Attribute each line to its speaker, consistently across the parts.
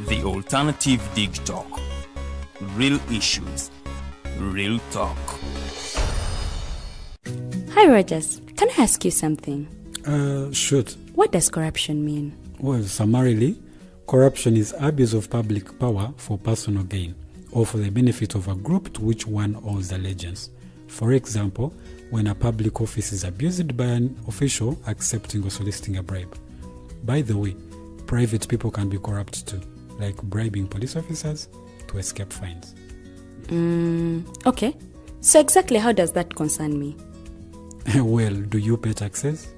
Speaker 1: The Alternative Dig Talk. Real issues, real talk.
Speaker 2: Hi Rogers, can I ask you something?
Speaker 3: Shoot.
Speaker 2: What does corruption mean?
Speaker 3: Well, summarily, corruption is abuse of public power for personal gain or for the benefit of a group to which one owes allegiance. For example, when a public office is abused by an official accepting or soliciting a bribe. By the way, private people can be corrupt too, like bribing police officers to escape fines.
Speaker 2: Okay. So exactly how does that concern me?
Speaker 3: Well, do you pay taxes?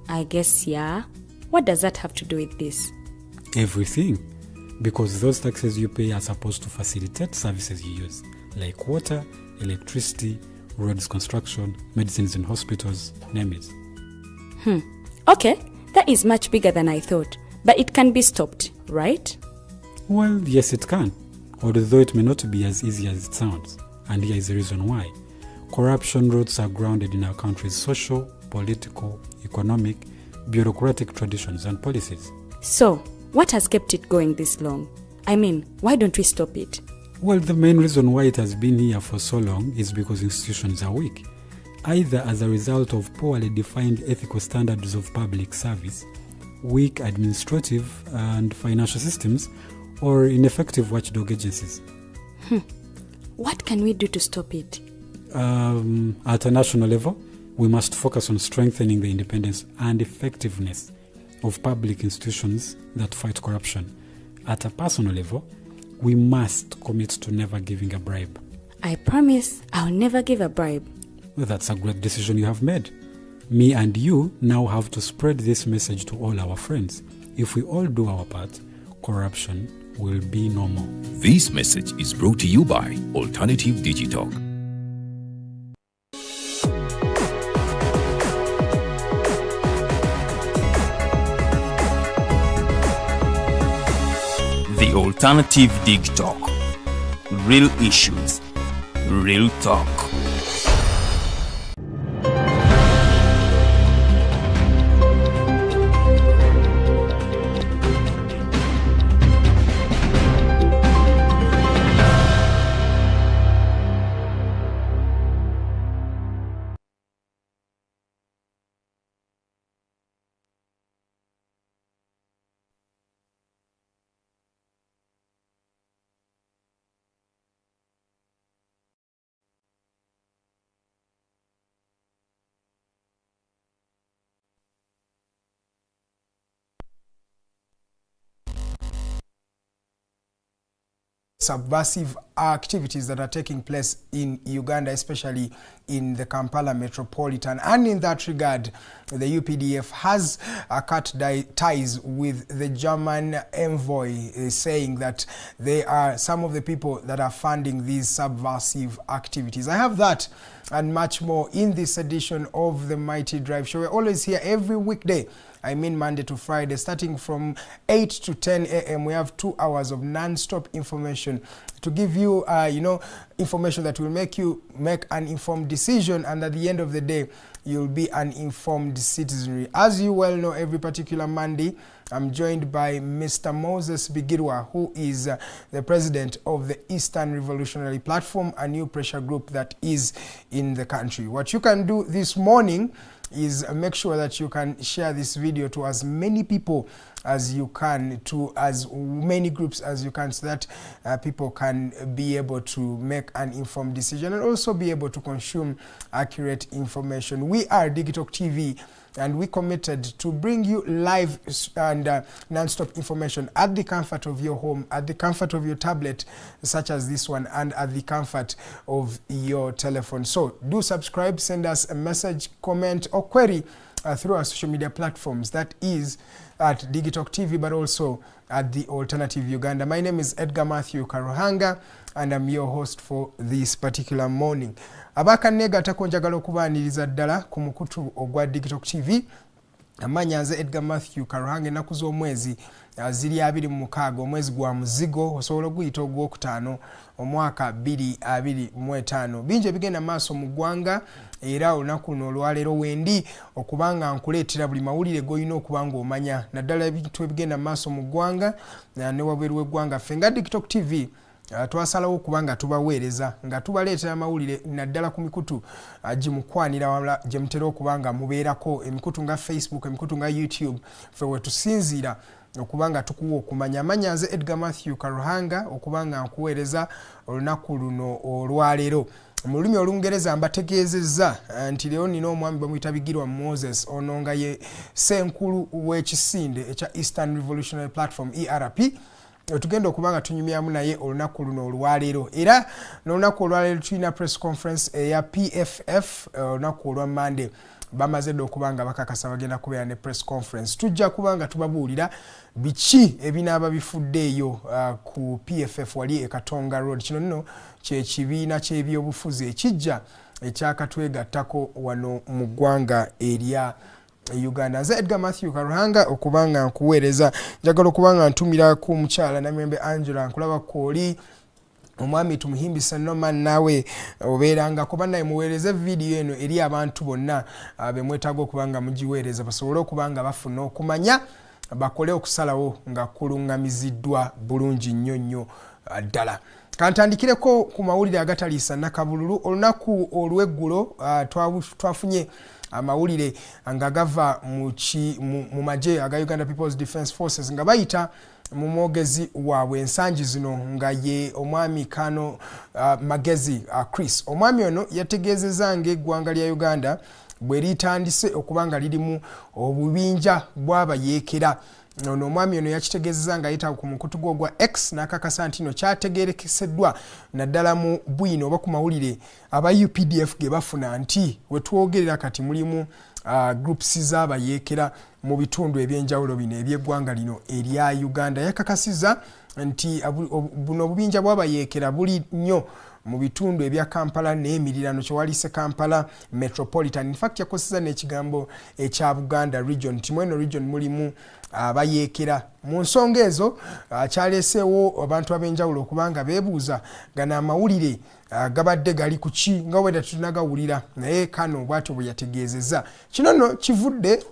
Speaker 2: I guess yeah. What does that have to do with this?
Speaker 3: Everything. Because those taxes you pay are supposed to facilitate services you use, like water, electricity, roads construction, medicines in hospitals, name it.
Speaker 2: Okay, that is much bigger than I thought. But it can be stopped, right?
Speaker 3: Well, yes it can, although it may not be as easy as it sounds. And here is the reason why. Corruption roots are grounded in our country's social, political, economic, bureaucratic traditions and policies.
Speaker 2: So, what has kept it going this long? I mean, why don't we stop it?
Speaker 3: Well, the main reason why it has been here for so long is because institutions are weak, either as a result of poorly defined ethical standards of public service, weak administrative and financial systems, or ineffective watchdog agencies.
Speaker 2: What can we do to stop it?
Speaker 3: At a national level, we must focus on strengthening the independence and effectiveness of public institutions that fight corruption. At a personal level, we must commit to never giving a bribe.
Speaker 2: I promise I'll never give a bribe.
Speaker 3: Well, that's a great decision you have made. Me and you now have to spread this message to all our friends. If we all do our part, corruption will be no more.
Speaker 1: This message is brought to you by Alternative Digital. The Alternative Dig Talk. Real issues, real talk.
Speaker 4: Subversive activities that are taking place in Uganda, especially in the Kampala metropolitan. And in that regard, the UPDF has cut ties with the German envoy, saying that they are some of the people that are funding these subversive activities. I have that and much more in this edition of the Mighty Drive Show. We're always here every weekday. I mean Monday to Friday, starting from 8 to 10 a.m. We have 2 hours of non-stop information to give you, information that will make you make an informed decision, and at the end of the day, you'll be an informed citizenry. As you well know, every particular Monday, I'm joined by Mr. Moses Bigirwa, who is the president of the Eastern Revolutionary Platform, a new pressure group that is in the country. What you can do this morning is make sure that you can share this video to as many people as you can, to as many groups as you can, so that people can be able to make an informed decision and also be able to consume accurate information. We are Digital TV, and we committed to bring you live and non-stop information at the comfort of your home, at the comfort of your tablet, such as this one, and at the comfort of your telephone. So do subscribe, send us a message, comment, or query through our social media platforms. That is at Digital TV, but also at the Alternative Uganda. My name is Edgar Mathew Karuhanga, and I'm your host for this particular morning. Abakanega takonjagala okubaniriza ddala ku mukutu ogwa Digital TV amanya nze Edgar Mathew Karuhanga ennaku z'omwezi ziri 26 omwezi gwa muzigo osobola okuyita ogwokutaano omwaka 2025 bingi ebigenda maaso mu ggwanga era olunaku luno olwaleero wendi okubanga nkuleetera buli mawulire g'olina okubanga omanya naddala ebintu ebigenda maaso mu ggwanga ne wabweru w'eggwanga ffe nga TikTok TV twasalawo kubanga tubaweereza nga tubaleetera amawulire naddala ku mikutu gimukwanira wala gye mutera okubanga mubeerako emikutu nga Facebook emikutu nga YouTube ffe wetusinziira okubanga tukuwa okumanya amanya nze Edgar Mathew Karuhanga okubanga nkuweereza olunaku luno olwaleero mu lulimi Olungereza mbategeezezza nti leero nina omwami bamuyita Bigirwa Moses ono nga ye ssenkulu w'ekisinde ekya Eastern Revolutionary Platform ERP tugenda okubanga tunyumyamu naye olunaku luno olwaleero era n'olunaku olwaleero tulina press conference eya PFF olunaku olwa Monday bamaze dde okubanga bakakasa bagenda kubeera ne press conference tujja kubanga tubabuulira biki ebinaaba bifuddeeyo ku PFF wali e Katonga Road kino nno kyekibiina ky'ebyobufuzi ekijja ekyakatwegattako wano mu ggwanga erya Uganda. Nze Edgar Mathew Karuhanga okubanga nkuweereza njagala okubanga ntumira ku mukyala Namwembe Angela nkulaba kooli omwami tumuhimbisa noma nawe obeeranga kuba naye muweereze video eno eri abantu bonna be mwetaaga okubanga mugiweereza basobole okubanga bafuna okumanya bakole okusalawo nga kulungamiziddwa bulungi nnyo ddala. Kantandikireko ku mawulire agataliisa nakabululu olunaku olw'eggulo twafunye amawulire nga gava mu magye aga Uganda People's Defence Forces nga bayita mu mwogezi waabwe ensangi zino nga ye omwami Kano Magezi Chris. Omwami ono yategeezezza ng'eggwanga lya Uganda bwe litandise okubanga lirimu obubinja bw'abayeekera. Ono omwami ono yakitegeezezza nga ayita ku mukutu gwa X n'akakasa nti no kyategeerekeseddwa naddala mu bwino oba ku mawulire aba UPDF ge bafuna nti we twogerera kati mulimu groups z'abayeekera mu bitundu ebyenjawulo bino eby'eggwanga lino erya Uganda. Yakakasiza nti buno obubinja bw'abayeekera buli nnyo mu bitundu ebya Kampala n'emirirano kyewaliise Kampala Metropolitan. In fact yakoseza n'ekigambo ekya Buganda region nti mweno region mulimu abayeekera. Mu nsonga ezo kyaleeseewo abantu ab'enjawulo okubanga beebuuza gana amawulire gabadde gali ku ki nga weda tunagawulira naye Kano bw'atyo bwe yategeezezza. Kino nno kivudde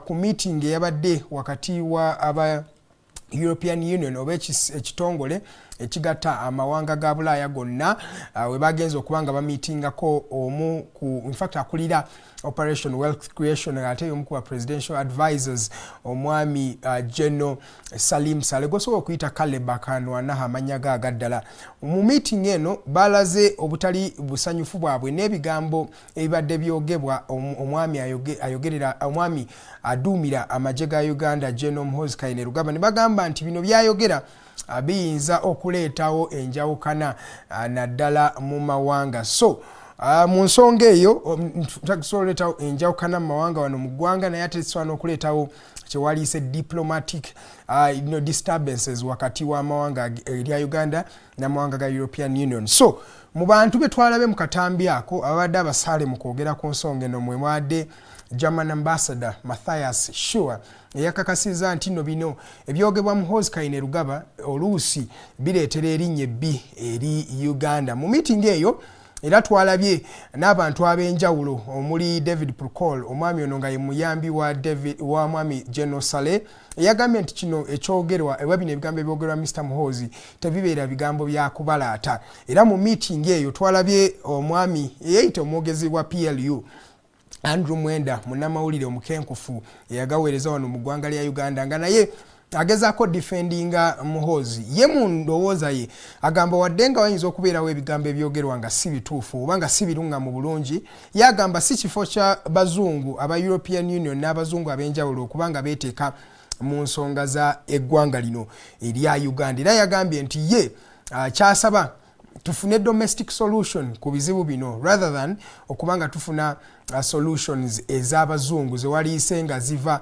Speaker 4: ku meeting eyabadde wakati wa aba European Union oba ekitongole ekigatta amawanga ga Bulaaya gonna we bagenze okubanga bamitingako omu ku in fact akulira Operation Wealth Creation ate omu ku presidential advisors omwami General Salim Saleh gosobola okuyita Kaleba Kano anaha amanya ga agaddala. Mu meeting eno balaze obutali busanyufu bwabwe n'ebigambo ebibadde byogebwa omwami ayogerera omwami aduumira amagye ga Uganda General Muhoozi Kainerugaba ne bagamba nti bino byayogera biyinza okuleetawo enjawukana naddala mu mawanga. So mu nsonga eyo tusobola okuleetawo enjawukana mu mawanga wano mu ggwanga naye ate tusobola n'okuleetawo kyewaliise diplomatic disturbances wakati w'amawanga erya Uganda n'amawanga ga European Union. So mu bantu be twalabe mu katambi ako abadde abasaale mu kwogera ku nsonga eno mwe mwadde German Ambassador Matthias Schur yakakasiza nti no bino ebyogebwa Muhoozi Kainerugaba oluusi bireetera erinnya ebbi eri Uganda. Mu meeting eyo era twalabye n'abantu ab'enjawulo omuli David Prukol omwami ono nga ye muyambi wa mwami General Saleh yagambye nti kino ekyogerwa ewa bino ebigambo ebyogerwa Mr. Muhoozi tebibeera bigambo bya kubalaata. Era mu meeting eyo twalabye omwami eyayita omwogezi wa PLU Andrew Mwenda munnamawulire omukenkufu eyagaweereza wano mu ggwanga lya Uganda nga naye agezaako defendinga Muhoozi. Ye mu ndowooza ye agamba wadde nga wayinza okubeerawo ebigambo ebyogerwa nga si bituufu oba nga si birunga mu bulungi, yagamba si kifo kya bazungu aba European Union n'abazungu ab'enjawulo okubanga beeteeka mu nsonga za eggwanga lino erya Uganda. Era yagambye nti ye kyasaba tufune domestic solution ku bizibu bino rather than okubanga tufuna solutions ez'abazungu zewaliise nga ziva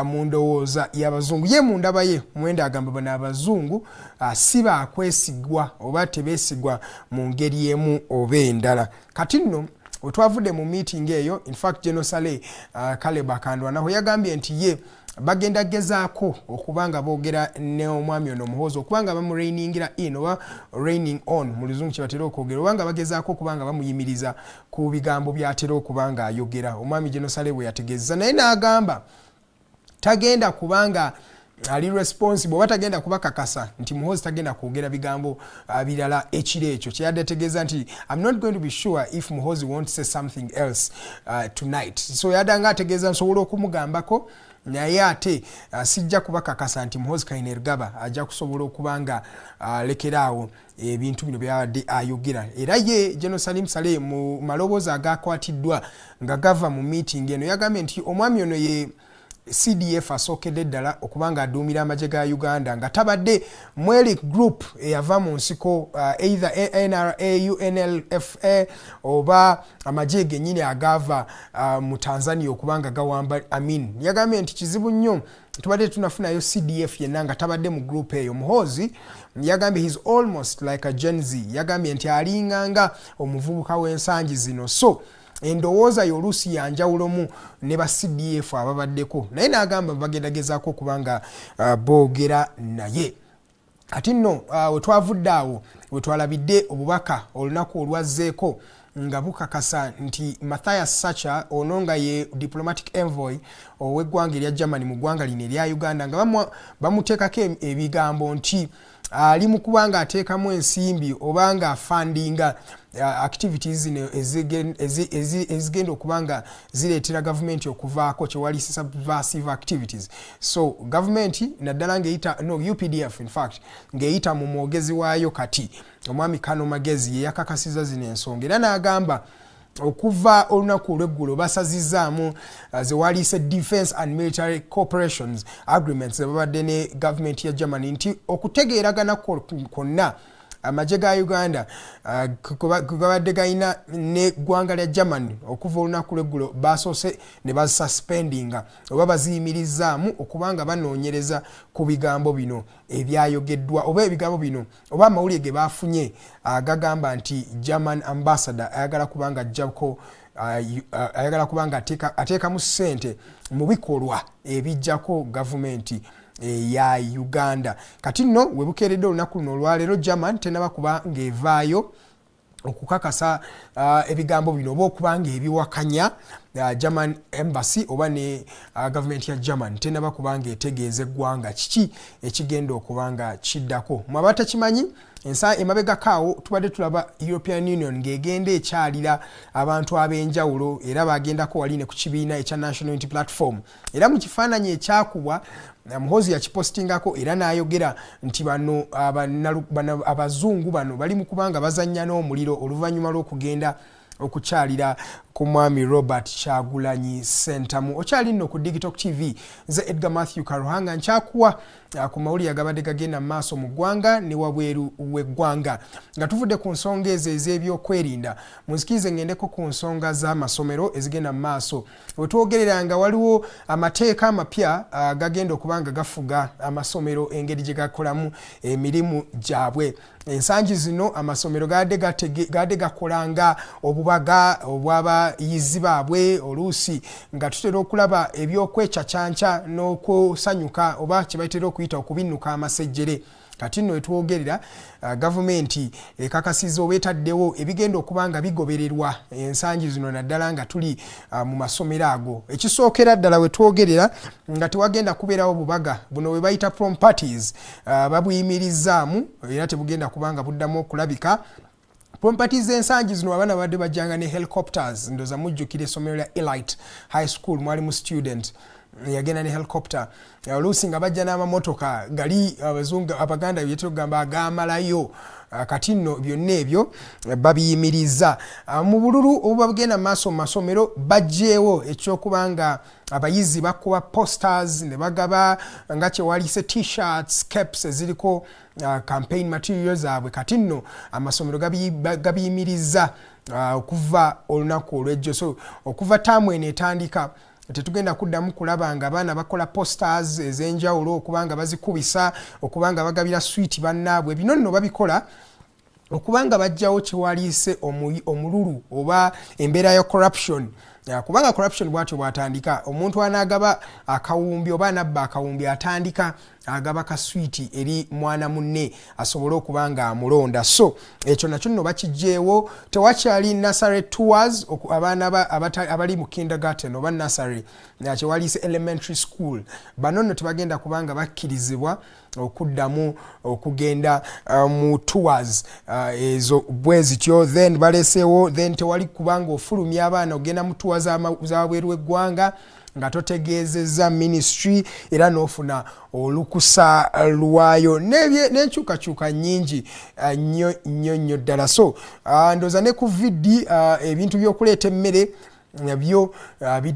Speaker 4: mu ndowooza y'abazungu. Ye mu ndaba ye Mwenda agamba bano abazungu si baakwesigwa oba tebeesigwa mu ngeri emu oba endala. Kati nno Wetwavudde mu meeting eyo, in fact General Saleh Caleb Akandwa naho yagambye nti ye bagenda gezaako okubanga boogera ne omwami ono Muhoozi okubanga bamurainingira in oba raining on mu luzungu kyebatera okwogera obanga bagezaako okubanga bamuyimiriza ku bigambo byatera okubanga ayogera. Omwami General Saleh bwe yategeeza naye n'agamba tagenda kubanga ali responsible oba tagenda kubakakasa nti Muhoozi tagenda kwogera bigambo birala ekiro ekyo. Kyeyadde tegeeza nti I'm not going to be sure if Muhoozi won't say something else tonight. So yadanga ategeeza nsobola okumugambako naye ate sijja kubakakasa nti Muhoozi Kainerugaba ajja kusobola okubanga lekeraawo ebintu bino byabadde ayogera. Era ye General Salim Saleh mu maloboozi agakwatiddwa nga gava mu meeting eno yagambye nti omwami ono ye CDF asookedde ddala okubanga aduumira amagye ga Uganda nga tabadde Mwelik Group eyava mu nsiko either NRA, UNLFA oba amagye gennyini agava mu Tanzania okubanga gawamba Amin. Yagambye nti kizibu nnyo tubadde tunafunayo CDF yenna nga tabadde mu group eyo. Muhoozi yagambye he's almost like a Gen Z. Yagambye nti alinganga omuvubuka w'ensangi zino. So endowooza y'oluusi yanjawulomu ne ba CDF ababaddeko naye n'agamba bagendagezaako okubanga boogera naye. Kati nno wetwavudde awo wetwalabidde obubaka olunaku olwazzeeko nga bukakasa nti Matthias Sacha ono nga ye diplomatic envoy ow'eggwanga erya Germany mu ggwanga lino erya Uganda nga bamuteekako ebigambo nti ali mu kubanga ateekamu ensimbi obanga afandinga activities zino ezigenda okubanga zireetera gavumenti okuvaako kyewali subversive activities. So gavumenti naddala ng'eyita UPDF in fact ng'eyita mu mwogezi waayo kati omwami Kano Magezi ye yakakasiza zino ensonga era n'agamba okuva olunaku olw'eggulo basazizaamu ze waliise defense and military cooperations agreements babadde ne government ya Germany nti okutegeeragana kwonna amagye ga Uganda kugabadde gayina ne ggwanga lya Germany okuva olunaku lw'eggulo basoose ne basuspendinga oba baziyimirizaamu okubanga banoonyereza ku bigambo bino ebyayogeddwa oba ebigambo bino oba amawulire ge baafunye agagamba nti German ambassador ayagala kubanga ajjako ayagala kubanga ateekamu ssente mu bikolwa ebijjako gavumenti ya Uganda. Kati nno webukeeredde olunaku luno olwaleero German tenaba kuba ng'evaayo okukakasa ebigambo bino oba okubanga ebiwakanya German embassy oba ne government ya German tenaba kubanga etegeeza eggwanga kiki ekigenda okubanga kiddako. Mu abatakimanyi ensa emabega kaawo tubadde tulaba European Union ng'egenda ekyalira abantu ab'enjawulo era bagendako wali ne ku kibiina ekya National Unity Platform era mu kifaananyi ekyakubwa Muhoozi yakipostingako era n'ayogera nti bano abazungu bano bali mu kubanga bazannya n'omuliro oluvannyuma lw'okugenda okukyalira ku mwami Robert Kyagulanyi Ssentamu. Okyali nno ku Digital TV ze Edgar Mathew Karuhanga nkyakuwa ku mawulire agabadde gagenda mu maaso mu ggwanga ne wabweru w'eggwanga nga tuvudde ku nsonga ezo ez'ebyokwerinda. Munzikirize ngendeko ku nsonga z'amasomero ezigenda mu maaso. Wetwogerera nga waliwo amateeka amapya gagenda okubanga gafuga amasomero engeri gye gakolamu emirimu gyabwe. Ensangi zino amasomero gadde gakolanga obubaga obw'abayizi baabwe oluusi nga tutera okulaba ebyokwecacanca n'okusanyuka oba kye bayitera okuyita okubinnuka amasejjere. Kati nno etwogerera gavumenti ekakasiza oba etaddewo ebigenda okubanga bigobererwa ensangi zino naddala nga tuli mu masomero ago. Ekisookera ddala wetwogerera nga tewagenda kubeerawo bubaga buno bwe bayita prom parties babuyimirizaamu era tebugenda kubanga buddamu okulabika. Prom parties ensangi zino abaana badde bajjanga ne helicopters ndoza mujjukira essomero lya Elite High School mwali mu student yagenda ne helicopter oluusi nga bajja n'amamotoka gali abazungu abaganda bye tugamba agamalayo. Kati nno byonna ebyo babiyimiriza mu bululu obuba bugenda maaso mu masomero bajjeewo ekyokubanga abayizi bakuba posters ne bagaba nga kyewaliise t-shirts caps eziriko campaign materials zaabwe. Kati nno amasomero gabiyimiriza okuva olunaku olw'ejjo. So okuva taamu eno etandika tetugenda kuddamu kulaba nga abaana bakola posters ez'enjawulo okubanga bazikubisa okubanga bagabira sweet bannaabwe. Bino nno babikola okubanga bajjawo kyewaliise omululu oba embeera ya corruption. Kubanga corruption bwatyo bwatandika, omuntu anagaba akawumbi oba anabba akawumbi atandika agaba kaswiti eri mwana munne asobole okubanga amulonda. So ekyo nakyo nno bakijjeewo, tewakyali nursery tours abaana abali mu kindergarten oba nursery kyewaliise elementary school, bano nno tebagenda kubanga bakkirizibwa okuddamu okugenda mu tours ezo bwezityo. Then baleseewo, then tewali kubanga ofulumya abaana ogenda mu tours z'abweru w'eggwanga nga totegeezezza ministry era n'ofuna olukusa lwayo, n'enkyukakyuka nnyingi nnyo ddala. So ndooza ne ku vidi ebintu by'okuleeta emmere nabyo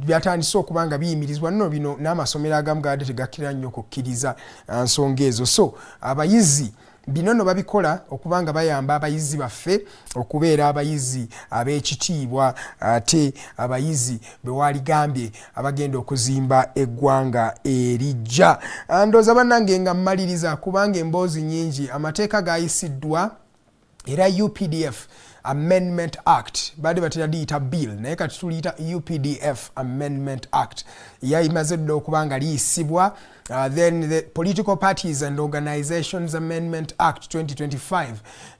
Speaker 4: byatandise okubanga biyimirizwa nno. Bino n'amasomero agamu gadde tegakkira nnyo okukkiriza nsonga ezo. So abayizi bino nno babikola okubanga bayamba abayizi baffe okubeera abayizi ab'ekitiibwa, ate abayizi bewaligambye abagenda okuzimba eggwanga erijja. Ndooza bannange nga mmaliriza kubanga emboozi nnyingi, amateeka gayisiddwa era UPDF Amendment Act baade batera liyita bill naye kati tuliyita UPDF Amendment Act yayimaze dda okubanga liyisibwa. Then the Political Parties and Organizations Amendment Act 2025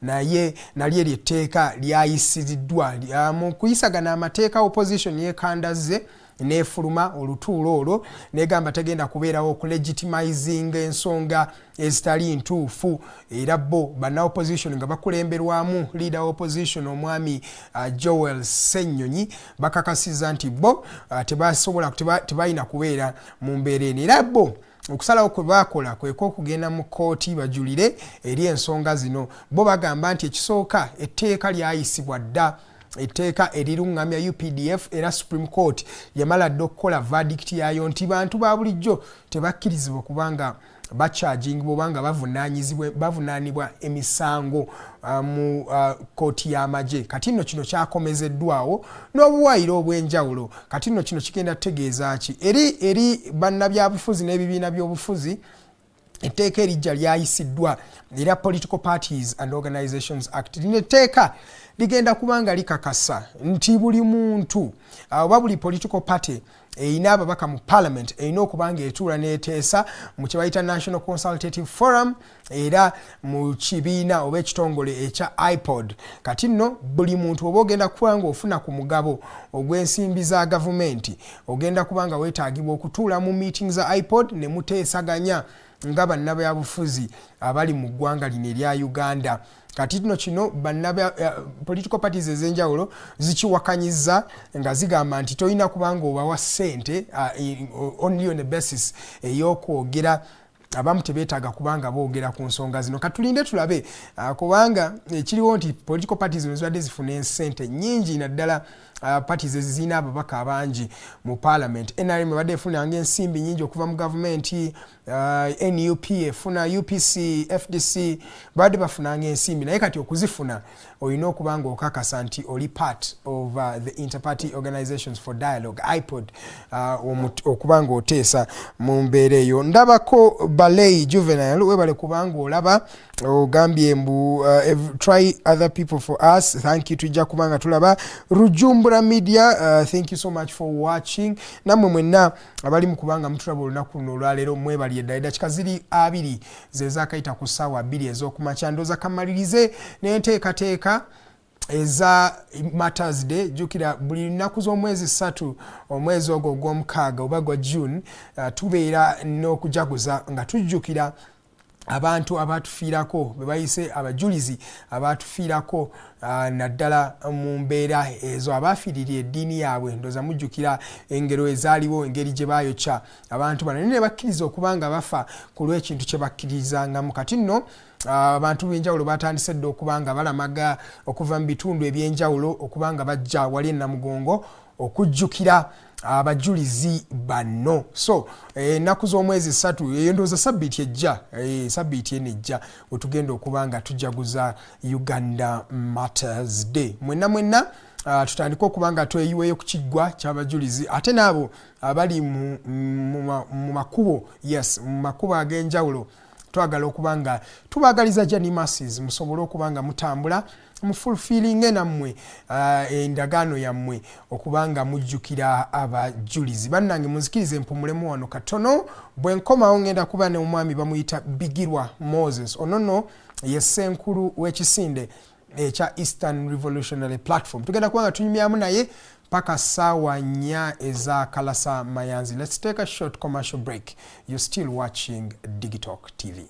Speaker 4: naye nalyo lyetteeka lyayisiddwa. Mu kuyisagana amateeka opposition yekandaze nefuluma olutuulo olwo negamba tegenda kubeerawo okulegitimizing ensonga ezitali ntuufu, era bo banna opposition nga bakulemberwamu leader opposition omwami Joel Ssenyonyi bakakasiza nti bo tebalina kubeera mu mbeera eno, era bo okusalawo kwe bakola kweko okugenda mu kkooti bajulire eri ensonga zino. Bo bagamba nti ekisooka etteeka lyayisibwa dda, etteeka eriruŋŋamya UPDF era Supreme Court yamala dda okukola verdict yayo nti bantu ba bulijjo tebakkirizibwa kubanga bacharging bobanga bavunaanibwa emisango mu kkooti y'amagye. Kati nno kino kyakomezeddwawo n'obuwaayiro obw'enjawulo. Kati nno kino kigenda kutegeeza ki eri bannabyabufuzi n'ebibiina by'obufuzi. Etteeka erijja lyayisiddwa era Political Parties and Organizations Act. Lino etteeka ligenda kubanga likakasa nti buli muntu oba buli political party eyina ababaka mu parliament eyina okubanga etuula neeteesa mu kye bayita National Consultative Forum era mu kibiina oba ekitongole ekya IPOD. Kati nno buli muntu oba ogenda kubanga ofuna ku mugabo ogw'ensimbi za gavumenti ogenda kubanga weetaagibwa okutuula mu meetings za IPOD ne muteesaganya nga bannabyabufuzi abali mu ggwanga lino erya Uganda. Kati kino political parties ez'enjawulo zikiwakanyiza nga zigamba nti tolina kubanga obawa ssente only on a basis ey'okwogera. Abamu tebeetaaga kubanga boogera ku nsonga zino. Katulinde tulabe kubanga kiriwo nti political parties zibadde zifuna ensente nnyingi naddala parties ezizina ababaka abangi mu parliament. NRM badde efunanga ensimbi nnyingi okuva mu gavumenti, NUP efuna, UPC, FDC badde bafunanga ensimbi, naye kati okuzifuna olina okubanga okakasa nti oli part of the Interparty Organizations for Dialogue IPOD, okubanga oteesa mu mbeera eyo. Ndabako Balei Juvenile webale kubanga olaba ogambye mbu try other people for us. Thank you tujja kubanga tulaba Rujumbura Media. Thank you so much for watching. Namwe mwenna abali mu kubanga mutulaba olunaku luno olwaleero mwebali eddala. Dakika ziri 2 ze zaakayita ku ssaawa 2 ez'okumakya. Ndooza kamalirize n'enteekateeka eza Matters Day. Jjukira buli nnaku z'omwezi 3 omwezi ogwo ogw'omukaaga oba gwa June tubeera n'okujaguza nga tujjukira abantu abatufiirako be bayise abajulizi abatufiirako naddala mu mbeera ezo abafiirira eddiini yaabwe. Ndooza mujjukira engero ezaaliwo, engeri gye baayokya abantu bano ne bakkiriza okubanga bafa ku lw'ekintu kye bakkirizangamu. Kati nno abantu b'enjawulo batandise dda okubanga balamaga okuva mu bitundu eby'enjawulo okubanga bajja wali e Namugongo okujjukira abajulizi bano. So ennaku z'omwezi 3 eyo ndooza sabbiiti ejja, sabbiiti eno ejja wetugenda okubanga tujaguza Uganda Matters Day. Mwenna tutandika okubanga tweyiweeyo ku kiggwa ky'abajulizi ate n'abo abali mu makubo, yes, mu makubo ag'enjawulo twagala okubanga tubagaliza Journey Masses musobole okubanga mutambula mufulfilling nammwe endagaano yammwe okubanga mujjukira abajulizi. Bannange munzikirize mpumulemu wano katono bwe nkomawo ngenda kuba ne omwami bamuyita Bigirwa Moses. Onono ye ssenkulu w'ekisinde ekya Eastern Revolutionary Platform. Tugenda kubanga tunyumyamu naye paka sawa 4 eza kalasa mayanzi. Let's take a short commercial break. You're still watching Digitalk TV.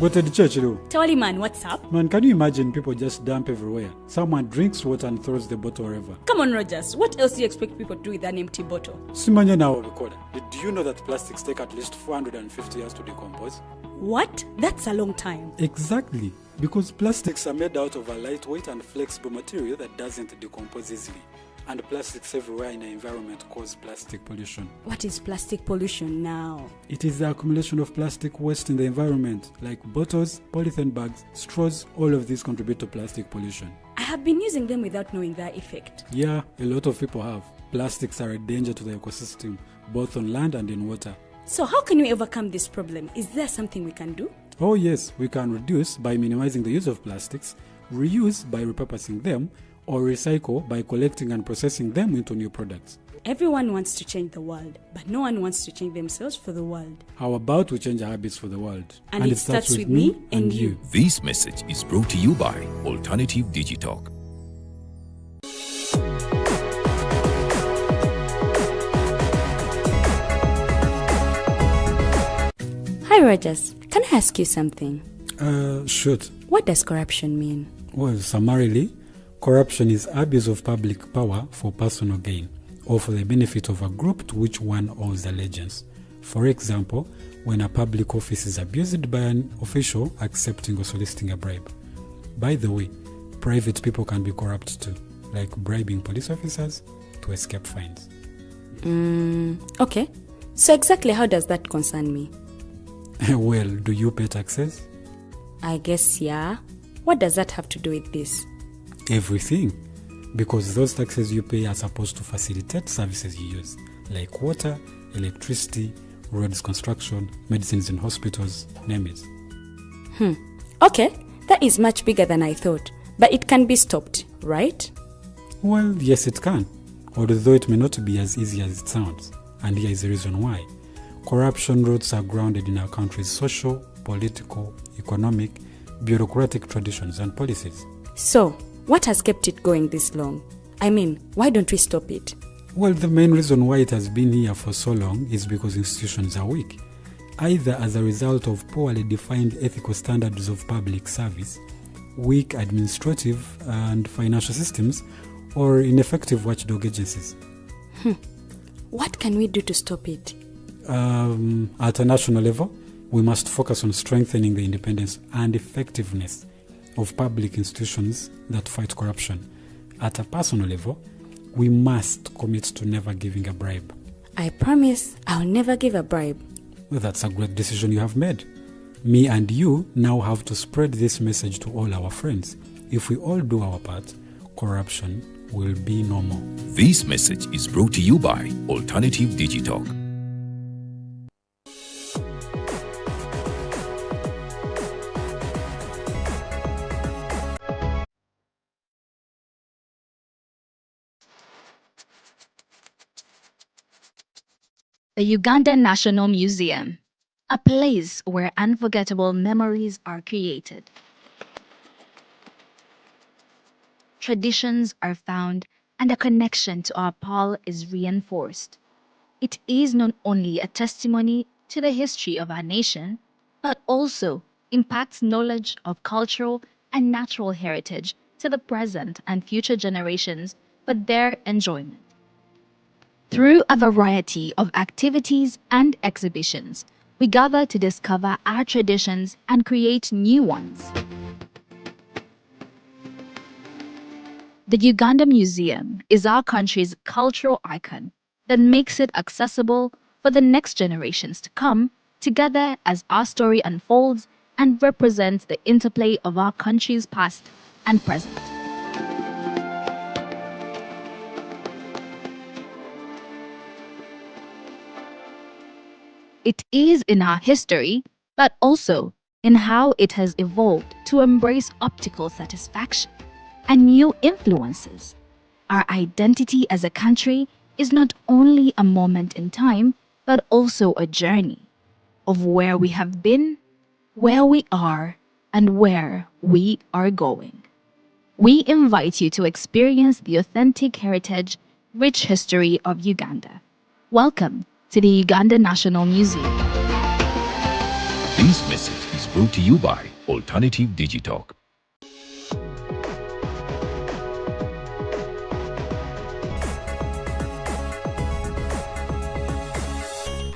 Speaker 3: Go to the church,
Speaker 2: Tawali man, what's up?
Speaker 3: Man, can you imagine people just dump everywhere? Someone drinks water and throws the bottle wherever.
Speaker 2: Come on, Rogers. What else do you expect people to do with an empty bottle?
Speaker 3: Simanya now, recorder. Do you know that plastics take at least 450 years to decompose?
Speaker 2: What? That's a long time.
Speaker 3: Exactly. Because plastics are made out of a lightweight and flexible material that doesn't decompose easily. And plastics everywhere in the environment cause plastic pollution.
Speaker 2: What is plastic pollution now?
Speaker 3: It is the accumulation of plastic waste in the environment, like bottles, polythene bags, straws. All of these contribute to plastic pollution.
Speaker 2: I have been using them without knowing their effect.
Speaker 3: Yeah, a lot of people have. Plastics are a danger to the ecosystem, both on land and in water.
Speaker 2: So how can we overcome this problem? Is there something we can do?
Speaker 3: Oh yes, we can reduce by minimizing the use of plastics, reuse by repurposing them, or recycle by collecting and processing them into new products.
Speaker 2: Everyone wants to change the world, but no one wants to change themselves for the world.
Speaker 3: How about we change our habits for the world?
Speaker 2: And it starts with me and you.
Speaker 5: This message is brought to you by Alternative Digitalk.
Speaker 2: Hi Rogers, can I ask you something?
Speaker 3: Shoot.
Speaker 2: What does corruption mean?
Speaker 3: Well, summarily, corruption is abuse of public power for personal gain or for the benefit of a group to which one owes allegiance. For example, when a public office is abused by an official accepting or soliciting a bribe. By the way, private people can be corrupt too, like bribing police officers to escape fines.
Speaker 2: Okay. So exactly how does that concern me?
Speaker 3: Well, do you pay taxes?
Speaker 2: I guess yeah. What does that have to do with this?
Speaker 3: Everything. Because those taxes you pay are supposed to facilitate services you use, like water, electricity, roads construction, medicines in hospitals, name it.
Speaker 2: Okay, that is much bigger than I thought. But it can be stopped, right?
Speaker 3: Well, yes it can, although it may not be as easy as it sounds. And here is the reason why. Corruption roots are grounded in our country's social, political, economic, bureaucratic traditions and policies.
Speaker 2: So, what has kept it going this long? I mean, why don't we stop it?
Speaker 3: Well, the main reason why it has been here for so long is because institutions are weak, either as a result of poorly defined ethical standards of public service, weak administrative and financial systems, or ineffective watchdog agencies.
Speaker 2: What can we do to stop it?
Speaker 3: At a national level, we must focus on strengthening the independence and effectiveness of public institutions that fight corruption. At a personal level, we must commit to never giving a bribe.
Speaker 2: I promise I'll never give a bribe.
Speaker 3: Well, that's a great decision you have made. Me and you now have to spread this message to all our friends. If we all do our part, corruption will be no more.
Speaker 5: This message is brought to you by Alternative Digitalk.
Speaker 6: The Ugandan National Museum, a place where unforgettable memories are created. Traditions are found and a connection to our Pearl is reinforced. It is not only a testimony to the history of our nation, but also impacts knowledge of cultural and natural heritage to the present and future generations for their enjoyment. Through a variety of activities and exhibitions, we gather to discover our traditions and create new ones. The Uganda Museum is our country's cultural icon that makes it accessible for for the next generations to come, together as our story unfolds and represents the interplay of our country's past and present. It is in our history, but also in how it has evolved to embrace optical satisfaction and new influences. Our identity as a country is not only a moment in time, but also a journey of where we have been, where we are, and where we are going. We invite you to experience the authentic heritage, rich history of Uganda. Welcome to the Uganda National Museum.
Speaker 5: This message is brought to you by Alternative Digitalk.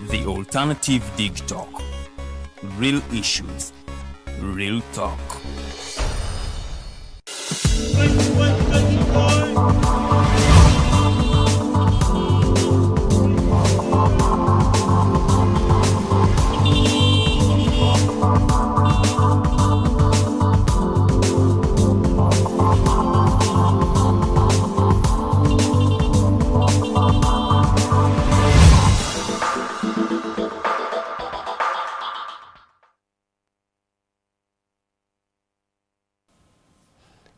Speaker 1: The Alternative Digitalk. Real issues, real talk.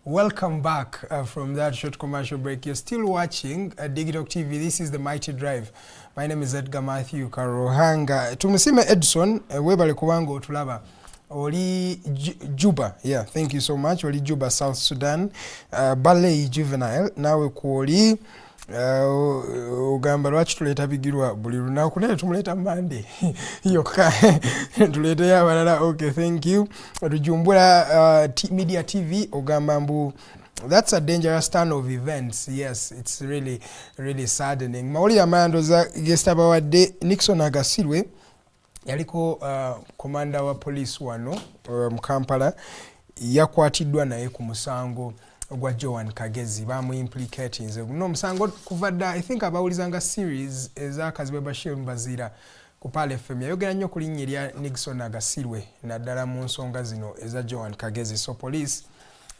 Speaker 4: Welcome back from that short commercial break. You're still watching Digitalk TV. This is the Mighty Drive. My name is Edgar Mathew Karuhanga. Tumusime Edson, webale kubanga otulaba. Oli Juba. Yeah, thank you so much. Oli Juba, South Sudan. Ballet Juvenile. Nawe kuoli ugamba lwaki tuleta Bigirwa buli lunaku naye tumuleta Monday yokka tuleta yabalala. Okay, thank you. Tujumbula Media TV ugamba mbu that's a dangerous turn of events. Yes, it's really saddening. Mawulire amandoza gesta bawadde Nixon Agasirwe yaliko komanda wa police wano mu Kampala yakwatiddwa naye ku musango gwa Joan Kagezi bamu implicating no musango kuvadda. I think abawulizanga series ezakazibe Bashir Mbazira ku Pale FM yayogera nnyo ku linnya lya Nixon Agasirwe naddala mu nsonga zino eza Joan Kagezi. So police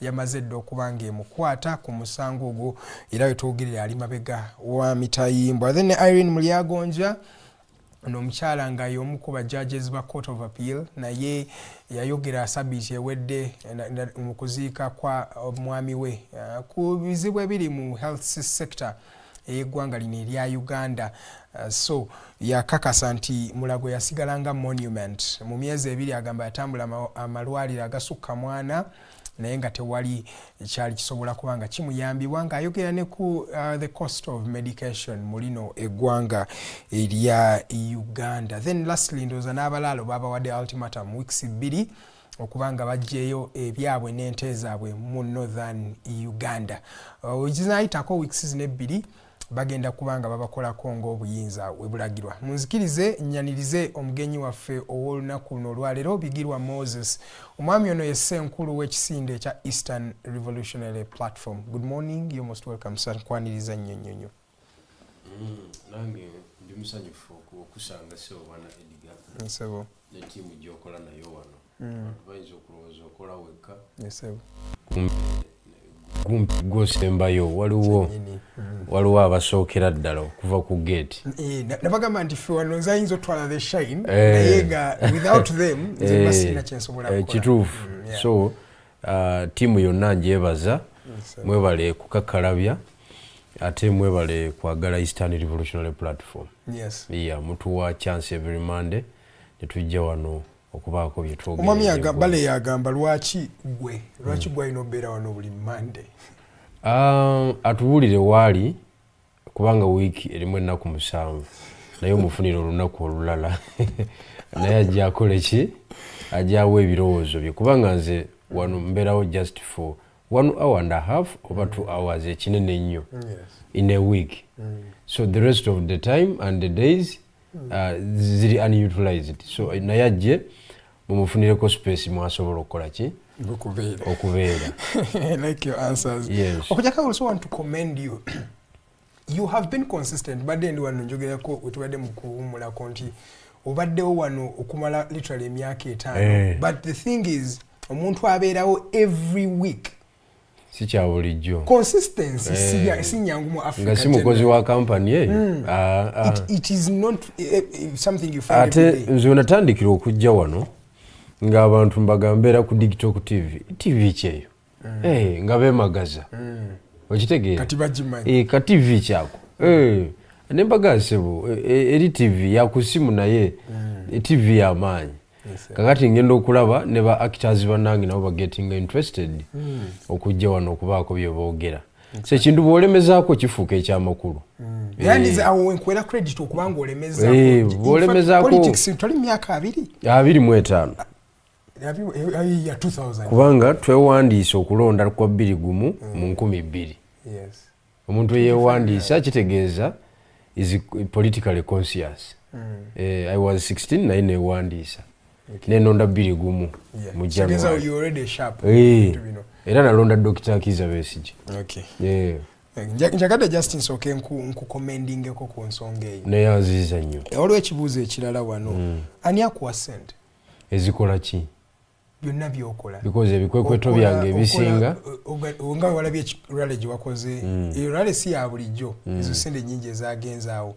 Speaker 4: yamaze dda okubanga emukwata ku musango ogwo era wetwogirira ali mabega wa Mitayimbwa. Then Irene Mulyagonja n'omukyala nga y'omu ku judges ba Court of Appeal naye yayogera sabiti ewedde mu kuziika kwa mwami we ku bizibu ebiri mu health sector ey'eggwanga lino erya Uganda. So yakakasa nti mulago yasigalanga monument. Mu myezi ebiri agamba yatambula amalwaliro agasukka mwana naye nga tewali kyali kisobola kubanga kimuyambibwa nga ayogera ne ku the cost of medication mulino eggwanga erya Uganda. Then lastly ndoza n'abalaalo babawadde ultimatum weeks 2 okubanga bajjeyo ebyabwe n'ente zaabwe mu northern Uganda. Zinaayitako weeks zino 2 bagenda kubanga babakolako ng'obuyinza webulagirwa. Munzikirize nyanirize omugenyi waffe ow'olunaku luno olwaleero Bigirwa Moses. Omwami ono ye ssenkulu w'ekisinde ekya Eastern Revolutionary Platform. Good morning, you're most welcome sir. Nkwaniriza nnyo nnyo nnyo.
Speaker 7: Nange ndi musanyufu okusanga sebo bana Edgar.
Speaker 4: Sebo.
Speaker 7: Ne tiimu gy'okola nayo wano. Bayinza okulowooza okola wekka.
Speaker 4: Sebo.
Speaker 7: Gwosembayo waliwo abasookera ddala okuva ku gate.
Speaker 4: Nabagamba nti ffe wano nzayinza otwala the shine naye nga without them nze basina kyensobola kukola.
Speaker 7: Kituufu. So tiimu yonna njebaza mwebale kukakkalabya ate mwebale kwagala Eastern Revolutionary Platform.
Speaker 4: Yes.
Speaker 7: Yeah, mutuwa chance every Monday netujja wano okubaako byetwogera.
Speaker 4: Omwami bale yagamba lwaki gwalina obeera wano buli Monday?
Speaker 7: Atuwulire waali kubanga wiiki erimu ennaku 7 naye omufunire olunaku olulala naye ajja akole ki ajjawo ebirowoozo bye kubanga nze wano mbeerawo just for 1 hour and a half oba 2 hours ekinene nnyo in a week. So the rest of the time and the days ziri unutilized. So naye ajje mumufunireko space mwasobola okukola ki okubeera.
Speaker 4: I like your answers.
Speaker 7: Yes.
Speaker 4: I also want to commend you you have been consistent badde ndi wano njogerako wetubadde mu kuwummulako nti obaddewo wano okumala literally emyaka 5 but the thing is omuntu abeerawo every week
Speaker 7: si kya bulijjo
Speaker 4: consistency si nyangu mu Africa
Speaker 7: nga si mukozi wa company
Speaker 4: it is not something you find
Speaker 7: ate nze natandikira okujja wano ng'abantu mbagambeera ku digital ku TV kyeyo nga beemagaza okitegeera
Speaker 4: kati bagimanyi
Speaker 7: ka TV kyako ne mbagaasebo eri TV yakusimu naye TV y'amaanyi kakati ngenda okulaba ne ba actors bannange nabo getting interested okujja wano okubaako bye boogera so ekintu bw'olemezaako kifuuka ekyamakulu
Speaker 4: yani awo nkwera credit okubanga olemezaako politics toli myaka
Speaker 7: 25
Speaker 4: ya 2000
Speaker 7: kubanga twewandiisa okulonda kwa 2 mu 12 omuntu yewandiisa kitegeeza is politically conscious I was 16 naye newandiisa nenonda 2 mu January era nalonda Dr. Kiza Besigye
Speaker 4: njagadde Justin soke nkukomendingeko ku nsonga eyo
Speaker 7: naye aziiza nnyo
Speaker 4: waliwo ekibuuzo ekirala wano ani akuwa ssente
Speaker 7: ezikola ki
Speaker 4: byonna byokola
Speaker 7: because ebikwekweto byange ebisinga
Speaker 4: nga walabye rale gye wakoze rale si ya bulijjo ezo sente nnyingi ezagenzaawo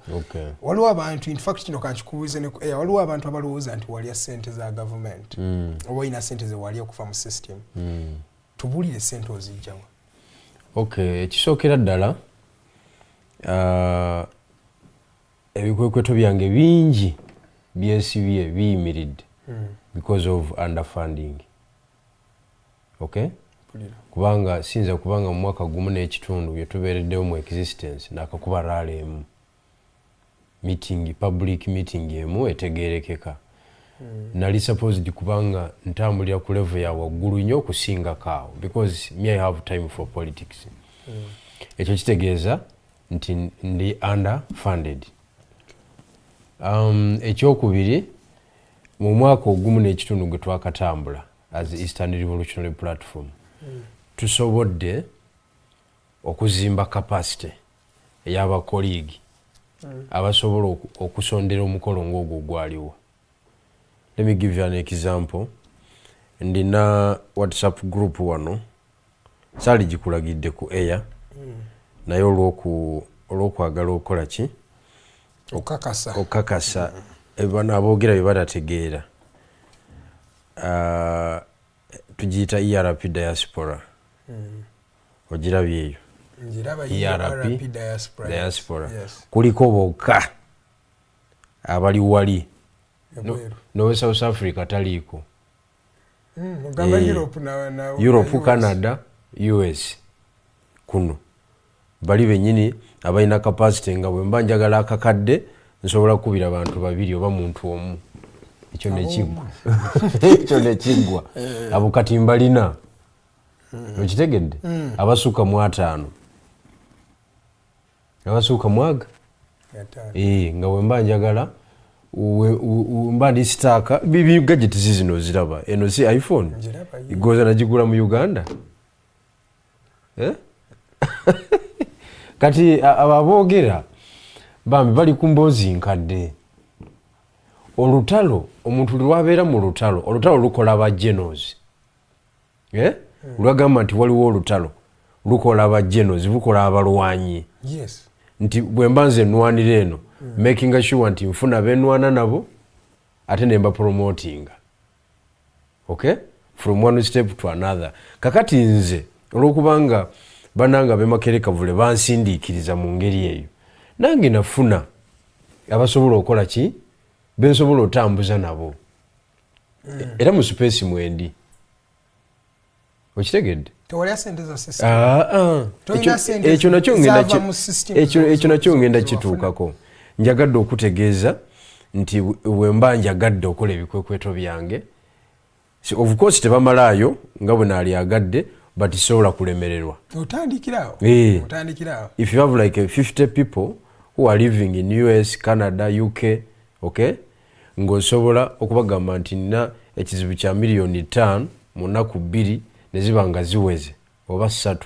Speaker 4: waliwo abantu in fact kino kankikubuuze waliwo abantu abalowooza nti walya ssente za gavumenti oba olina ssente ze walya okuva mu system tubuulire ssente ozijjawa
Speaker 7: ekisookera ddala ebikwekweto byange bingi byesibye biyimiridde because of underfunding kubanga sinza kubanga mu mwaka gumu n'ekitundu byetubeereddewo mu existence nakakuba rale emu public meeting emu etegeerekeka nali supposed kubanga ntambulira ku level ya waggulu nnyo okusinga kaawo because me I have time for politics ekyo kitegeeza nti ndi underfunded ekyokubiri mu mwaka ogumu n'ekitundu gwe twakatambula as Eastern Revolutionary Platform tusobodde okuzimba capacity ey'abakoligi abasobola okusondera omukolo ng'ogwo gwaliwo. Let me give you an example. Ndina WhatsApp group wano saali gikulagidde ku air naye olw'okwagala okukola ki okakasa ebana aboogera bye batategeera tugiyita ERP diaspora ogirabye eyo ERP diaspora kuliko bokka abali wali no South Africa taliiko Europe, Canada, US kuno bali benyini abalina capacity nga bwe mba njagala akakadde nsobola kubira abantu babiri oba muntu omu ekyo nekiggwa abo kati mbalina okitegedde abasuuka mu 5 abasuuka mwaga nga bwe mba njagala mba ndi sitaaka bibi gadget zino ziraba eno si iPhone igoza nagigula mu Uganda kati ababoogera bambi bali ku mboozi nkadde olutalo omuntu lwabeera mu olutalo lukola aba generals lwagamba nti waliwo olutalo lukola aba generals lukola abalwanyi nti bwe mba nze nnwanira eno making sure nti nfuna benwana nabo ate nemba promoting from one step to another kakati nze olwokubanga bananga bemakereka vule bansindiikiriza mu ngeri eyo nange nafuna abasobola okola ki bensobola otambuza nabo era mu space mwendi okitegedde ekyo nakyo ngenda kituukako njagadde okutegeeza nti wemba njagadde okola ebikwekweto byange of course tebamalaayo nga bwe naalyagadde but sobola kulemererwa
Speaker 4: otandikirawo
Speaker 7: if you have like 50 people who are living in US, Canada, UK ng'osobola okubagamba nti nina ekizibu kya miliyoni 5 mu nnaku 2 ne ziba nga ziweze oba 3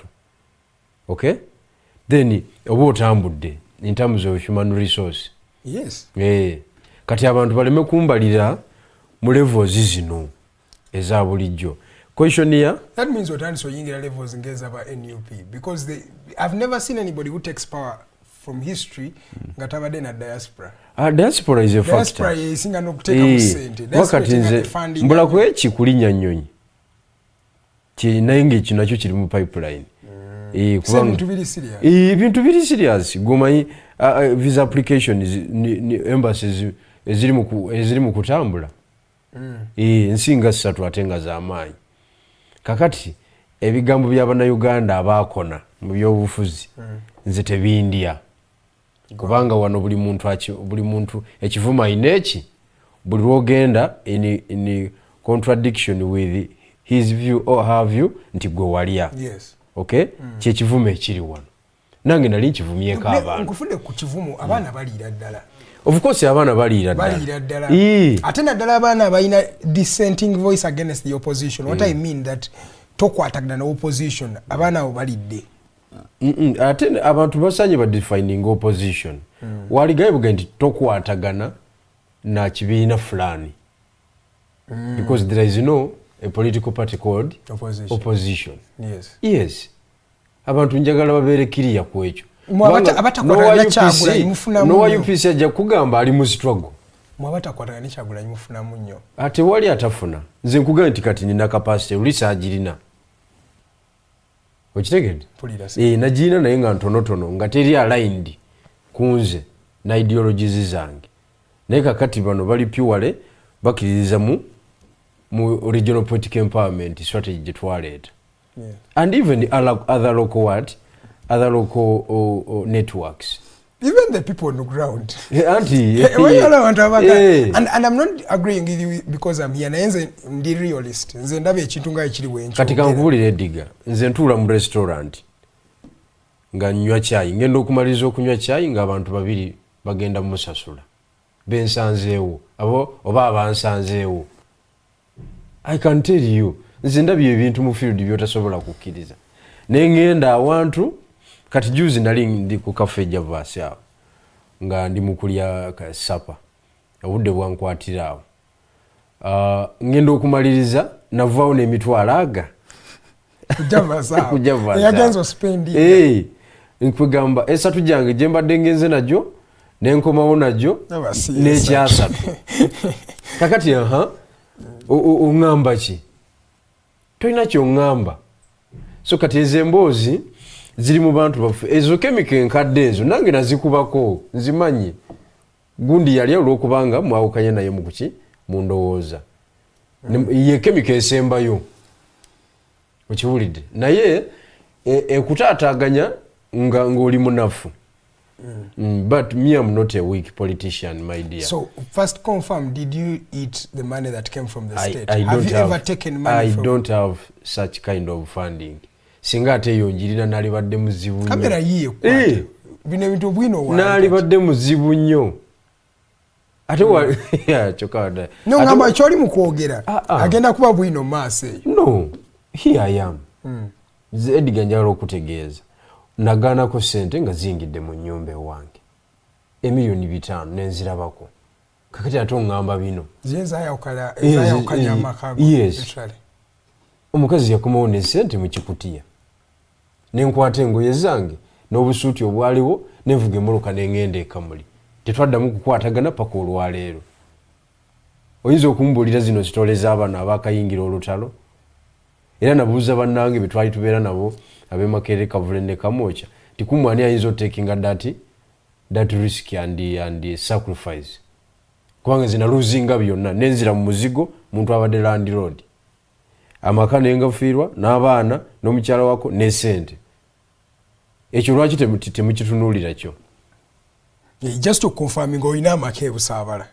Speaker 7: then oba otambudde in terms of human resource.
Speaker 4: Yes.
Speaker 7: Kati abantu baleme kumbalira mu levels zino eza bulijjo. Question here.
Speaker 4: That means otandise oyingira levels ngeza ba NUP because I've never seen anybody who takes power from history nga tabadde na diaspora.
Speaker 7: Diaspora is a factor.
Speaker 4: Diaspora yesinga n'okuteeka mu ssente.
Speaker 7: Wakati nze mbula kweki kulinya nnyonyi naye ng'ekyo nakyo kiri mu pipeline. Ebintu biri serious. Gomanyi visa applications ni embassies eziri mu kutambula. Nsinga 3 ate nga z'amaanyi. Kakati ebigambo by'Abannayuganda abaakona mu byobufuzi nze tebindya. Kubanga wano buli muntu ekivuma ineki buli lwogenda in contradiction with his view or her view nti gwe walya.
Speaker 4: Yes.
Speaker 7: Okay? Kyekivuma ekiri wano. Nange nali nkivumyeko abantu.
Speaker 4: Nkufudde ku kivumu abaana baliira ddala.
Speaker 7: Of course abana baliira
Speaker 4: ddala. Ate naddala abaana abalina dissenting voice against the opposition. What I mean that tokwatagana na opposition abaana abo balidde.
Speaker 7: Ate abantu basanye ba defining opposition. Waligaye buga nti tokwatagana na kibiina fulani. Because there is a political party called opposition. Yes. Abantu njagala babeere kiriya ku ekyo.
Speaker 4: Abatakwatagana Kyagulanyi mufunamu nnyo.
Speaker 7: Nowa UPC ajja kugamba ali mu struggle.
Speaker 4: Abatakwatagana Kyagulanyi mufunamu nnyo.
Speaker 7: Ate wali atafuna. Nze nkugamba nti kati nina capacity ulisa agirina. Okitegedde? Nagirina naye nga ntonotono nga teri aligned kunze na ideologies zange. Naye kakati bano bali purely bakiririza mu regional political empowerment strategy gye twaleeta. And even other local networks.
Speaker 4: Even the people on the ground.
Speaker 7: Auntie.
Speaker 4: And I'm not agreeing with you because I'm here. Nze ndi realist. Nze ndabe ekintu nga ekiri wencho.
Speaker 7: Katika nkubulira Edgar, nze ntuula mu restaurant nga nywa chai. Ngenda okumaliriza okunywa chai nga abantu babiri bagenda musasula. Bensanzeewo. Abo oba abansanzeewo. I can tell you, nze ndabye ebintu mu field byotasobola kukkiriza. Nengenda awantu kati juzi nali ndi ku cafe Javas awo nga ndi mukulya ka sapa obudde bwankwatira awo ngenda okumaliriza navaawo n'emitwalo aga
Speaker 4: Javas awo yagenzo spendi
Speaker 7: nkugamba esatu gyange gye mbadde ngenze nagyo n'enkomawo nagyo n'ekyasatu kakati oŋŋamba ki tolina ky'oŋŋamba so kati ezo emboozi ziri mu bantu baffe ezo kemiko enkadde ezo nange nazikubako nzimanyi gundi yali olw'okubanga mwawukanye naye mu kuki mu ndowooza ye kemiko esembayo okiwulidde naye ekutaataaganya ng'oli munafu. But me, I'm not a weak politician, my dear.
Speaker 4: So, first confirm, did you eat the money that came from the state?
Speaker 7: Have
Speaker 4: you ever taken money from...
Speaker 7: I don't have such kind of funding. Singa ate yonjirira nalibadde muzibu nnyo.
Speaker 4: Kamera yiye kwate. Bino bintu bwino wa.
Speaker 7: Nalibadde muzibu nnyo. Ate wa chokada.
Speaker 4: No ngamba kyoli mu kwogera. Agenda kuba bwino maase.
Speaker 7: No. Here I am. Edgar njagala okutegeeza. Nagaanako ssente nga ziyingidde mu nnyumba ewange. Emiliyoni 5 nenzirabako. Kakati ate oŋŋamba bino.
Speaker 4: Ezayawukanya amaka.
Speaker 7: Yes. Omukazi yakomawo ne ssente mu kikutiya. Nenkwata engoye zange n'obusuuti obwaliwo nenvuga emmoloka n'engenda ekamuli. Tetwaddamu kukwatagana paka olwaleero. Oyinza okumbuulira zino sitole z'abaana abaakayingira olutalo. Era nabuuza bannange bye twali tubeera nabo ab'Emakerere Kavule ne Kamwokya tikumwe ani ayinza otakinga that risk and sacrifice. Kubanga zina luzinga byonna nenzira mu muzigo muntu abadde landlord. Amaka nengafiirwa n'abaana n'omukyala wako ne ssente. Ekyo lwaki temukitunuulira kyo?
Speaker 4: Just to confirm ngo oyina amaka ebusaabala.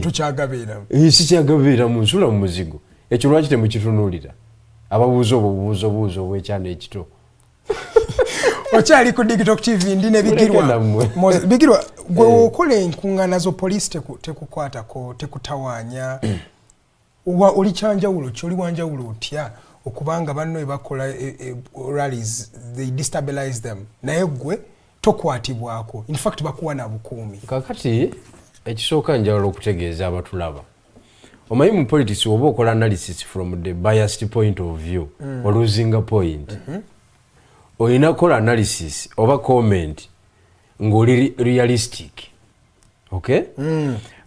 Speaker 4: Tukyagabeeramu.
Speaker 7: Sikyagabeeramu nsula mu muzigo. Ekyo lwaki temukitunuulira? Ababuuza obubuuzo bw'ekyana ekito.
Speaker 4: Okyali ku Digital TV ndi ne Bigirwa Moses. Bigirwa gwe okola enkuŋŋaana zo police tekukwatako tekutawaanya. Oli kyanjawulo kyoli wanjawulo otya okubanga banno bakola rallies they destabilize them naye gwe tokwatibwako, in fact bakuwa na bukuumi.
Speaker 7: Kakati ekisooka njawulo okutegeeza abatulaba, omanyi mu politics oba okola analysis from the biased point of view or losing a point, olina kola analysis oba comment ng'oli realistic, okay?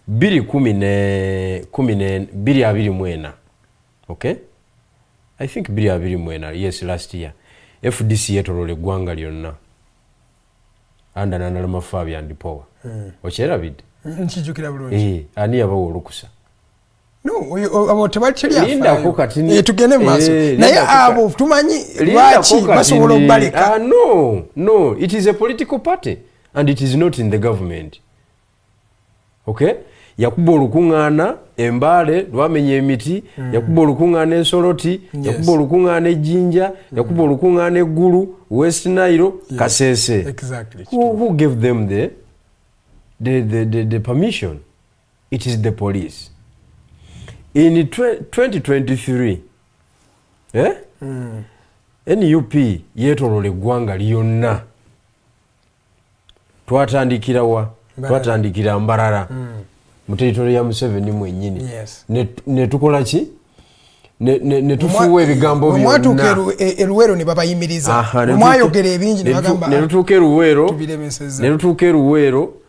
Speaker 7: 2024, okay? I think 2024, yes, last year FDC yetolola eggwanga lyonna under Nalama Fabian and Power. Okyerabidde?
Speaker 4: Nkijjukira bulungi.
Speaker 7: Ani yabawa olukusa?
Speaker 4: No, abo tebakiri afa.
Speaker 7: Lindako kati
Speaker 4: tugende maaso. Naye abo tumanyi lwaki basobola okubaleka.
Speaker 7: No, it is a political party and it is not in the government. Okay? Yakuba olukuŋŋaana Embale lwamenya emiti, yakuba olukuŋŋaana Ensoroti, yakuba olukuŋŋaana Ejjinja, yakuba olukuŋŋaana Eggulu, West Nile, Kasese.
Speaker 4: Exactly.
Speaker 7: Who gave them the permission? It is the police. In 2023, NUP yetolola eggwanga lyonna. Twatandikira Mbarara. Mu territory ya Museveni mwennyini. Ne tukola ki? Ne tufuwa ebigambo byonna.
Speaker 4: Omwatuuka Luweero ne babayimiriza. Omwayogera ebingi ne bagamba.
Speaker 7: Ne tutuuka Luweero.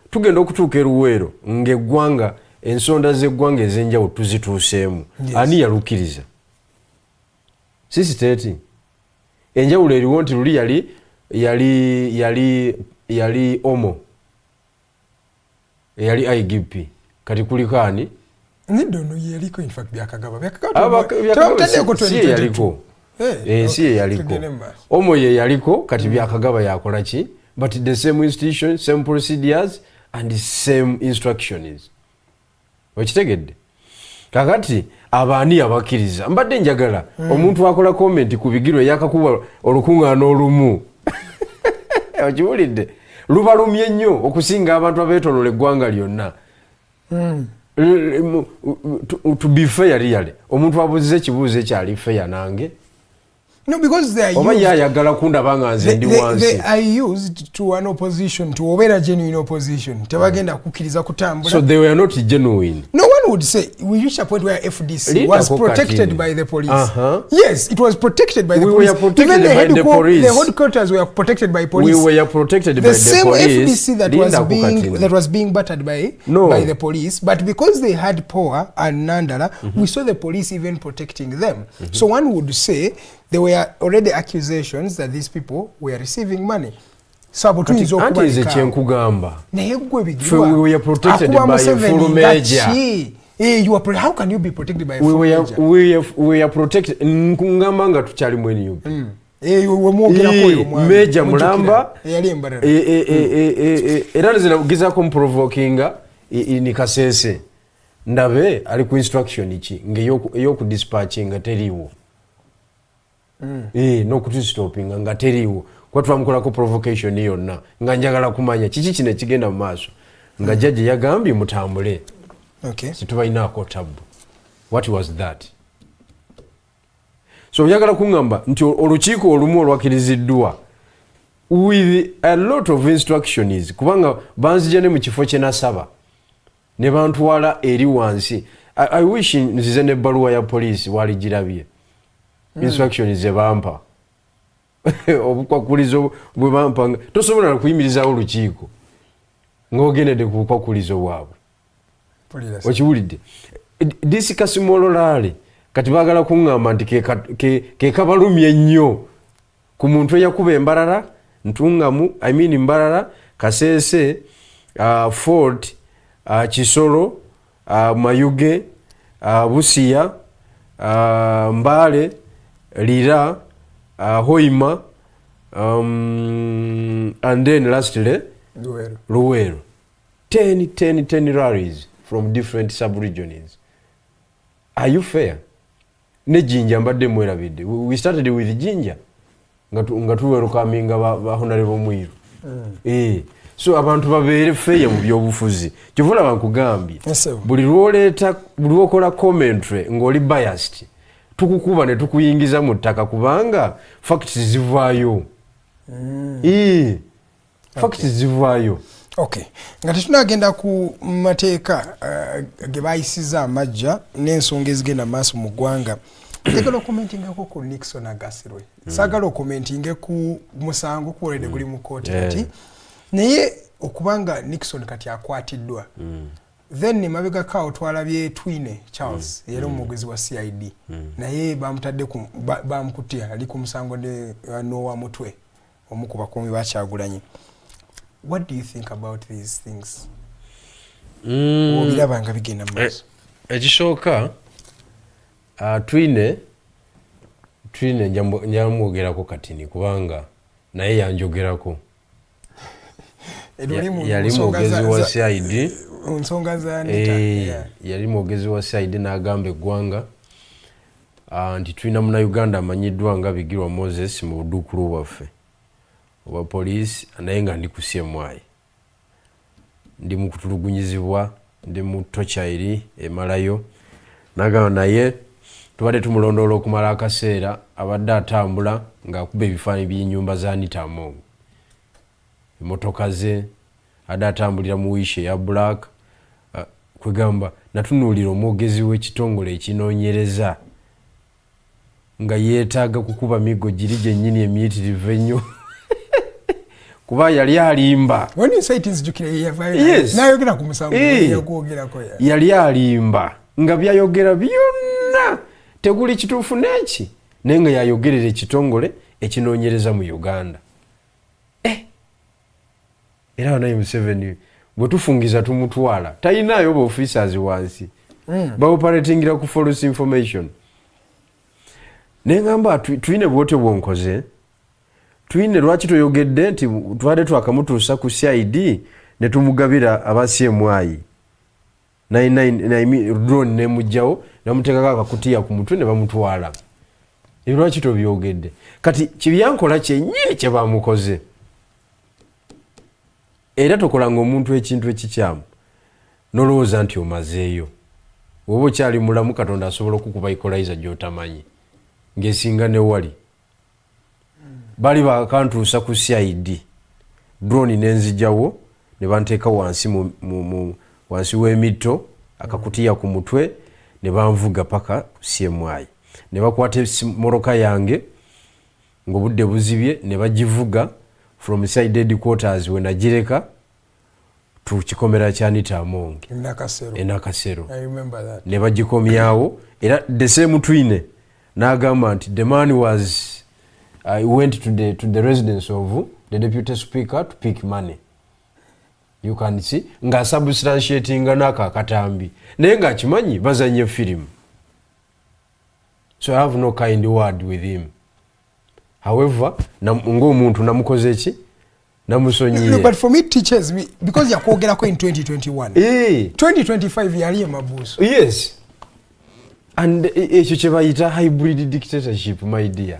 Speaker 7: Tugenda okutuuka Luweero ng'eggwanga ensonda z'eggwanga ez'enjawulo tuzituuseemu. Ani yalukiriza? Si state. Enjawulo eriwo nti luli yali Omo. Yali IGP. Kati kuliko ani?
Speaker 4: Nidono yaliko in fact byakagaba.
Speaker 7: Si yaliko. Si yaliko. Omo ye yaliko kati byakagaba yakola ki? But the same institution, same procedures and the same instructions. Okitegedde? Kakati abaani abakkiriza. Mbadde njagala omuntu akola comment ku Bigirwa yakakuba olukuŋŋaana olumu. Okiwulidde? Lubalumye nnyo okusinga abantu abeetolola eggwanga lyonna. To be fair really. Omuntu abuuziza ekibuuzo ekyali fair nange.
Speaker 4: No, because they are
Speaker 7: used.
Speaker 4: They are used to an opposition, to a genuine opposition.
Speaker 7: So they were not genuine.
Speaker 4: No one would say we reached a point where FDC was protected by the police. Yes, it was protected by the police. Even the headquarters were protected by police.
Speaker 7: We were protected by the police.
Speaker 4: The same FDC that was being battered by the police, but because they had power and Nandala, we saw the police even protecting them. So one would say there were already accusations that these people were receiving money. So
Speaker 7: we were protected by a full major.
Speaker 4: How can you be protected by a
Speaker 7: full major? We are protected. Major Mulamba era nzina provokinga ni Kasese ndabe ali ku instruction ki ngeyo dispatching teriwo. No kutustopping nga teriwo kwa twamukolako provocation yonna nga njagala kumanya kiki kino kigenda mu maaso nga judge yagambye mutambule.
Speaker 4: Okay.
Speaker 7: Situbalinaako tabu. What was that? So njagala kungamba nti olukiiko olumu olwakiriziddwa with a lot of instructions kubanga banzije ne mu kifo kye nasaba ne bantwala eri wansi. I wish nzize ne baluwa ya police waligirabye. Instructions zebampa obukwakulizo bwe bampa tosobola kuyimirizawo olukiiko ng'ogendedde ku bukwakulizo bwabwe. Okiwulidde? Disikasi kati baagala kuŋŋamba nti ke kabalumye nnyo ku muntu eyakuba Embarara Ntungamu, Mbarara, Kasese, Fort, Kisoro, Mayuge, Busia, Mbale, Lira, Hoima, and then lastly Luweero. 10 rallies from different sub-regions. Are you fair? Ne Jinja mbadde mwerabidde. We started with Jinja. Nga tuwerukaminga ba Honorable Mwiru. So abantu babeere fair mu byobufuzi. Kivula bankugambye. Buli lwokola commentary ng'oli biased. Tukukuba ne tukuyingiza mu ttaka kubanga facts zivaayo. facts zivaayo.
Speaker 4: Okay, nga tetunagenda ku mateeka ge bayisiza amajja n'ensonga ezigenda maaso mu ggwanga. Njagala okumentingako ku Nixon agasirwe. Saagala okumentinge ku musango kuwoledde guli mu kooti kati. Naye okubanga Nixon kati akwatiddwa. Then mabegako twalabye Twine Charles yali omwogezi wa CID. Naye bamutadde bamukutte ali ku musango ne Noah Mutwe omu ku bakuumi ba Kyagulanyi. What do you think about these things? Obiraba nga bigenda mu maaso.
Speaker 7: Ekisooka Twine njamwogerako katini kubanga naye yanjogerako. Yali mwogezi wa CID.
Speaker 4: Nsonga za
Speaker 7: yali mwogezi wa CID n'agamba eggwanga nti tulina Munnayuganda amanyiddwa nga Bigirwa Moses mu buduukulu bwaffe obwa poliisi naye nga ndi ku CMI. Ndi mu kutulugunyizibwa, ndi mu tochairi emalayo. N'agamba naye tubadde tumulondoola okumala akaseera abadde atambula ng'akuba ebifaananyi by'ennyumba za Anita Among. Emmotoka ze adde atambulira mu wiishe ya black. Kwegamba natunuulira omwogezi w'ekitongole ekinoonyereza nga yeetaaga kukuba migo giri gyennyini emiyitirivu ennyo kuba yali alimba.
Speaker 4: N'ayogera ku musango yakwogerako.
Speaker 7: Yali alimba nga byayogera byonna teguli kituufu n'eki naye nga yayogerera ekitongole ekinoonyereza mu Uganda. Era wanaye Museveni bwe tufungiza tumutwala talinayo ba officers wansi baoperatingira ku false information. Nengamba Twine bwote bwonkoze Twine lwaki toyogedde nti twade twakamutuusa ku CID ne tumugabira aba CMI 99 drone ne mujjawo namuteekako akakutiya ku mutwe ne bamutwala. Ebyo lwaki tobyogedde? Kati kibyankola kyennyini kye bamukoze. Era tokolanga omuntu ekintu ekikyamu nolowooza nti omazeeyo. Woba okyali mulamu Katonda asobola okukuba equalizer gy'otamanyi ng'esinga ne wali. Bali bakantuusa ku CID drone n'enzijjawo ne banteeka wansi wansi w'emitto akakutiya ku mutwe ne banvuga paka ku CMI. Ne bakwata moroka yange ng'obudde buzibye ne bagivuga from CID headquarters we nagireka tukikomera kya Anita Among Nakasero.
Speaker 4: I remember that.
Speaker 7: Ne bagikomyawo era the same Twine n'agamba nti the man was I went to the residence of the deputy speaker to pick money. You can see nga substantiating naka katambi naye nga akimanyi bazanye film. So I have no kind word with him. However, ng'omuntu namukoze ki namusonyiye.
Speaker 4: No, but for me it teaches me because yakwogerako in 2021. 2025 yali emabuso.
Speaker 7: Yes. And ekyo kye bayita hybrid dictatorship, my dear.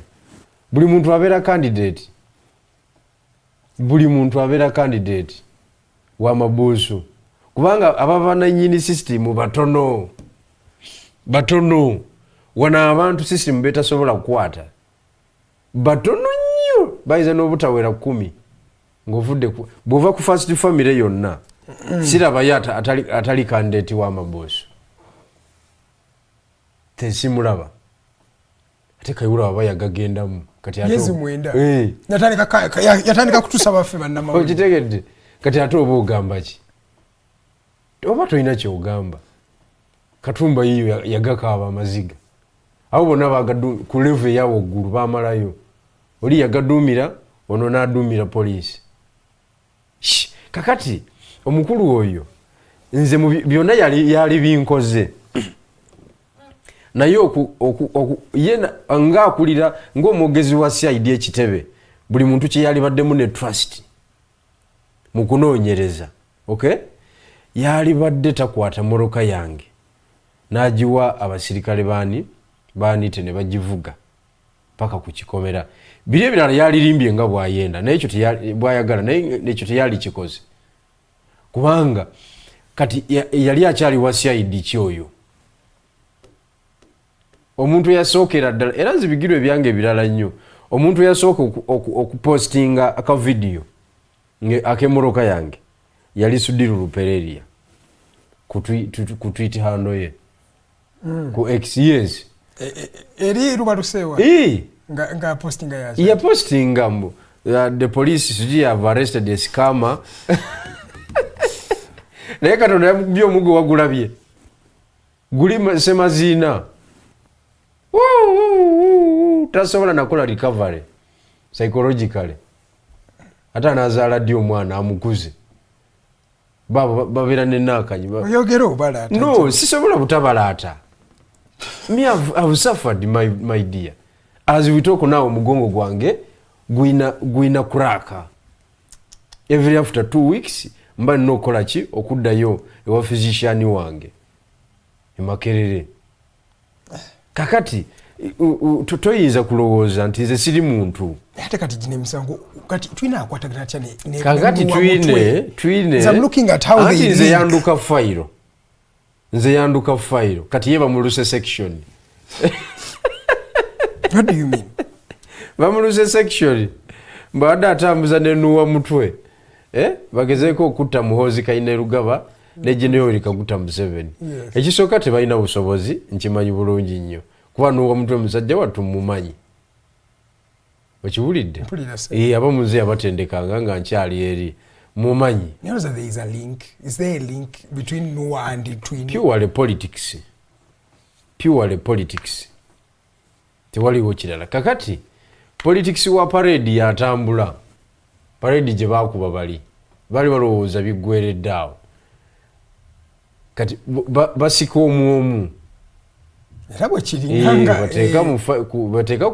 Speaker 7: Buli muntu abeera candidate. Buli muntu abeera candidate wa mabuso. Kubanga ababananyini system batono. Wana abantu system betasobola kukwata. Batono nnyo bayiza n'obutawera 10 ng'ovudde bw'ova ku first family yonna siraba yata atali candidate wa maboso tesimulaba ate Kayihura aba yagagendamu kati ato
Speaker 4: yezi mwenda yatandika kutusaba ffe bannamawulire
Speaker 7: okitegedde kati ate oba ogamba ki oba tolina kyogamba Katumba yiyo yagakaaba amaziga abo bonna bagaddu ku level yawo ggulu baamalayo oli yagaduumira ono n'aduumira poliisi. Kakati omukulu oyo nze byonna yali binkoze naye yena ng'akulira ng'omwogezi wa CID ekitebe buli muntu kye yali baddemu ne trust mu kunoonyereza. Okay? Yali badde takwata moroka yange n'agiwa abasirikale baanite ne bagivuga paka ku kikomera. Biri ebirala yalirimbye nga bwayenda naye ekyo bwayagala naye ekyo teyali kikoze kubanga kati yali akyali wa CID kyoyo omuntu yasookera ddala era nzibigirwa ebyange ebirala nnyo omuntu yasooka okupostinga aka video akemoroka yange yali Sudiru Lupereria ku tweet hando ye ku X years
Speaker 4: eri rubarusewa nga postinga yazo
Speaker 7: ya postinga mbo the police suji have arrested a scammer naye Katonda byo mugo wagulabye guli semazina tasobola nakola recovery psychologically ata nazaala ddi omwana amukuze babeera nenaakanyi
Speaker 4: oyogera obalaata
Speaker 7: no sisobola butabalaata me I've suffered my dear as we talk now omugongo gwange gwina kuraka every after 2 weeks mba nina okukola ki okuddayo ewa physician wange Makerere kakati toyinza kulowooza nti nze siri muntu
Speaker 4: ate kati gine misango kati twina akwatagana cyane
Speaker 7: kakati twine
Speaker 4: I'm looking at how they
Speaker 7: nze yanduka file kati ye bamuluse section
Speaker 4: what do you mean
Speaker 7: bamuluse section mbadde atambuza nenuwa mutwe bagezeeko okutta Muhoozi Kainerugaba ne General Kaguta Museveni ekisooka tebalina busobozi nkimanyi bulungi nnyo kuba nuwa mutwe musajja wattu mumanyi okiwulidde abamuze abatendekanga nga nkyali eri mumanyi
Speaker 4: is there a link between Noah and Twin
Speaker 7: purely politics tewaliwo kirala kakati politics wa parade yatambula parade gye baakuba bali balowooza biggweredde awo kati basika omwomu
Speaker 4: era bwe kiringanga
Speaker 7: bateeka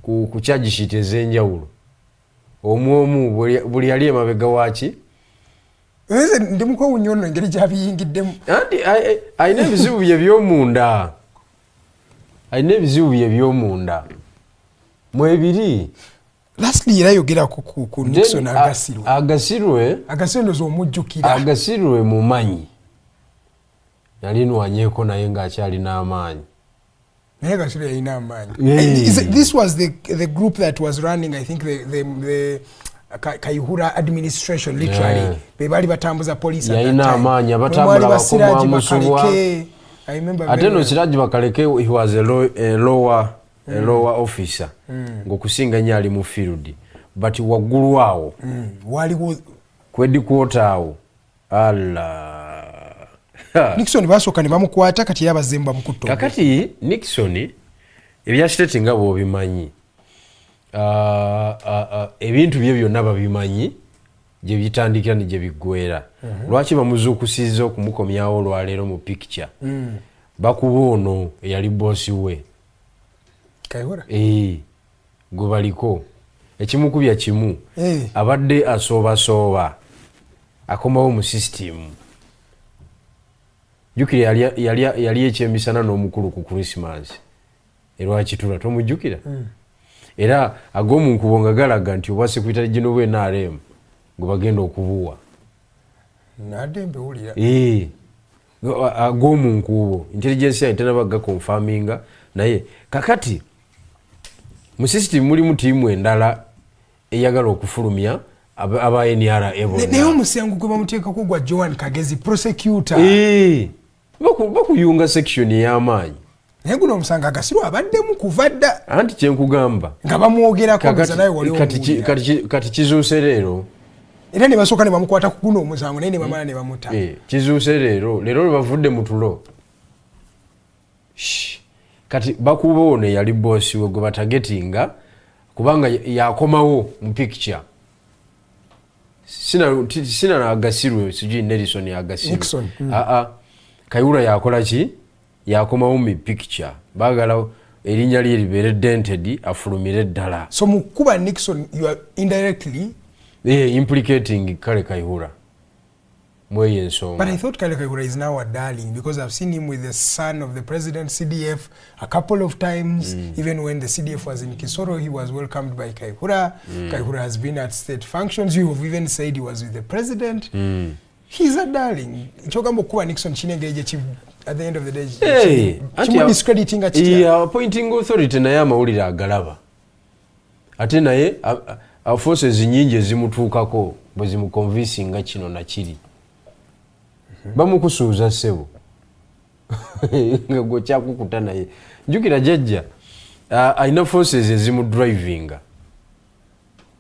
Speaker 7: ku charge sheet ez'enjawulo omwomu buli yali emabega waki
Speaker 4: ndi mukwewunya engeri gyabiyingiddemu
Speaker 7: anti alina ebizibu bye by'omunda mwebiri
Speaker 4: lastly era yogera ku Nixon
Speaker 7: agasirwe
Speaker 4: ndoza omujjukira
Speaker 7: agasirwe mumanyi yali nwanyeeko naye ng'akyali n'amaanyi
Speaker 4: naye Agasirwe yalina amaanyi this was the group that was running I think the Kayihura administration literally bali batambuza police
Speaker 7: yalina amaanyi abatambula bakomamusubwa ate no Siraji Bakaleke he was a lower officer ngokusinga nnyo ali mu field but waggulu awo
Speaker 4: waliwo
Speaker 7: kwedikwota awo
Speaker 4: Nixon basooka ne bamukwata kati yabazemba mukutto
Speaker 7: kakati Nixon ebya state nga bwobimanyi ebintu bye byonna babimanyi gye bitandikira ne gye biggwera lwaki bamuzuukusiza okumukomyawo olwaleero mu picture bakuba ono eyali boosi we
Speaker 4: Kayihura
Speaker 7: gwe baliko ekimukubya kimu abadde asooba akomawo mu system jukira yali ekyemisana n'omukulu ku Christmas erwakitula tomujjukira era ag'omunkubo nga galaga nti obwa Secretary General we NRM gwe bagenda okubuwa
Speaker 4: nadembewulira
Speaker 7: ag'omunkubo intelligence ya intana baga confirminga naye kakati mu system mulimu tiimu endala eyagala okufulumya aba NRA
Speaker 4: naye omusango gwe bamuteekako gwa Joan Kagezi prosecutor
Speaker 7: bakuyunga section y'amaanyi
Speaker 4: naye guno omusango Agasirwe abaddemu kuva dda
Speaker 7: anti kyenkugamba
Speaker 4: nga bamwogerako naye wali
Speaker 7: kati kizuuse leero
Speaker 4: era ne basooka ne bamukwata ku guno omusango naye ne bamala ne bamuta
Speaker 7: kizuuse leero lwe bavudde mu tulo kati bakuba ono yali boosi we gwe batagetinga kubanga yakomawo mu picture sina Agasirwe sijui Nelson Agasirwe Kayihura yakola ki yakomawo mu picture baagala erinnya lye libeere dented afulumire ddala
Speaker 4: so mu kuba Nixon you are indirectly
Speaker 7: implicating Kale Kayihura mweye ensonga.
Speaker 4: But I thought Kale Kayihura is now a darling because I've seen him with the son of the president, CDF, a couple of times. Even when the CDF was in Kisoro, he was welcomed by Kayihura. Kayihura has been at state functions. You have even said he was with the president. He's a darling. Chogambo kuwa Nixon chinengeje at the end of the day. Chimu discrediting a chitia.
Speaker 7: Yeah, appointing authority na ya mawulira agalaba. Ate naye forces nyingi ezimutuukako bwe zimuconvincinga kino na kiri bamukusuuza ssebo nga gwe kyakukuta naye njukira jjajja alina forces ezimudrivinga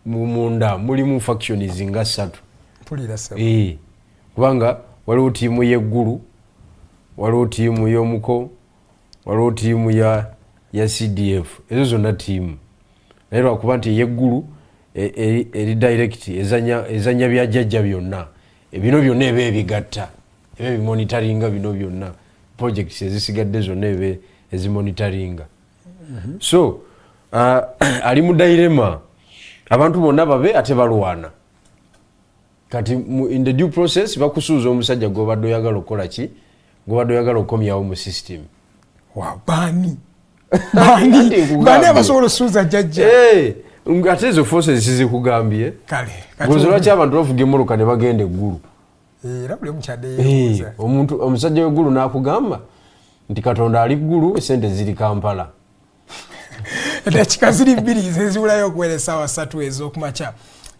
Speaker 7: munda mulimu factions nga 3 kubanga waliwo tiimu y'eggulu, waliwo tiimu y'omuko, waliwo tiimu ya CDF. Ezo zonna tiimu naye lwakuba nti y'eggulu eri direct ezanya bya jjajja byonna bino byonna eba ebigatta eba ebimonitoringa bino byonna projects ezisigadde zonna eba ezimonitoringa. So ali mu dilema, abantu bonna babe ate balwana kati in the due process bakusuuza omusajja gw'obadde oyagala okukola ki, gw'obadde oyagala okukomyawo mu system.
Speaker 4: Bani abasobola osuuza jjajja
Speaker 7: ate ezo forces zizikugambye gwozi lwaki abantu bavuga emmoloka ne bagenda eggulu
Speaker 4: era buli mukyadde
Speaker 7: omusajja w'eggulu n'akugamba nti Katonda ali ggulu, esente ziri Kampala.
Speaker 4: Dakika ziri 2 zeziwulayo okuwera essaawa 3 ez'okumakya.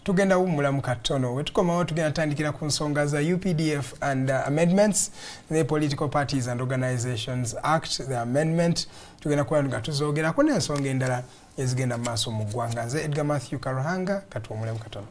Speaker 4: Tugenda wummulamu katono wetukomawo tugenda tandikira ku nsonga za UPDF and amendments, the Political Parties and Organizations Act, the amendment. Tugenda kuba nga tuzoogerako n'ensonga endala ezigenda mu maaso mu ggwanga. Nze Edgar Mathew Karuhanga, katuwummulamu katono.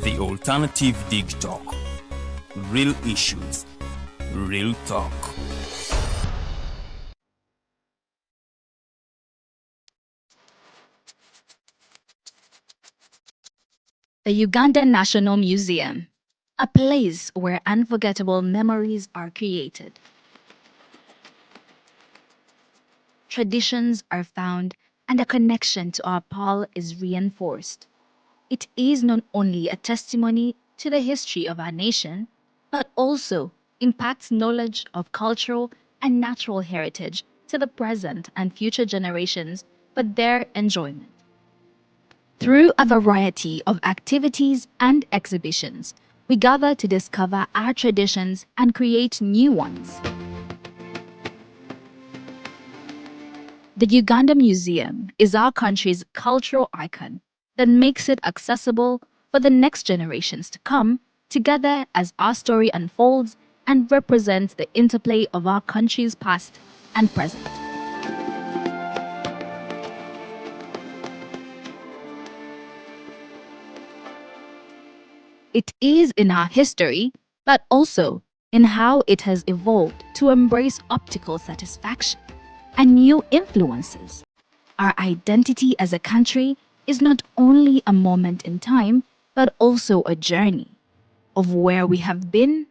Speaker 1: The Alternative Dig Talk. Real issues, real talk.
Speaker 6: The Uganda National Museum, a place where unforgettable memories are created. Traditions are found and a connection to our Paul is reinforced. It is not only a testimony to the history of our nation, but also impacts knowledge of cultural and natural heritage to the present and future generations for their enjoyment. Through a variety of activities and exhibitions, we gather to discover our traditions and create new ones. The Uganda Museum is our country's cultural icon that makes it accessible for the next generations to come together as our story unfolds and represents the interplay of our country's past and present. It is in our history, but also in how it has evolved to embrace optical satisfaction and new influences. Our identity as a country is not only a moment in time, but also a journey of where we have been,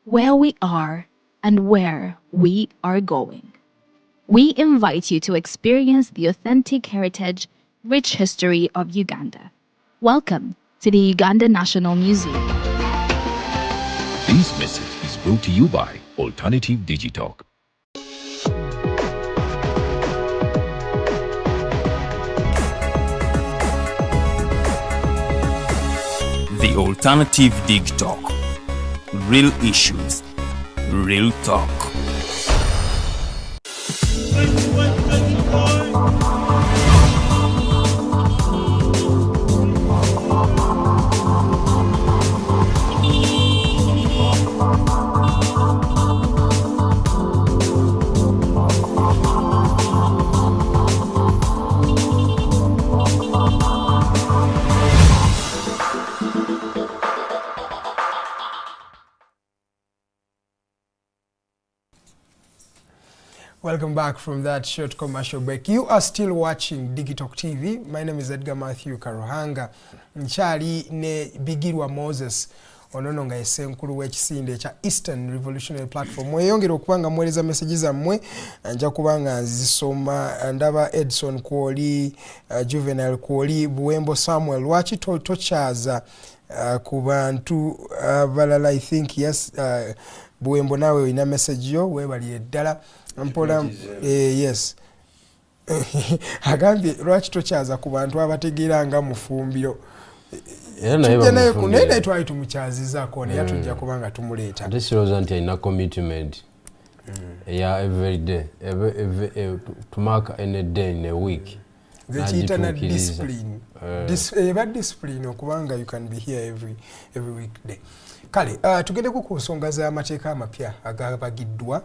Speaker 6: where we are, and where we are going. We invite you to experience the authentic heritage, rich history of Uganda. Welcome to the Uganda National Museum.
Speaker 5: This message is brought to you by Alternative Digitalk.
Speaker 1: The Alternative Dig Talk. Real issues, real talk.
Speaker 4: Welcome back from that short commercial break. You are still watching Digitalk TV. My name is Edgar Mathew Karuhanga. Nchali ne Bigirwa Moses. onono nga essenkulu w'ekisinde ekya Eastern Revolutionary Platform. Mweyongera okubanga muweereza message zammwe, nja kubanga nzisoma. Ndaba Edson Kwoli, Juvenile Kwoli, Buwembo Samuel, lwaki tokyaza ku bantu abalala? I think yes, Buwembo nawe olina message yo, weebaliye ddala. Mpola yes. Agambye lwaki tokyaza ku bantu abategeera nga mufumbiro. Naye twali tumukyazizaako naye tujja kubanga tumuleeta.
Speaker 7: Ate kirowooza nti alina commitment eya every day, to mark any day in a week.
Speaker 4: Zekiyita na discipline. Eba discipline okubanga you can be here every weekday. Kale, tugendeko ku nsonga z'amateeka amapya agabagiddwa.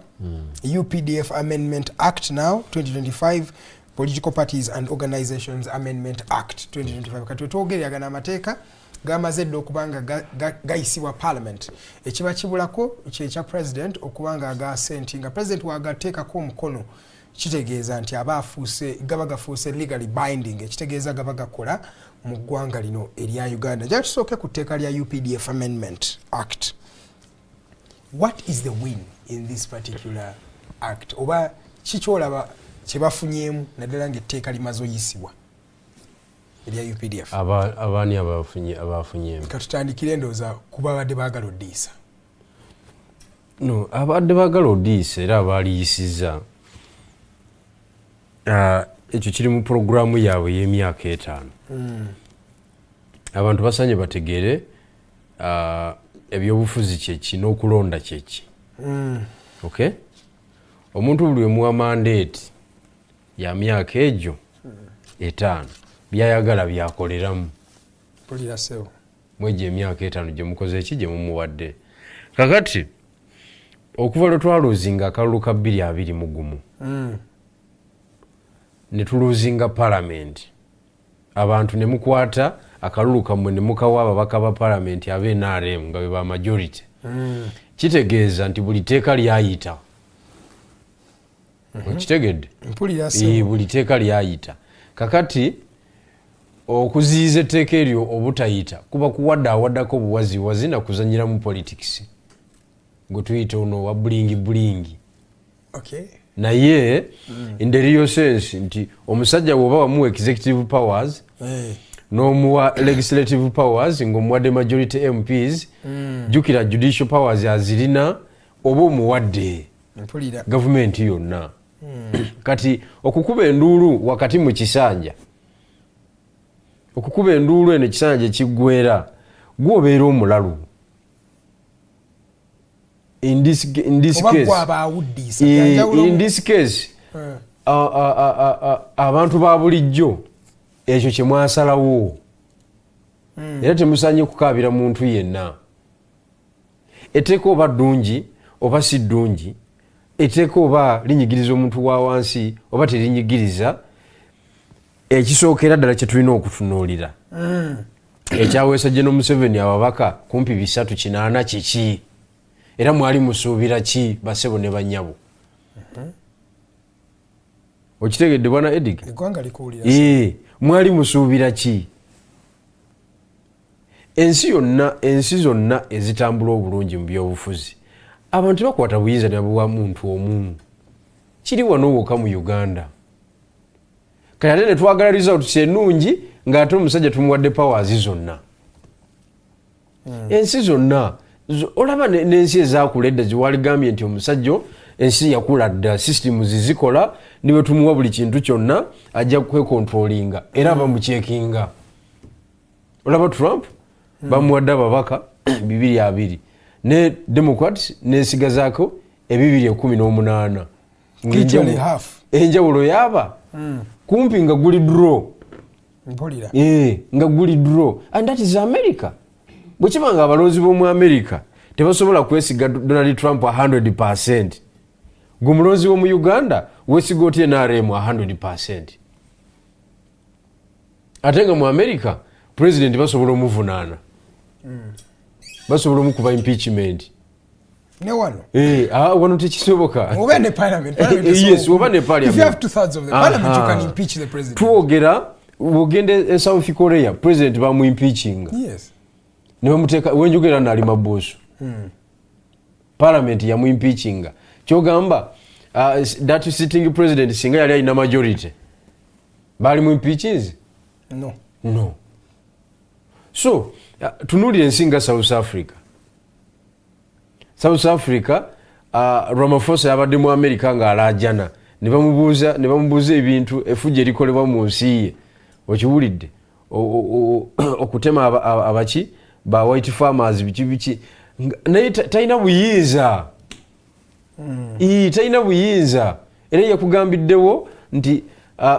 Speaker 4: UPDF Amendment Act now 2025, Political Parties and Organizations Amendment Act 2025. Kati twogera amateeka gamaze dda okubanga gayisibwa Parliament. Ekiba kibulako kya president okubanga agasentinga. President wagateekako omukono, kitegeeza nti gaba gafuuse legally binding, ekitegeeza gaba gakola mu ggwanga lino erya Uganda. Njagala tusooke ku tteeka lya UPDF Amendment Act. What is the win in this particular act? Oba kikyolaba kye bafunyeemu naddala ng'etteeka limaze oyisibwa erya UPDF?
Speaker 7: Abaani abafunyeemu?
Speaker 4: Katutandikire ndowooza ku babadde baagala oddiisa.
Speaker 7: No, abadde baagala oddiisa era abaaliyisizza. Ekyo kiri mu puroguramu yaabwe y'emyaka 5. Abantu basanye bategeere ebyobufuzi kyeki n'okulonda kyeki. Okay? Omuntu buli emuwa mandate ya myaka egyo 5 byayagala byakoleramu. Mwegyo emyaka 5 gye mukoze eki gye mumuwadde. Kakati okuva lwe twaloozinga akalulu ka 2021 ne tuluzinga Parliament, abantu ne mukwata akalulu kammwe ne mukawa ababaka ba Parliament abe NRM nga be ba majority. Kitegeeza nti buli teeka lyayita. Kitegedde? Buli teeka lyayita. Kakati okuziyiza etteeka eryo obutayita kuba kuwaddaako obuwaziwazi na kuzanyira mu politics. Gwe tuyita ono wa bulingi.
Speaker 4: Okay.
Speaker 7: Naye in the real sense nti omusajja bw'oba wamuwa executive powers n'omuwa legislative powers ng'omuwadde majority MPs, jukira judicial powers azirina oba omuwadde gavumenti yonna. Kati okukuba enduulu wakati mu kisanja, okukuba enduulu eno ekisanja kiggwera, gw'obeera omulalu. In this case, abantu ba bulijjo ekyo kye mwasalawo era temusaanye kukaabira muntu yenna. Etteeka oba ddungi oba si ddungi, etteeka oba linyigiriza omuntu wa wansi oba terinyigiriza, ekisookera ddala kye tulina okutunuulira ekyaweesa General Museveni ababaka kumpi 380 kiki era mwali musuubira ki basebo ne bannyabo? Okitegedde bwana Edgar?
Speaker 4: Eggwanga likuwulira.
Speaker 7: Mwali musuubira ki? Ensi zonna ezitambula obulungi mu byobufuzi abantu bakwata buyinza nabwa muntu omu. Kiri wano wokka mu Uganda. Kale ne twagala result ennungi ng'ate omusajja tumuwadde powers zonna. Ensi zonna olaba n'ensi ezaakuledda ziwaligambye nti omusajja ensi yakula dda, systems zikola, niwe tumuwa buli kintu kyonna ajja kwekontrolinga era bamucekinga. Olaba Trump bamuwadde ababaka 220 ne Democrats n'esigazaako 218 enjawulo yaaba kumpi nga guli draw. Nga guli draw, and that is America. Bwekibanga abalonzi b'omu America tebasobola kwesiga Donald Trump 100%, gwe mulonzi w'omu Uganda weesiga otya NRM 100%. Ate nga mu America president basobola omuvunaana, basobola omukuba impeachment.
Speaker 4: Ne wano?
Speaker 7: Wano tekisoboka.
Speaker 4: Oba ne parliament.
Speaker 7: Yes, oba ne parliament.
Speaker 4: If you have 2/3 of the parliament, you can impeach the president.
Speaker 7: Tuwogera wogende South Korea, president bamu impeaching.
Speaker 4: Yes.
Speaker 7: ne bamuteka wenjogera nali mabusu parliament yamu impeachinga kyogamba that sitting president singa yali alina majority bali mu impeaches no so tunulire ensinga South Africa Ramaphosa yabadde mu America nga alajana ne bamubuuza ebintu efujje likolebwa mu nsi ye okiwulidde okutema abaki ba white farmers biki naye talina buyinza talina buyinza era yakugambiddewo nti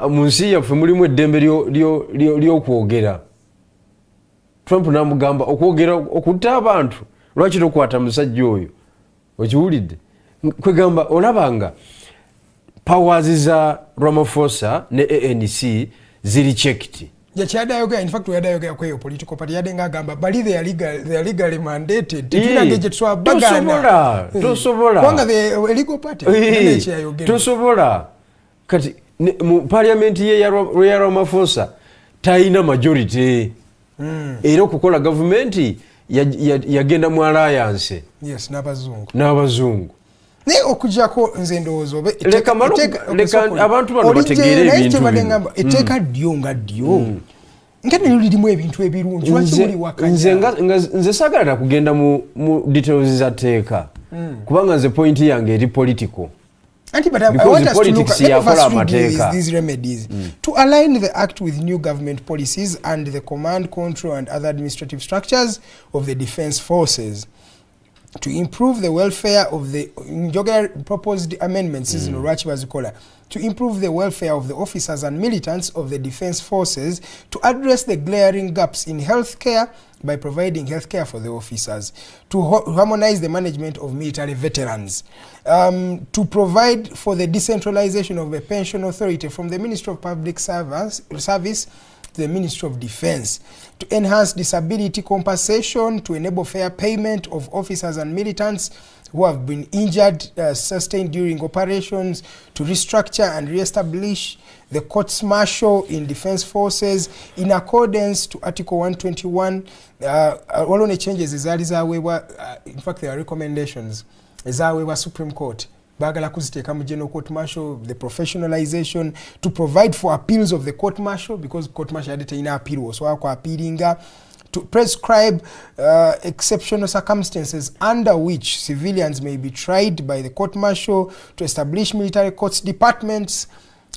Speaker 7: mu nsi yaffe mulimu eddembe ly'okwogera. Trump namugamba okwogera okutta abantu lwaki tokwata musajja oyo okiwulidde kwegamba olabanga powers za Ramaphosa ne ANC ziri checked.
Speaker 4: In fact, we had a political party. They are legally mandated.
Speaker 7: Tosobola.
Speaker 4: The legal party.
Speaker 7: Tosobola. Kati mu parliament ye ya Ramaphosa taina majority. Era okukola government yagenda mu alliance.
Speaker 4: Yes, n'abazungu.
Speaker 7: Ne
Speaker 4: okujjako nze ndowooza
Speaker 7: leka abantu bano bategeera ebintu bino
Speaker 4: etteeka ddyo nga ddyo nga nayo lirimu ebintu ebirungi lwaki muli wakanya
Speaker 7: nze saagala nakugenda mu details za tteeka kubanga nze point yange eri political.
Speaker 4: But I want us to look at these remedies to align the act with new government policies and the command, control and other administrative structures of the defense forces. To improve the welfare of the proposed amendments to improve the welfare of the officers and militants of the defense forces, to address the glaring gaps in healthcare by providing healthcare for the officers, to harmonize the management of military veterans, to provide for the decentralization of the pension authority from the Ministry of Public Service to the Ministry of Defense, to enhance disability compensation, to enable fair payment of officers and militants who have been injured, sustained during operations, to restructure and re-establish the courts martial in defense forces in accordance to Article 121. All on the changes is in fact there are recommendations ezaweebwa Supreme Court. Bagala kuziteeka mu General Court Martial, the professionalization, to provide for appeals of the court martial, because court martial had in appeal, so appealing, to prescribe exceptional circumstances under which civilians may be tried by the court martial, to establish military courts departments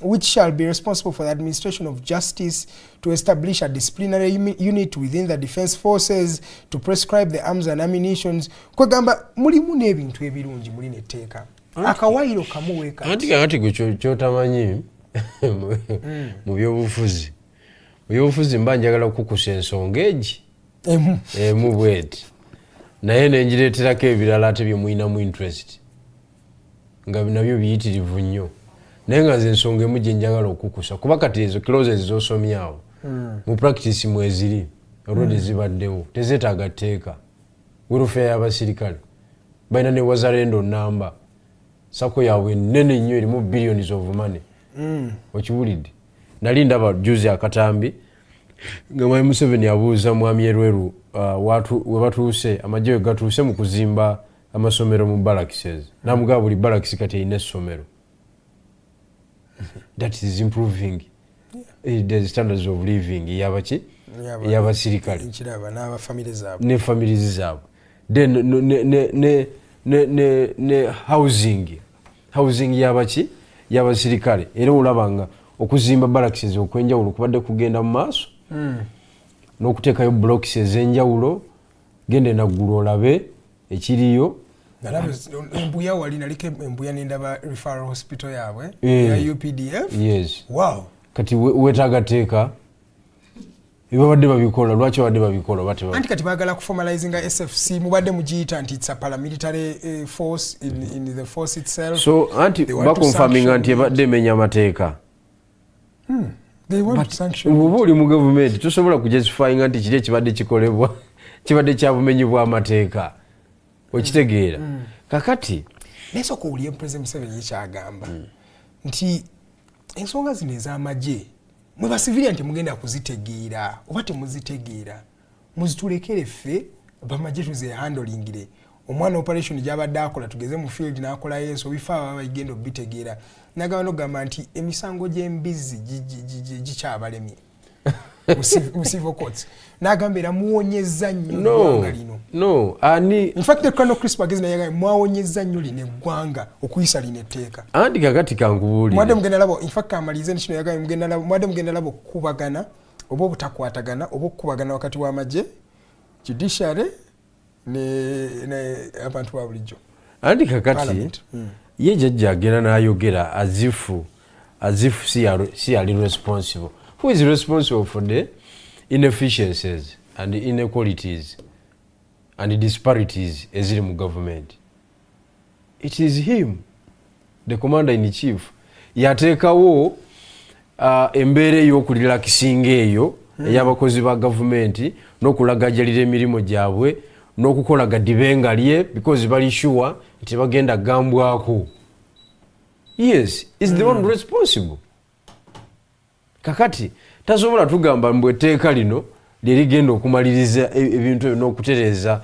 Speaker 4: which shall be responsible for the administration of justice, to establish a disciplinary unit within the defense forces, to prescribe the arms and ammunitions. Kwegamba mulimu n'ebintu ebirungi muli netteeka. Akawayiro kamuweka.
Speaker 7: Anti kyotamanyi mu byobufuzi. Mu byobufuzi mba njagala okukusa ensonga egi. Emu bweti. Naye nenjireeterako ebirala ate bye mulinamu interest. Nga nabyo biyitirivu nnyo. Naye nga nze ensonga emu gye njagala okukusa. Kuba kati ezo clauses z'osomyawo. Mu practice mweziri. Already zibaddewo. Tezeetaaga tteeka. Welfare y'abasirikale. Balina ne wazalendo namba. Sako yawe nene nnyo erimu billions of money. Okiwulidde. Nali ndaba juzi akatambi nga Mwami Museveni abuuza Mwami Erweru we batuuse amagye gatuuse mu kuzimba amasomero mu barracks. Namugaba buli barracks kati erina essomero. That is improving the standards of living y'abasirikale ne families zaabwe. Then ne housing y'abasirikale era olabanga okuzimba barracks okwenjawulo kubadde kugenda mu maaso n'okuteekayo blocks ez'enjawulo gende naggulu olabe ekiriyo.
Speaker 4: Embuya wali naliko embuya n'endaba referral hospital yaabwe ya UPDF.
Speaker 7: Yes.
Speaker 4: Wow.
Speaker 7: Kati wetaaga teeka babadde babikola lwaki babadde babikola bate
Speaker 4: anti kati baagala kuformalizinga SFC mubadde mugiyita nti it's a paramilitary force in the force itself.
Speaker 7: So anti bakonfirming anti ebadde emenya amateeka.
Speaker 4: They want to sanction.
Speaker 7: Ubuli mu government tosobola kujustifying anti kiri ekibadde kikolebwa kibadde kya bumenyi bwa amateeka. Okitegeera. Kakati
Speaker 4: neso ko uli President Museveni kyagamba nti ensonga zino ez'amagye mwe ba civilian temugenda kuzitegeera oba temuzitegeera muzitulekere ffe bamaje tuze handlingire omwana operation gyabadde akola tugeze mu field n'akola yeso bifa abayigendo bitegeera nagaba no gamba nti emisango gy'embizi gikyabalemye mu civil courts nagambira muwonyeza nnyo eggwanga lino
Speaker 7: ani
Speaker 4: in fact the Colonel Chris Bagezi naye mwawonyeza nnyo lino eggwanga okuyisa lino etteeka
Speaker 7: andi kakati kankubuulire
Speaker 4: mwadde mugenda labo in fact amalize n'kino yagaye mugenda labo mwadde mugenda labo kubagana oba obutakwatagana oba okubagana wakati w'amagye judiciary ne abantu ba bulijjo
Speaker 7: andi kakati ye jajja agenda n'ayogera as if si ali responsible. Who is responsible for the inefficiencies and the inequalities and the disparities eziri mu government? It is him, the commander in chief. Yateekawo embeera ey'okulirakisinga eyo ey'abakozi ba gavumenti n'okulagajalira emirimu gyabwe n'okukola gadibenga lye because bali sure nti bagenda gambwako. Yes, is the one responsible. Kakati tasobola tugamba mbwe etteeka lino lirigenda okumaliriza ebintu n'okutereeza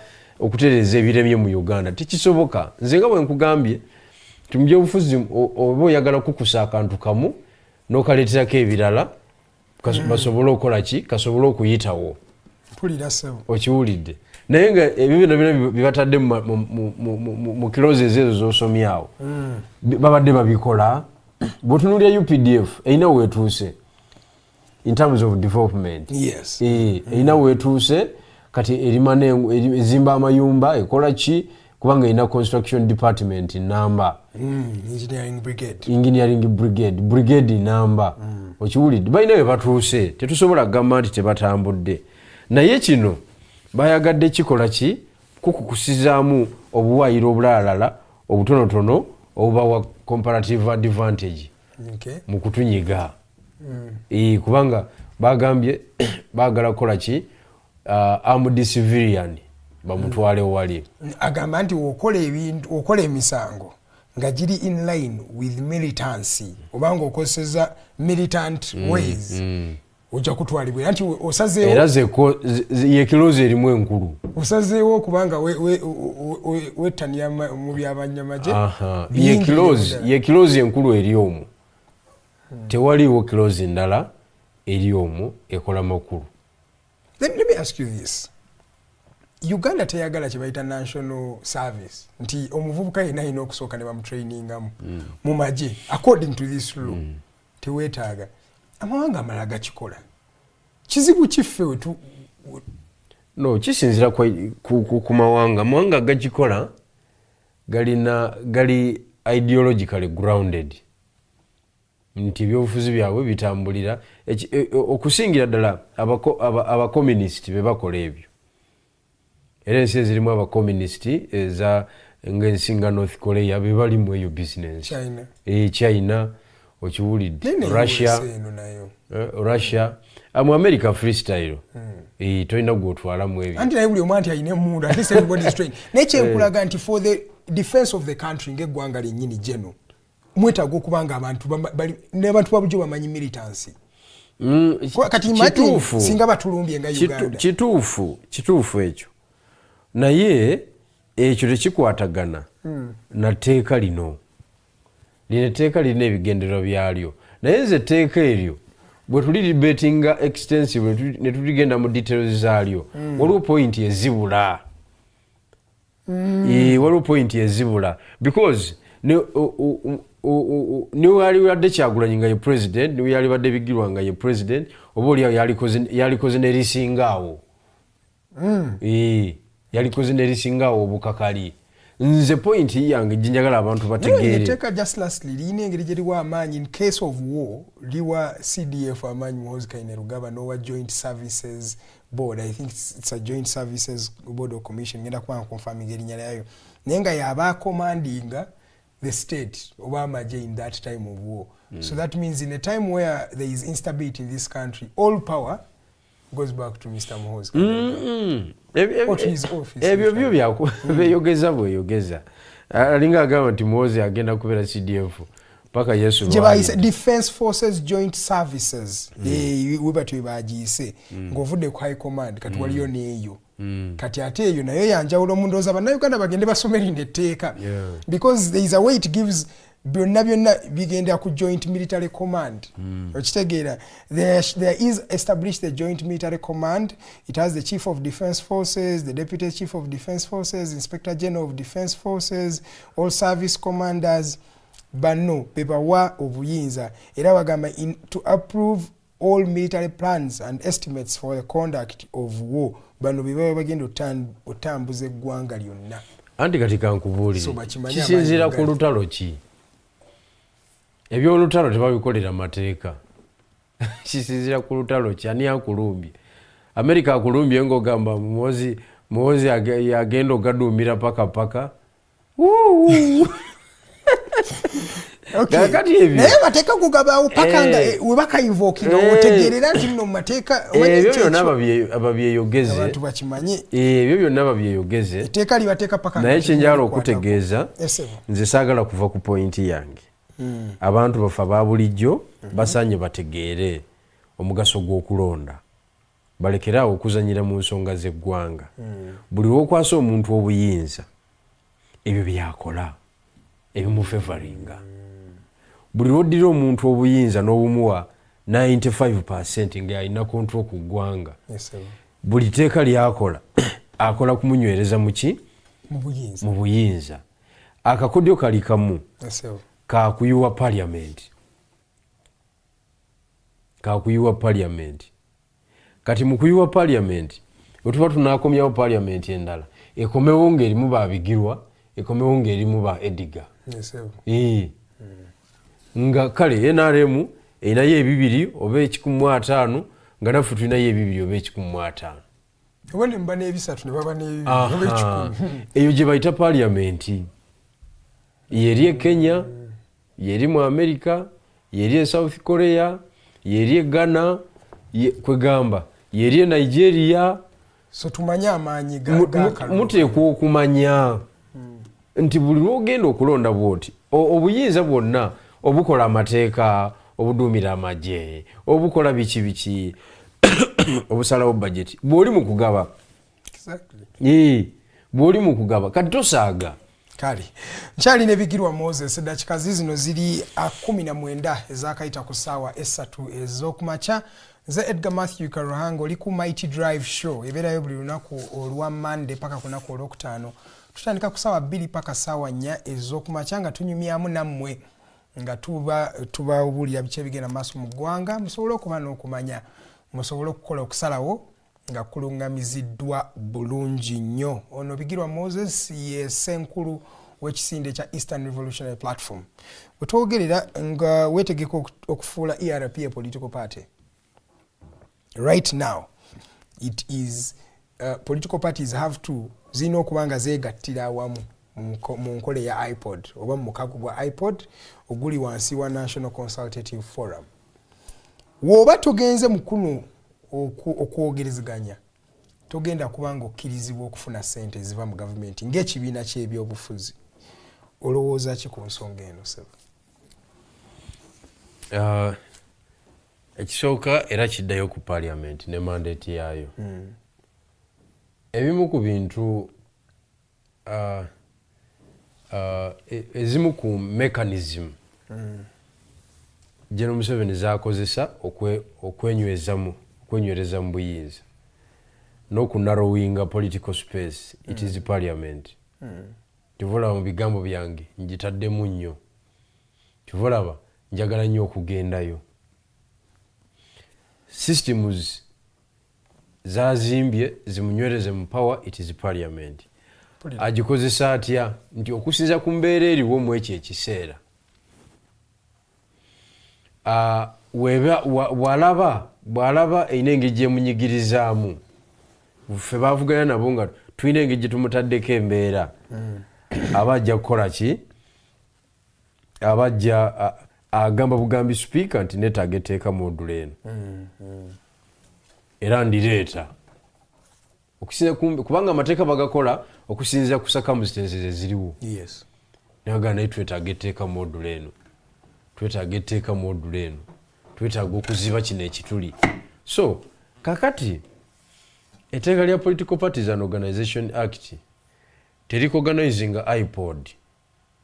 Speaker 7: ebiremye mu Uganda. Tekisoboka. Nze nga bwe nkugambye tumuje obufuzi oba oyagala kukusa akantu kamu n'okaleeterako ebirala basobole okukola ki kasobole okuyitawo.
Speaker 4: Mpulira ssebo.
Speaker 7: Okiwulidde. Naye nga ebyo byonna bibatadde mu clauses ezo z'osomyawo babadde babikola bw'otunuulira UPDF erina weetuuse in terms of development.
Speaker 4: Yes.
Speaker 7: Erina weetuuse kati ezimba amayumba ekola ki kubanga erina construction department namba engineering brigade namba okiwulidde balina we batuuse tetusobola kugamba nti tebatambudde naye kino bayagadde kikola ki kukukusizaamu obuwaayiro obulalala obutonotono obubawa comparative advantage mu kutunyiga kubanga bagambye baagala kukola ki armed civilian bamutwale wali
Speaker 4: agamba nti okola emisango nga giri in line with militancy obanga okozesa militant ways ojja kutwalibwa nti osazeewo
Speaker 7: era yekilozi erimu enkulu
Speaker 4: osazeewo okubanga wettania mu byabanyamagye
Speaker 7: yekilozi enkulu eri omu tewaliwo kilozi ndala eri omu ekola makulu.
Speaker 4: Let me ask you this. Uganda teyagala kye bayita national service nti omuvubuka yenna alina okusooka ne bamutrainingamu mu magye according to this law teweetaaga amawanga amalala gakikola kizibu kiffe wetu
Speaker 7: no kisinzira ku mawanga gakikola gali ideologically grounded nti ebyobufuzi byabwe bitambulira okusingira ddala abakomunisiti be bakola ebyo era ensi ezirimu abakomunisiti ng'ensinga North Korea be balimu eyo business China okiwulidde Russia mu America freestyle tolina gwotwalamu ebyo
Speaker 4: anti naye buli omu anti alina emundu at least everybody is trained nekyenkulaga nti for the defense of the country ng'eggwanga lyennyini geno mwetaaga okubanga n'abantu babujjo bamanyi militancy kati imagine singa batulumbye nga Uganda
Speaker 7: kituufu ekyo naye ekyo tekikwatagana na tteeka lino etteeka lirina ebigendererwa byalyo naye nze etteeka eryo bwe tuli debatinga extensive ne tuligenda mu details zaalyo waliwo point ezibula because niwe yalibadde Kyagulanyi nga ye president niwe yalibadde Bigirwa nga ye president oba oli yalikoze nerisingaawo yalikoze nerisingaawo obukakali nze point yange jinjagala abantu bategeere
Speaker 4: etteeka just lastly lirina engeri gye liwa amaanyi in case of war liwa CDF amaanyi Muhoozi Kainerugaba n'owa Joint Services Board. I think it's a Joint Services Board or Commission ngenda kuba confirming erinnya lyayo naye nga yaba commandinga the state oba amagye in that time of war. So that means in a time where there is instability in this country all power goes back to Mr. Muhoozi Kainerugaba.
Speaker 7: Ebyo byo byakubeyogeza bweyogeza alinga agamba nti Muhoozi agenda kubeera CDF paka Yesu
Speaker 4: lwali Defense Forces Joint Services webatu bagiyise ng'ovudde ku high command kati waliyo neeyo kati ate eyo nayo yanjawulo omundoza bannayuganda bagende basomerinda etteeka because there is a way it gives byonna bigenda ku joint military command okitegeera there is established the joint military command. It has the chief of defense forces, the deputy chief of defense forces, inspector general of defense forces, all service commanders. Bano bebawa obuyinza era bagamba to approve all military plans and estimates for the conduct of war. Bano bebaba bagenda otambuza eggwanga lyonna.
Speaker 7: Anti kati kankubuulire kisinziira ku lutalo ki? Ebyolutalo tebabikolera mateeka. Kisinziira ku lutalo ki? Ani akulumbye? America akulumbye ng'ogamba muwozi agenda ogaduumira paka.
Speaker 4: Kati ebyo naye mateeka kugabaawo paka nga we bakainvokinga otegeerera nti nno mu mateeka
Speaker 7: ebyo byonna ababyeyogeze
Speaker 4: abantu bakimanye
Speaker 7: ebyo byonna ababyeyogeze
Speaker 4: etteeka libateeka paka
Speaker 7: naye kyenjala okutegeeza nze saagala kuva ku pointi yange abantu bafe aba bulijjo basaanye bategeere omugaso gw'okulonda balekeraawo okuzanyira mu nsonga z'eggwanga buli lwokwasa omuntu obuyinza ebyo byakola ebimufevaringa buli lwoddira omuntu obuyinza n'obumuwa 95% ng'alina kontrol ku ggwanga buli teeka lyakola akola kumunywereza muki mu buyinza akakodyo kali kamu kakuyiwa parliament kati mu kuyiwa parliament wetuba tunaakomyawo parliament endala ekomewo ng'erimu ba Bigirwa ekomewo ng'erimu ba Edgar nga kale NRM erinayo ebibiri oba 150 nga naffe tulinayo ebibiri oba 150
Speaker 4: oba ne mba n'ebisatu ne baba n'ebibiri oba 10
Speaker 7: eyo gye bayita parliament yeri e Kenya yeri mu America yeri e South Korea yeri e Ghana kwegamba yeri e Nigeria
Speaker 4: so tumanya amaanyi
Speaker 7: muteekwa okumanya nti buli lwogenda okulonda bwoti obuyinza bwonna obukola amateeka obuduumira amagye obukola biki obusalawo budget bw'oli mu kugaba bw'oli mu kugaba kati tosaaga
Speaker 4: kale nkyali ne Bigirwa Moses dakika zino ziri 19 ezakayita ku ssaawa 3 ez'okumakya. Nze Edgar Mathew Karuhanga oli ku Mighty Drive Show ebeerayo buli lunaku olwa Monday paka ku lunaku olwokutaano. Tutandika ku ssaawa 2 paka ssaawa 4 ez'okumakya nga tunyumyamu nammwe nga tubabuulira biki ebigenda maaso mu ggwanga musobole okuba n'okumanya musobole okukola okusalawo nga kulungamiziddwa bulungi nnyo. Ono Bigirwa Moses ye ssenkulu w'ekisinde kya Eastern Revolutionary Platform. Bwe twogerera nga weetegeka okufuula ERP a political party. Right now, it is political parties have to zina okuba nga zeegattira awamu mu nkole ya iPod oba mu mukago gwa iPod oguli wansi wa National Consultative Forum. Woba togenze mukuno okwogerezeganya togenda kuba nga okkirizibwa okufuna ssente ziva mu gavumenti ng'ekibiina ky'ebyobufuzi. Olowooza ki ku nsonga eno sebo?
Speaker 7: Ekisooka era kiddayo ku parliament ne mandate yaayo. Ebimu ku bintu ezimu ku mechanism General Museveni zaakozesa okwenywereza mu buyinza n'okunarrowinga political space it is parliament. Kivolaba mu bigambo byange njitaddemu nnyo. Kivolaba njagala nnyo okugendayo. Systems zazimbye zimunywereze mu power it is parliament. Agikozesa atya nti okusinza ku mbeera eriwo mu ekyo ekiseera. Bw'alaba erina engeri gyemunyigirizaamu ffe baavuganya nabo nga tulina engeri gye tumutaddeko embeera aba ajja kukola ki? Aba ajja agamba bugambi speaker nti neetaaga etteeka moodula eno era ndireeta kubanga amateeka bagakola okusinziira ku circumstances eziriwo. Naga naye twetaaga etteeka moodula eno twetaaga okuziba kino ekituli. So kakati etteeka lya Political Parties and Organization Act terikoganizing iPod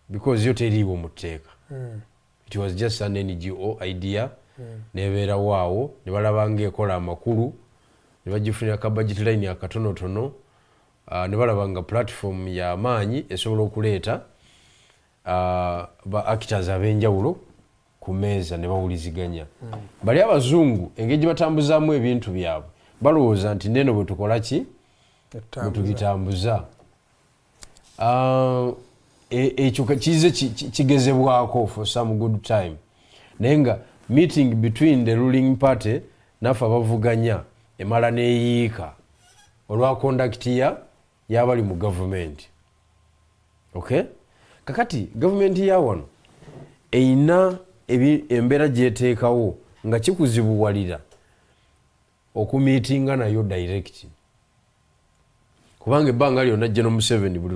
Speaker 7: because yo teriiwo mu tteeka. It was just an NGO idea. Nebeera waawo ne balabanga ekola amakulu ne bagifunira ka budget line akatonotono ne balabanga platform ya maanyi esobola okuleeta ba actors ab'enjawulo ku meeza ne bawuliziganya. Bali abazungu engeri gye batambuzaamu ebintu byabwe balowooza nti neno bwe tukola ki bwe tugitambuza ekyo kize kigezebwako for some good time naye nga meeting between the ruling party nafe abavuganya emala neeyiika olwa conduct y'abali mu government. Okay? Kakati government ya wano eyina embeera gyeteekawo nga kikuzibuwalira okumiitinga nayo direct. Kubanga ebbanga lyonna General Museveni buli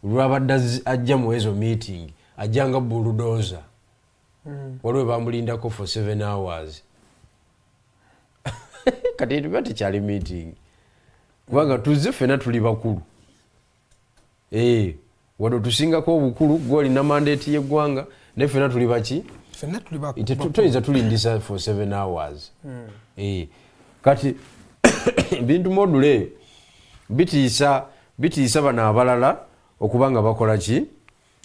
Speaker 7: lwabadde ajja mu ezo meeting ajjanga bulldozer. Waliwo bamulindako for 7 hours. Kati tuba tekyali meeting. Kubanga tuzze ffena tuli bakulu. Wano tusingako obukulu gw'olina mandate y'eggwanga naye ffena tuli baki?
Speaker 4: Ffenna tuli bakulu.
Speaker 7: Toyinza tulindisa for 7 hours. Kati bintu module bitiisa bano abalala okubanga bakola ki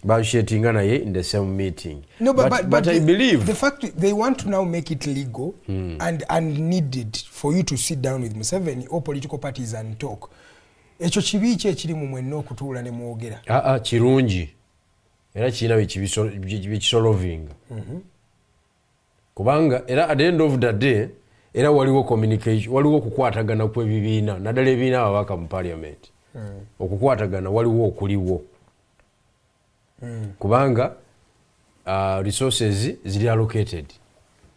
Speaker 7: bashetinga naye in the same meeting.
Speaker 4: No, but
Speaker 7: I believe
Speaker 4: the fact they want to now make it legal and needed for you to sit down with Museveni or political parties and talk. Ekyo kibi ki ekiri mu mwenna okutuula ne mwogera?
Speaker 7: Kirungi era kirina bikisolovinga. Kubanga era at the end of the day era waliwo communication, waliwo okukwatagana kw'ebibiina naddala ebibiina ababaka mu parliament. Okukwatagana waliwo okuliwo. Kubanga resources ziri allocated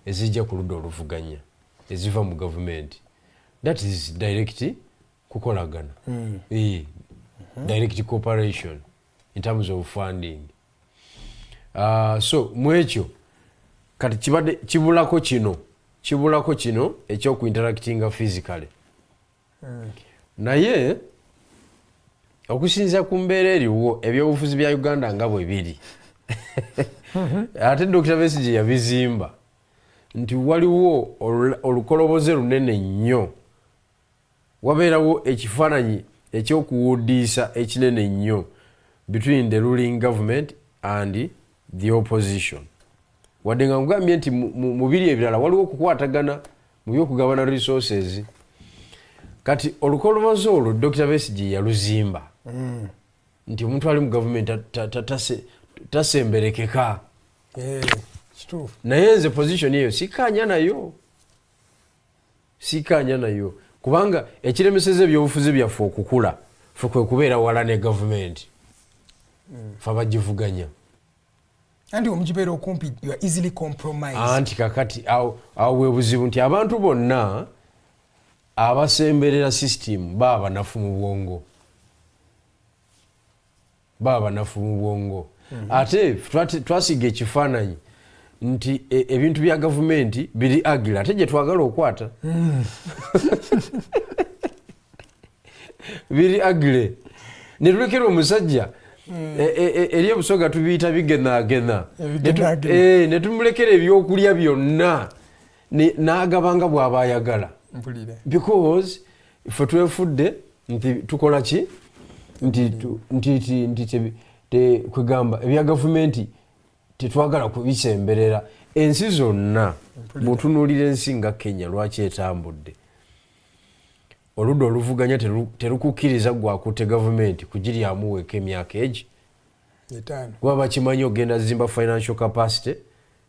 Speaker 7: ezijja ku ludda oluvuganya eziva mu government. That is direct kukolagana. Direct cooperation in terms of funding. So mwekyo kati kibadde kibulako kino ekyokuinteractinga physically. Naye okusinza ku mbeera eriwo ebyobufuzi bya Uganda nga bwe biri. Ate Dr. Besigye yabizimba nti waliwo olukoloboze lunene nnyo. Wabeerawo ekifaananyi ekyokuwudiisa ekinene nnyo between the ruling government and the opposition. Wadde nga nkugambye nti mu biri ebirala waliwo okukwatagana mu byokugabana resources. Kati olukoloboze olwo Dr. Besigye yaluzimba nti omuntu ali mu government tasemberekeka. Naye nze position eyo sikanya nayo kubanga ekiremeseze ebyobufuzi byaffe okukula ffe kwe kubeera wala ne government fe abagivuganya.
Speaker 4: Anti omugibeera okumpi you are easily compromised.
Speaker 7: Anti kakati awo bwe buzibu nti abantu bonna abasemberera system baba nafu mu bwongo. Ate twasiga ekifaananyi nti ebintu bya gavumenti biri agile ate gye twagala okwata. Biri agile ne tulekera omusajja eri ebusoga tubiyita bigenaagena ne tumulekera ebyokulya byonna n'agabanga bw'aba ayagala. Because ife twefudde nti tukola ki nti kwegamba ebya gavumenti tetwagala kubisemberera. Ensi zonna mutunuulira ensi nga Kenya lwaki etambudde. Oludda oluvuganya terukukkiriza gwakutte gavumenti kugiryamu weka emyaka egi. Kuba bakimanyi ogenda zimba financial capacity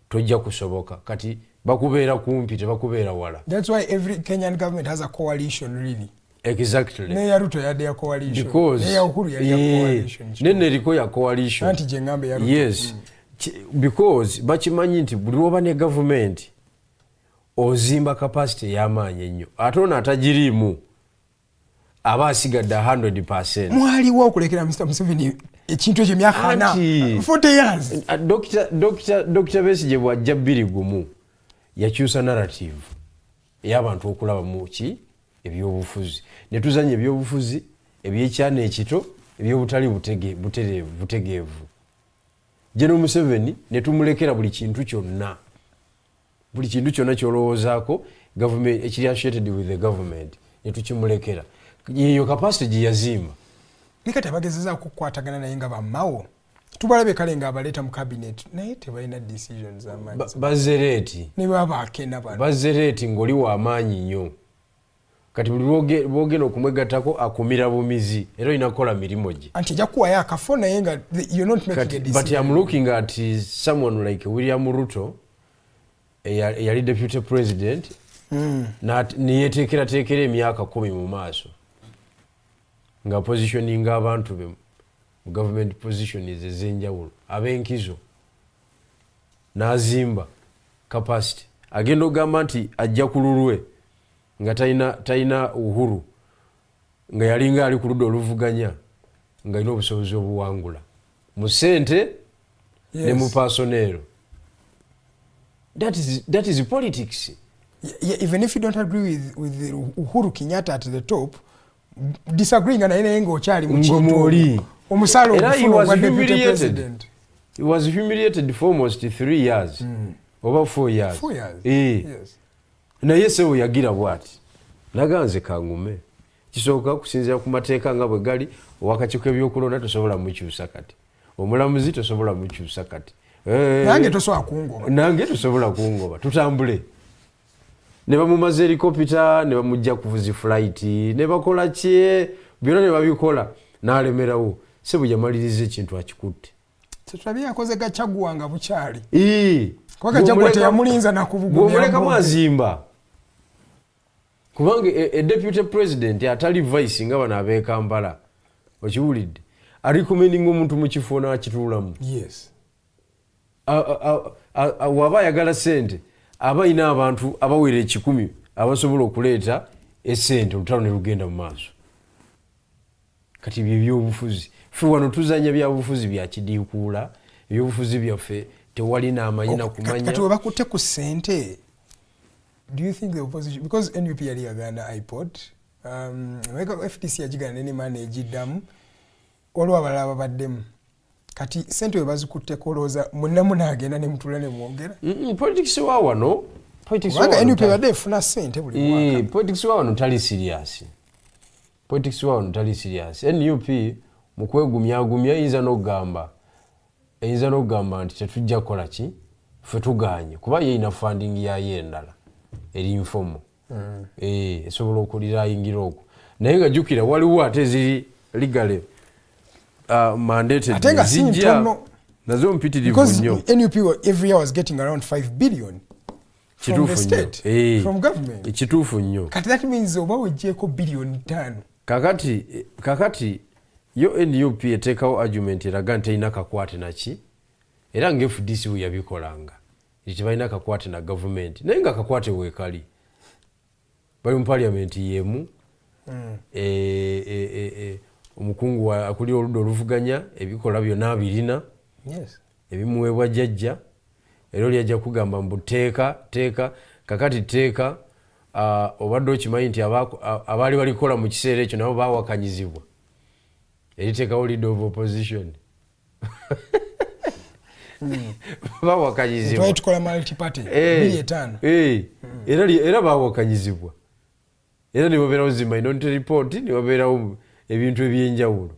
Speaker 7: tojja kusoboka. Kati bakubeera kumpi tebakubeera wala.
Speaker 4: That's why every Kenyan government has a coalition really.
Speaker 7: Exactly.
Speaker 4: Neya Ruto yadde ya coalition.
Speaker 7: Because
Speaker 4: neya Uhuru yadde ya coalition.
Speaker 7: Nene eriko ya coalition.
Speaker 4: Anti jengambe ya Ruto.
Speaker 7: Yes. Because bakimanyi nti buli lwoba ne government ozimba capacity y'amaanyi ennyo ate ono atagirimu aba asigadde 100%.
Speaker 4: Mwaliwo okulekera Mr. Museveni ekintu ekyo emyaka 40 years.
Speaker 7: Dr. Besigye bw'ajja 21 yakyusa narrative ey'abantu okulaba mu ki ebyobufuzi ne tuzanya ebyobufuzi ebyekyana ekito ebyobutali butegeevu. General Museveni ne tumulekera buli kintu kyonna kyolowoozaako government ekiri associated with the government ne tukimulekera. Yeyo capacity gye yazimba.
Speaker 4: Nikati abagezezaako kukwatagana naye nga bammawo tubalabe kale nga abaleeta mu cabinet naye tebalina decisions amaanyi.
Speaker 7: Bazzereeti
Speaker 4: ne baba akena bano.
Speaker 7: Bazzereeti ng'oli w'amaanyi nnyo. Kati buli bwogenda okumwegattako akumira bumizi era olina kukola mirimu gye.
Speaker 4: Anti ajja kuwayo akafo naye nga you're not making a decision.
Speaker 7: But I'm looking at someone like William Ruto, yali deputy president, neyeteekerateekera emyaka 10 mu maaso nga positioninga abantu be mu government positions ez'enjawulo ab'enkizo n'azimba capacity. Agenda ogamba nti ajja ku lulwe nga talina uhuru nga yalinga ali ku ludda oluvuganya nga alina obusobozi obuwangula mu ssente ne mu personero. That is politics.
Speaker 4: Yeah, even if you don't agree with Uhuru Kenyatta at the top, disagreeing and naye ng'okyali mu kintu omusala ogufuna ogwa deputy president.
Speaker 7: He was humiliated for almost 3 years. Over 4 years.
Speaker 4: 4 years.
Speaker 7: Yes. Naye sewo yagira bwati naganze kangume kisooka kusinzira ku mateeka nga bwe gali owakakiiko ebyokulonda tosobola mukyusa kati omulamuzi tosobola mukyusa kati
Speaker 4: nange tosobola kungoba.
Speaker 7: Nange tosobola kungoba tutambule. Ne bamumaze helicopter ne bamujja kuvuzi flight ne bakola kye byonna ne babikola n'alemerawo sebo yamaliriza ekintu akikutte.
Speaker 4: Tetulabye yakoze Gachagua nga bukyali. Kwa Gachagua teyamulinza na kubugumya.
Speaker 7: Bw'omuleka mwazimba. Kubanga a deputy president atali vice nga bano ab'e Kampala okiwulidde recommending omuntu mu kifo n'akituulamu.
Speaker 4: Yes.
Speaker 7: Waba ayagala ssente aba ayina abantu abawera 10 abasobola okuleeta essente olutalo ne lugenda mu maaso. Kati by'ebyobufuzi ffe wano tuzanya byabufuzi bya kidiikuula ebyobufuzi byaffe tewali n'amanyi na kumanya.
Speaker 4: Kati we bakutte ku ssente, do you think the opposition, because NUP yali Uganda iPod, FTC yagigana ne manage eddamu olwo abalala ababaddemu kati ssente we bazikutte kolooza munnamu n'agenda ne mutula ne mwogera.
Speaker 7: Politics wa wano
Speaker 4: NUP badde efuna ssente buli mwaka.
Speaker 7: Politics wa wano tali serious. Politics wa wano tali serious. NUP mu kwegumyagumya eyinza n'okugamba nti tetujja kukola ki ffe tuganye kuba yeyina funding yayo endala eri informal esobola okulirayingira okwo naye nga jjukira waliwo ate eziri legally mandated zijja nazo mpitirivu nnyo.
Speaker 4: NUP every year was getting around 5 billion from the state, from government.
Speaker 7: Ekituufu nnyo.
Speaker 4: Kati that means oba wejjeeko billion 5.
Speaker 7: Kakati yo NUP eteekawo argument eraga nti erina kakwate naki era nga FDC we yabikolanga nti tebalina kakwate na government naye nga kakwate weekali bali mu parliament yemu omukungu akulira oludda oluvuganya ebikola byonna abirina ebimuweebwa jjajja era oli ajja kugamba mbu teeka kakati teeka obadde okimanyi nti abaali balikola mu kiseera ekyo nabo baawakanyizibwa eriteekawo leader of opposition baawakanyizibwa
Speaker 4: tukola multi-party 5
Speaker 7: era baawakanyizibwa era ne babeerawo zi minority report ne babeerawo ebintu ebyenjawulo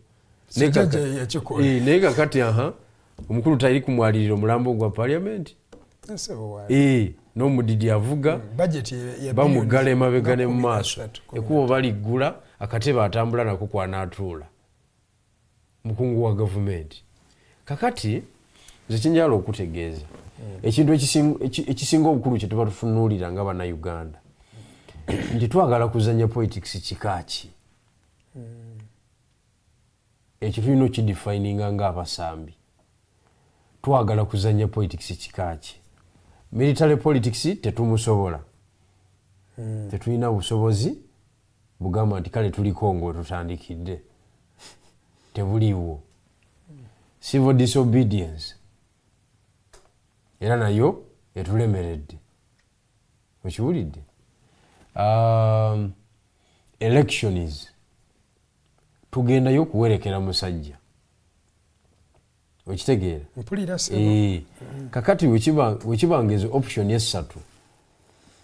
Speaker 7: naye kakati omukulu tayiri kumwalirira omulambo gwa parliament n'omudidi avuga bamugala emabega ne mu maaso ekubo baliggula akatebe atambula nako kwanaatuula mukungu wa gavumenti. Kakati nze kinjala okutegeeza ekintu ekisinga obukulu kye tuba tufunuulira nga bannayuganda nti twagala kuzanya politics kikaaki ekyo tulina okidefininga ng'abasambi. Twagala kuzanya politics kikaaki. Military politics tetumusobola. Tetulina busobozi bugamba nti kale tuliko ngo tutandikidde. Tebuliwo. Civil disobedience era nayo etulemeredde. Okiwulidde? elections tugendayo okuwerekera musajja okitegeera kakati wekibanga ezo option esatu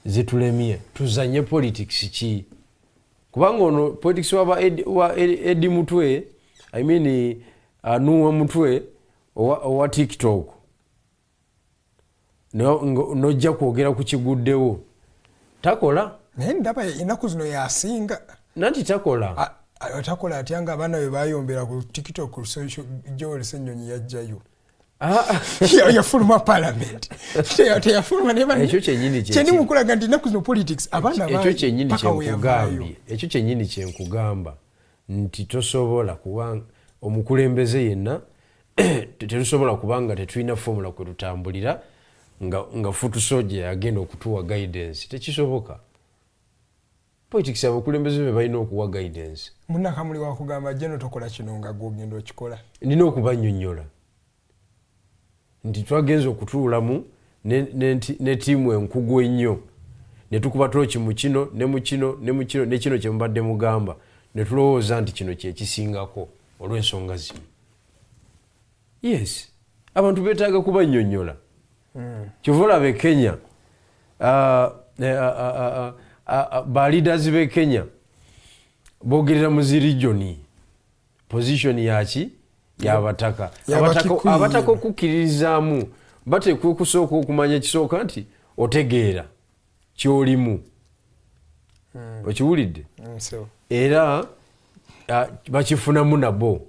Speaker 7: zitulemye tuzanye politics ki kubanga ono politics wa Edi Mutwe I mean Nuwa Mutwe owa TikTok nojja kwogera ku kiguddewo takola
Speaker 4: naye ndaba ennaku zino yasinga
Speaker 7: nanti takola
Speaker 4: atyanga abaana be bayombera ku TikTok Joel Ssenyonyi yajjayo yafuluma parliament teyafuluma
Speaker 7: ekyo kyenyini
Speaker 4: kyendimukulaga nti ennaku zino politics abaana
Speaker 7: ekyo kyenyini kyenkugambye ekyo kyenyini kyenkugamba nti tosobola kubanga omukulembeze yenna tetusobola kubanga tetulina formula kwe tutambulira nga futu soja agenda okutuwa guidance tekisoboka politics abakulembeze be balina okuwa guidance
Speaker 4: munnakamuli wakugamba jeno tokola kino nga gwogenda okikola
Speaker 7: nina okubannyonnyola nti twagenza okutuulamu ne tiimu enkugu ennyo ne tukuba tooki mu kino ne mu kino ne mu kino ne kino kye mubadde mugamba ne tulowooza nti kino kye kisingako olw'ensonga zino yes abantu beetaaga kubannyonnyola kyova olaba e Kenya ba leaders b'e Kenya boogerera mu zi region position yaki yabataka abataka okukkiririzaamu bateekwa okusooka okumanya ekisooka nti otegeera kyolimu okiwulidde era bakifunamu nabo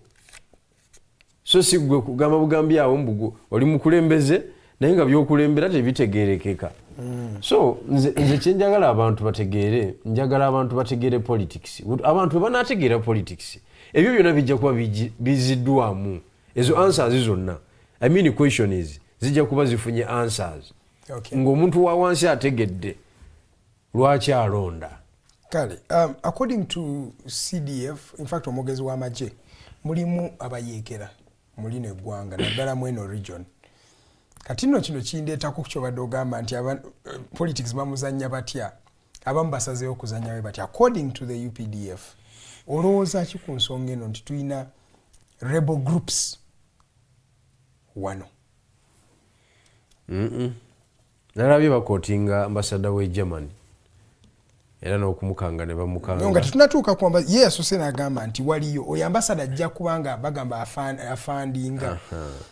Speaker 7: so si gwe kugamba bugambi awo mbugu oli mukulembeze naye nga byokulembera tebitegeerekeka so nze kyenjagala abantu bategeere njagala abantu bategeere politics abantu banategeera politics ebyo byonna bijja kuba biziddwamu ezo answers zonna I mean questions zijja kuba zifunye answers ng'omuntu wa wansi ategedde lwaki alonda
Speaker 4: kale according to CDF in fact omwogezi w'amagye mulimu abayeekera mulino eggwanga naddala mweno region kati nno kino kindeetako kyobadde ogamba nti politics bamuzanya batya abamu basazeewo okuzanya bwe batya according to the UPDF olowooza ki ku nsonga eno nti tulina rebel groups wano
Speaker 7: nalabye bakootinga ambasada w'e Germany era n'okumukanga ne bamukanga
Speaker 4: nga tetunatuuka kwamba ye asose n'agamba nti waliyo oyo ambasada ajja kubanga bagamba afandinga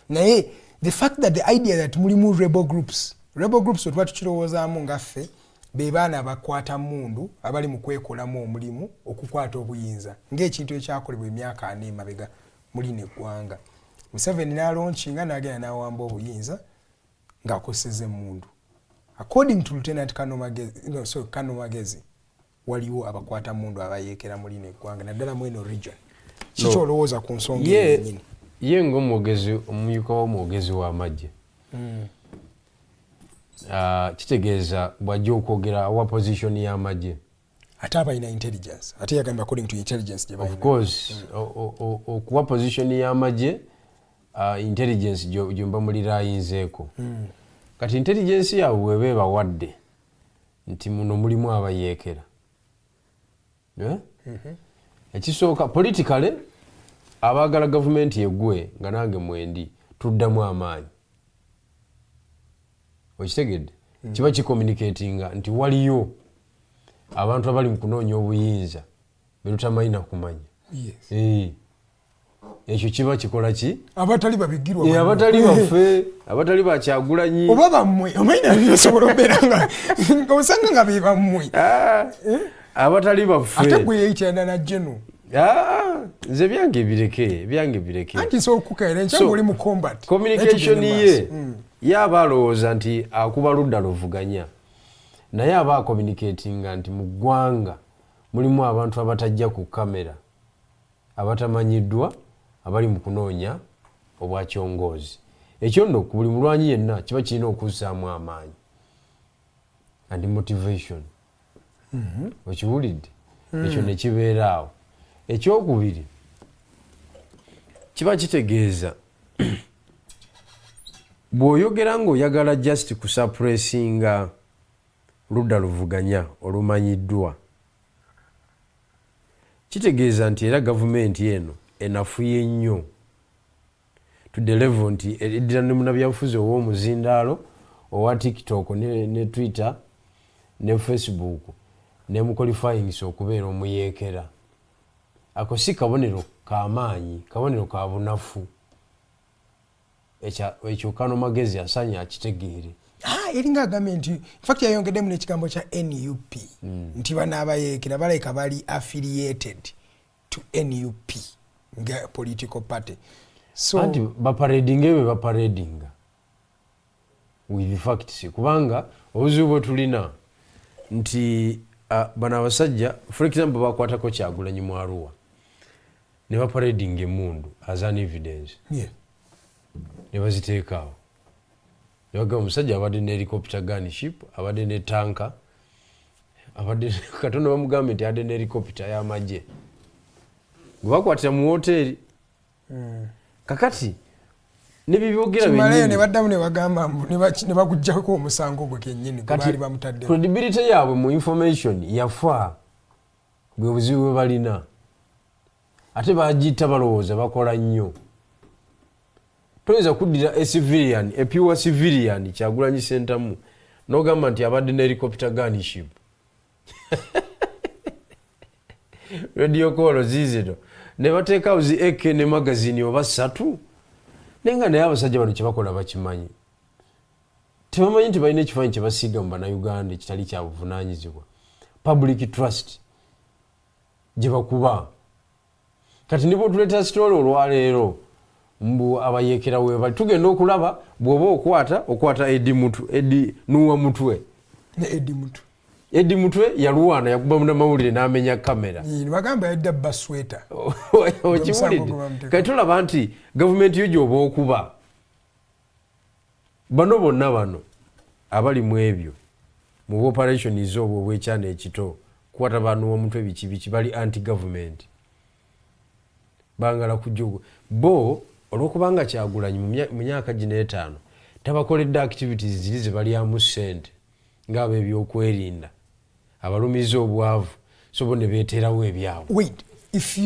Speaker 4: naye the fact that the idea that mulimu rebel groups otuba tukirowoozaamu ngaffe be baana abakwata mundu abali mu kwekolamu omulimu okukwata obuyinza ng'ekintu ekyakolebwa emyaka 4 emabega muli neggwanga Museveni n'alonchinga n'agenda n'awamba obuyinza ng'akoseze mundu according to Lieutenant Kano Magezi waliwo abakwata mundu abayeekera muli neggwanga naddala mweno region kiki olowooza ku nsonga yennyini
Speaker 7: ye ng'omwogezi omumyuka w'omwogezi w'amagye kitegeeza bw'ajja okwogera awa position y'amagye
Speaker 4: ate abalina intelligence ate yagamba according to intelligence gye balina
Speaker 7: of course okuwa position y'amagye intelligence gyomba mulira ayinzeeko kati intelligence yaabwe bwe bawadde nti muno mulimu abayeekera ekisooka politically abaagala gavumenti yeggwe nga nange mwendi tuddamu amaanyi okitegedde kiba kicommunicatinga nti waliyo abantu abali mu kunoonya obuyinza betutamanyi na kumanya ekyo kiba kikola ki
Speaker 4: abatali babigirwa
Speaker 7: abatali baffe abatali bakyagulanyi
Speaker 4: oba bammwe omanyina byosobola obeera nga osanga nga be bammwe
Speaker 7: abatali baffe
Speaker 4: ate gwe yeyitana na jeno
Speaker 7: nze byange bireke
Speaker 4: anti so okukaira nkyanga oli mu combat
Speaker 7: communication ye aba alowooza nti akuba ludda luvuganya naye aba acommunicatinga nti mu ggwanga mulimu abantu abatajja ku kamera abatamanyiddwa abali mu kunoonya obwakyongoozi ekyo nno ku buli mulwanyi yenna kiba kirina okuzzaamu amaanyi and motivation okiwulidde ekyo ne kibeera awo ekyokubiri kiba kitegeeza bw'oyogera ng'oyagala just kusuppressinga ludda luvuganya olumanyiddwa kitegeeza nti era gavumenti eno enafuye nnyo to the level nti eddira ne munnabyabufuzi ow'omuzindaalo owa TikTok ne Twitter ne Facebook ne muqualifyings okubeera omuyeekera. Ako si kabonero k'amaanyi, kabonero ka bunafu. Ekyo Kano Magezi asaanye akitegeere.
Speaker 4: Eringa agambye nti in fact yayongeddemu n'ekigambo kya NUP nti bano abayeekera balabika bali affiliated to NUP nga political party. So
Speaker 7: anti baparedinga ebyo baparedinga with facts kubanga obuzibu bwe tulina nti bano abasajja for example bakwatako Kyagulanyi mu Arua ne baparedinga emundu as an evidence.
Speaker 4: Yeah.
Speaker 7: Ne baziteekaawo. Yoga omusajja abadde ne helicopter gunship, abadde ne tanka, abadde katono bamugambe nti adde ne helicopter y'amagye. Bakwatira mu hoteri. Kakati ne bibyogera
Speaker 4: bennyini ne baddamu ne bagamba ne bagujjako omusango gwe kennyini kubali bamutadde.
Speaker 7: Credibility yaabwe mu information yafa bwe buzibu bwe balina. Ate baagiyita balowooza bakola nnyo. Toyinza kuddira a pure civilian Kyagulanyi Sentamu n'ogamba nti abadde ne helicopter gunship. Radio call zizito ne bateekawo zi AK ne magazine oba 3 nenga naye abasajja bano kye bakola bakimanyi. Tebamanyi nti balina ekifaanyi kye basiiga mu Bannayuganda ekitali kya buvunaanyizibwa. Public trust gye bakuba. Kati nibo tuleeta story olwaleero mbu abayeekera we bali tugenda okulaba bw'oba okwata Edi Nuwa Mutwe. Edi Mutwe yalwana yakuba munnamawulire n'amenya kamera.
Speaker 4: Bagamba yadda basweta.
Speaker 7: Okiwulidde. Kati tulaba nti gavumenti yo gy'oba okuba. Bano bonna bano abali mu ebyo mu operation iz'obwo obwekyana ekito kukwata Nuwa Mutwe biki bali anti-government. Bangala kujugu. Bo olwokubanga Kyagulanyi mu myaka gino 5 tabakoledde activities ziri ze balyamu ssente ng'abo ebyokwerinda abalumiza obwavu so bo ne beeterawo ebyabwe.
Speaker 4: Wait, if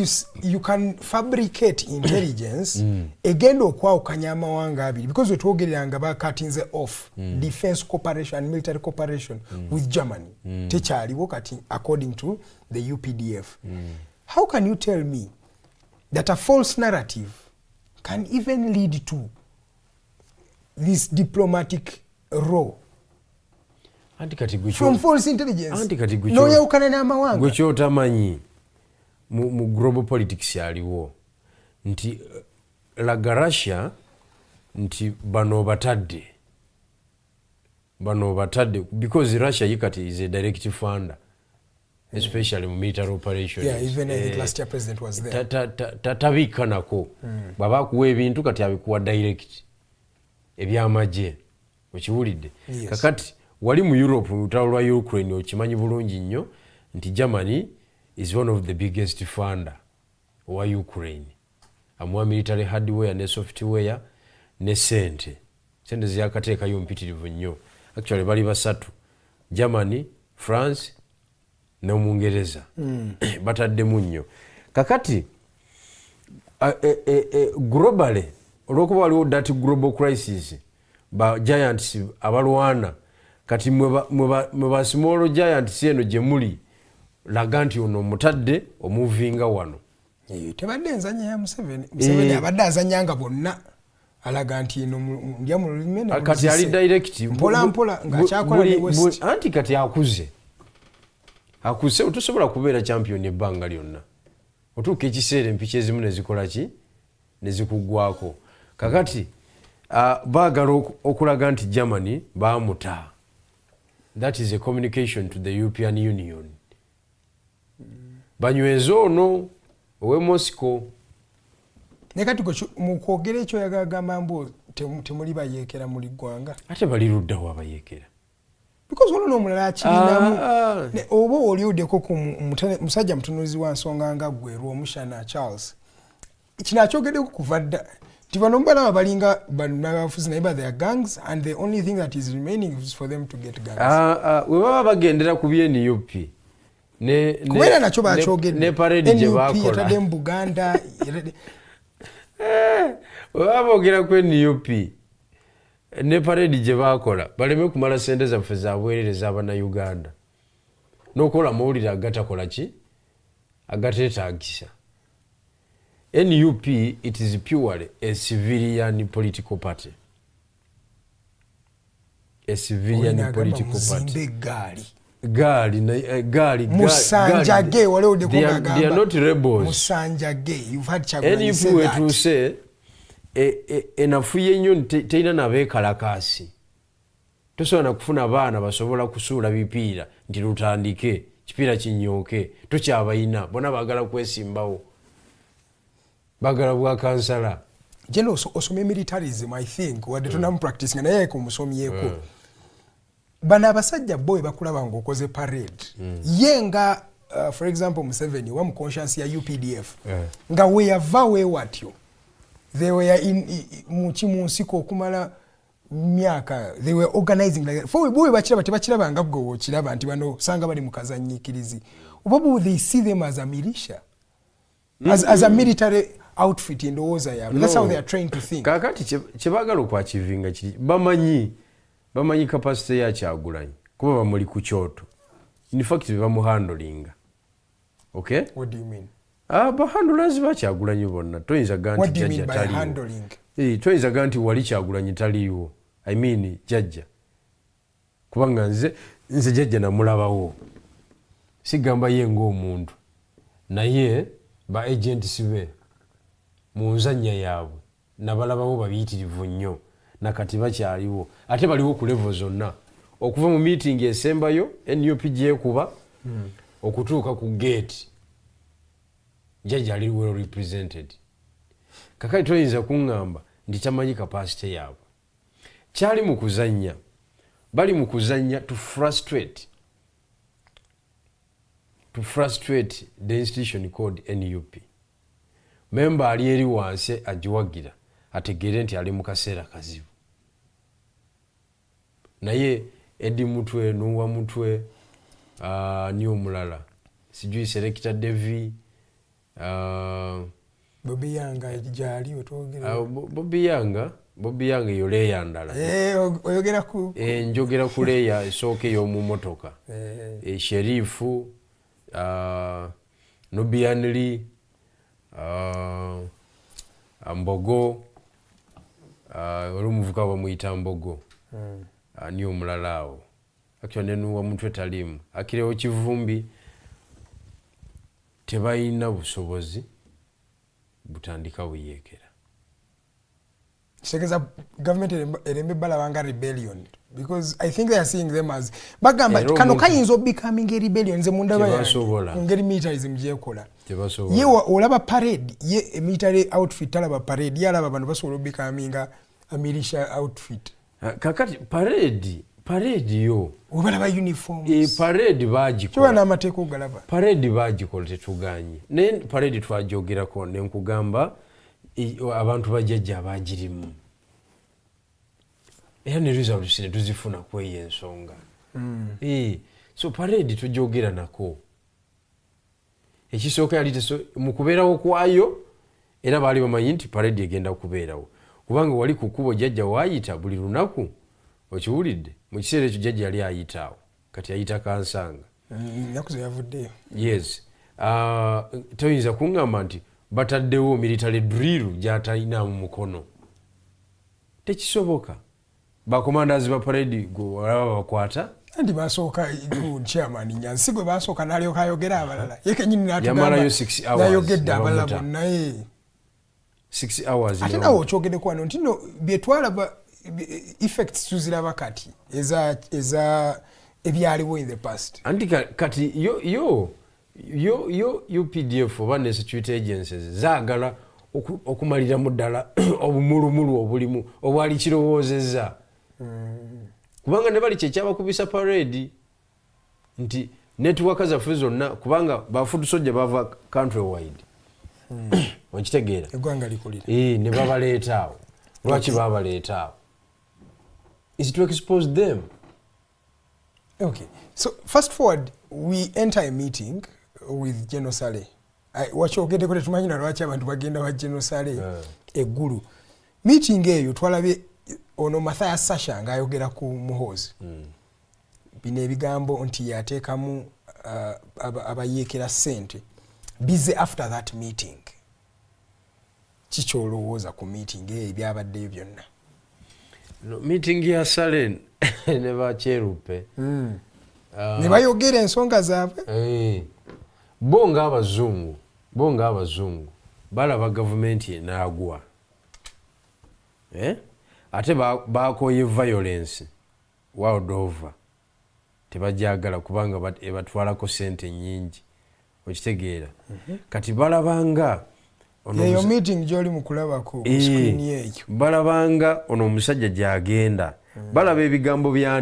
Speaker 4: you can fabricate intelligence egenda okwawukanya amawanga abiri because wetwogereranga bakatinze off defense cooperation and military cooperation with Germany tekyaliwo kati according to the UPDF. How can you tell me that a false narrative can even lead to this diplomatic role from false intelligence? No yawukana n'amawanga.
Speaker 7: Gwe kyotamanyi mu global politics yaliwo nti laga Russia nti bano batadde because Russia yikati is a direct funder especially mu military operations.
Speaker 4: Yeah, even I think last year president was there.
Speaker 7: Tabika nako baba kuwa ebintu kati abikuwa direct ebyamagye okiwulidde. Kakati wali mu Europe lutalo lwa Ukraine okimanyi bulungi nnyo nti Germany is one of the biggest funder wa Ukraine. Amuwa military hardware ne software ne sente ziyakateekayo mpitirivu nnyo. Actually bali basatu, Germany, France ne Mungereza bataddemu nnyo. Kakati globally olwokuba waliwo that global crisis ba giants abalwana kati mwe small giants eno gye muli laga nti ono mutadde omuvinga wano.
Speaker 4: Tebadde enzanya ya Museveni abadde azanyanga bonna alaga nti ino ndya mu lulime
Speaker 7: kati ali direct
Speaker 4: mpola ng'akyakola ne West.
Speaker 7: Anti kati akuze otusobola kubeera champion ebbanga lyonna otuuka ekiseera empiki ezimu ne zikola ki ne zikuggwako. Kakati baagala okulaga nti Germany baamuta. That is a communication to the European Union. Banyweza ono owe Moscow.
Speaker 4: Ne kati mu kwogera ekyo yagagamba mbu temuli bayeekera muli ggwanga.
Speaker 7: Ate bali luddawo abayeekera.
Speaker 4: Because ono n'omulala akirinamu oba oliwuddeko ku musajja mutunuzi wa nsonga nga ggwe Rwomushana Charles. Kino akyogeddeko kuva dda nti bano balaba balinga bannabafuzi naye they are gangs and the only thing that is remaining is for them to get guns.
Speaker 7: We baba bagendera ku by'NUP
Speaker 4: kubera nakyo bakyogedde
Speaker 7: ne parade gye bakola
Speaker 4: yatadde mu Buganda
Speaker 7: babogera ku NUP ne parade gye bakola baleme kumala sente zaffe za bwerere z'Abannayuganda n'okola amawulire agatakola ki agateetaagisa. NUP, it is purely a civilian political party. A civilian political party. Gali.
Speaker 4: Musanjage wale ode
Speaker 7: they are not rebels.
Speaker 4: Musanjage, you've had Kyagulanyi
Speaker 7: say that. NUP say enafuye nnyo teina nabeekalakaasi. Tosobola kufuna abaana basobola kusuula bipiira nti lutandike kipiira kinyooke tokyabayina bona baagala kwesimbawo bagala bwa kansala.
Speaker 4: Jeno osome militarism I think wadde tunamu practicing naye ku musomyeko. Bana abasajja boy bakulaba ng'okoze parade. Ye nga for example Museveni wa mu conscience ya UPDF. Nga we yava we watyo. They were in mu nsiko okumala myaka, they were organizing like that. For boy bakiraba nga bwo kiraba nti bano sanga bali mu kazanyikirizi. Obabu they see them as a militia. As a military outfit in ndowooza yaabwe. That's how they are trained to think.
Speaker 7: Kakati kyebagala okwakivinga kiri bamanyi capacity ya Kyagulanyi kuba bamuli ku kyoto. In fact bamuhandolinga. Okay?
Speaker 4: What do you mean?
Speaker 7: Bahandulazi ba Kyagulanyi bonna toyinza ganti
Speaker 4: What do you mean by
Speaker 7: taliwo.
Speaker 4: handling?
Speaker 7: Toyinza ganti wali Kyagulanyi taliwo. I mean jajja. Kubanga nze jajja namulabawo. Sigamba ye ng'omuntu. Naye ba agents be mu nzannya yaabwe nabalabawo babiyitirivu nnyo nakati bakyaliwo ate baliwo ku level zonna okuva mu meeting esembayo NUP gyekuba okutuuka ku gate jajja ali well represented. Kakati toyinza kuŋŋamba nti tamanyi capacity yaabwe. Kyali mu kuzannya bali mu kuzannya to frustrate the institution called NUP. Member ali eri wansi agiwagira ategeere nti ali mu kaseera kazibu. Naye Edi Mutwe, Nuwa Mutwe, ni omulala. Sijui Selector Devi,
Speaker 4: Bobby Yanga ejali otwogera.
Speaker 7: Bobby Yanga yole yandala.
Speaker 4: Oyogera ku
Speaker 7: njogera ku leya esooke y'omu motoka. Sherifu, Nubianli, Mbogo, olumuvuka bamuyita Mbogo. Ni omulala awo. Actually Nuwa Mutwe talimu. Akirewo Kivumbi tebayina busobozi butandika buyeekera.
Speaker 4: Sekeza government erembe balabanga rebellion because I think they are seeing them as bagamba kano kayinzo becoming a rebellion ze mundaba ya ngeri militarism gyekola. Ye olaba parade ye military outfit alaba parade yalaba bano basobola becoming a militia outfit.
Speaker 7: Kakati parade yo
Speaker 4: obalaba uniforms
Speaker 7: parade bagikola
Speaker 4: kiba n'amateeko galaba
Speaker 7: parade bagikola tetuganye ne parade twajogerako ne nkugamba abantu bajjajja abagirimu era ne results ne tuzifuna kweyo ensonga. So parade tujogera nako ekisooka yali mu kubeerawo kwayo era baali bamanyi nti parade egenda kubeerawo kubanga wali ku kkubo jjajja waayita buli lunaku okiwulidde mu kiseera ekyo jjajja yali ayitaawo kati ayita Kansanga
Speaker 4: ennaku ze yavuddeyo.
Speaker 7: Yes. Toyinza kuŋŋamba nti bataddewo military drill gy'atalina mu mukono tekisoboka. Bacommanders ba parade walaba bakwata
Speaker 4: andi basooka chairman Nyansi gwe basooka n'alyoka ayogera abalala ye kenyini n'atugamba
Speaker 7: yamalayo 6 hours
Speaker 4: n'ayogedde abalala bonna
Speaker 7: 6 hours
Speaker 4: ate nawe okyogedde kwano nti no byetwalaba effects tuziraba kati eza ebyaliwo in the past.
Speaker 7: Anti kati yo UPDF oba ne security agencies zaagala okumalira mu ddala obumulumulu obulimu obwali kirowoozezza. Kubanga ne bali kyekyabakubisa parade nti network zaffe zonna kubanga bafudu sojja bava country wide. Okitegeera
Speaker 4: eggwanga likulira
Speaker 7: ne babaleeta awo. Lwaki babaleeta awo? Is to expose them.
Speaker 4: Okay, so fast forward we enter a meeting with General Sale. Wakyogedeko tetumanyi na lwaki abantu bagenda wa General Sale eggulu. Meeting eyo twalabye ono Mathias Sasha ng'ayogera ku Muhoozi. Bino ebigambo nti yateekamu abayeekera ssente. Busy after that meeting. Kikyolowooza ku meeting eyo ebyabaddeyo byonna.
Speaker 7: No, meeting ya Sale ne bakyerupe.
Speaker 4: Ne bayogera ensonga zaabwe.
Speaker 7: Bo ng'abazungu balaba gavumenti enaagwa. Ate bakoye violence world over. Tebajagala kubanga ebatwalako sente nyingi. Okitegeera. Kati balabanga
Speaker 4: eyo meeting gy'oli mu kulabako ku screen eyo.
Speaker 7: Balabanga ono omusajja gy'agenda. Balaba ebigambo bya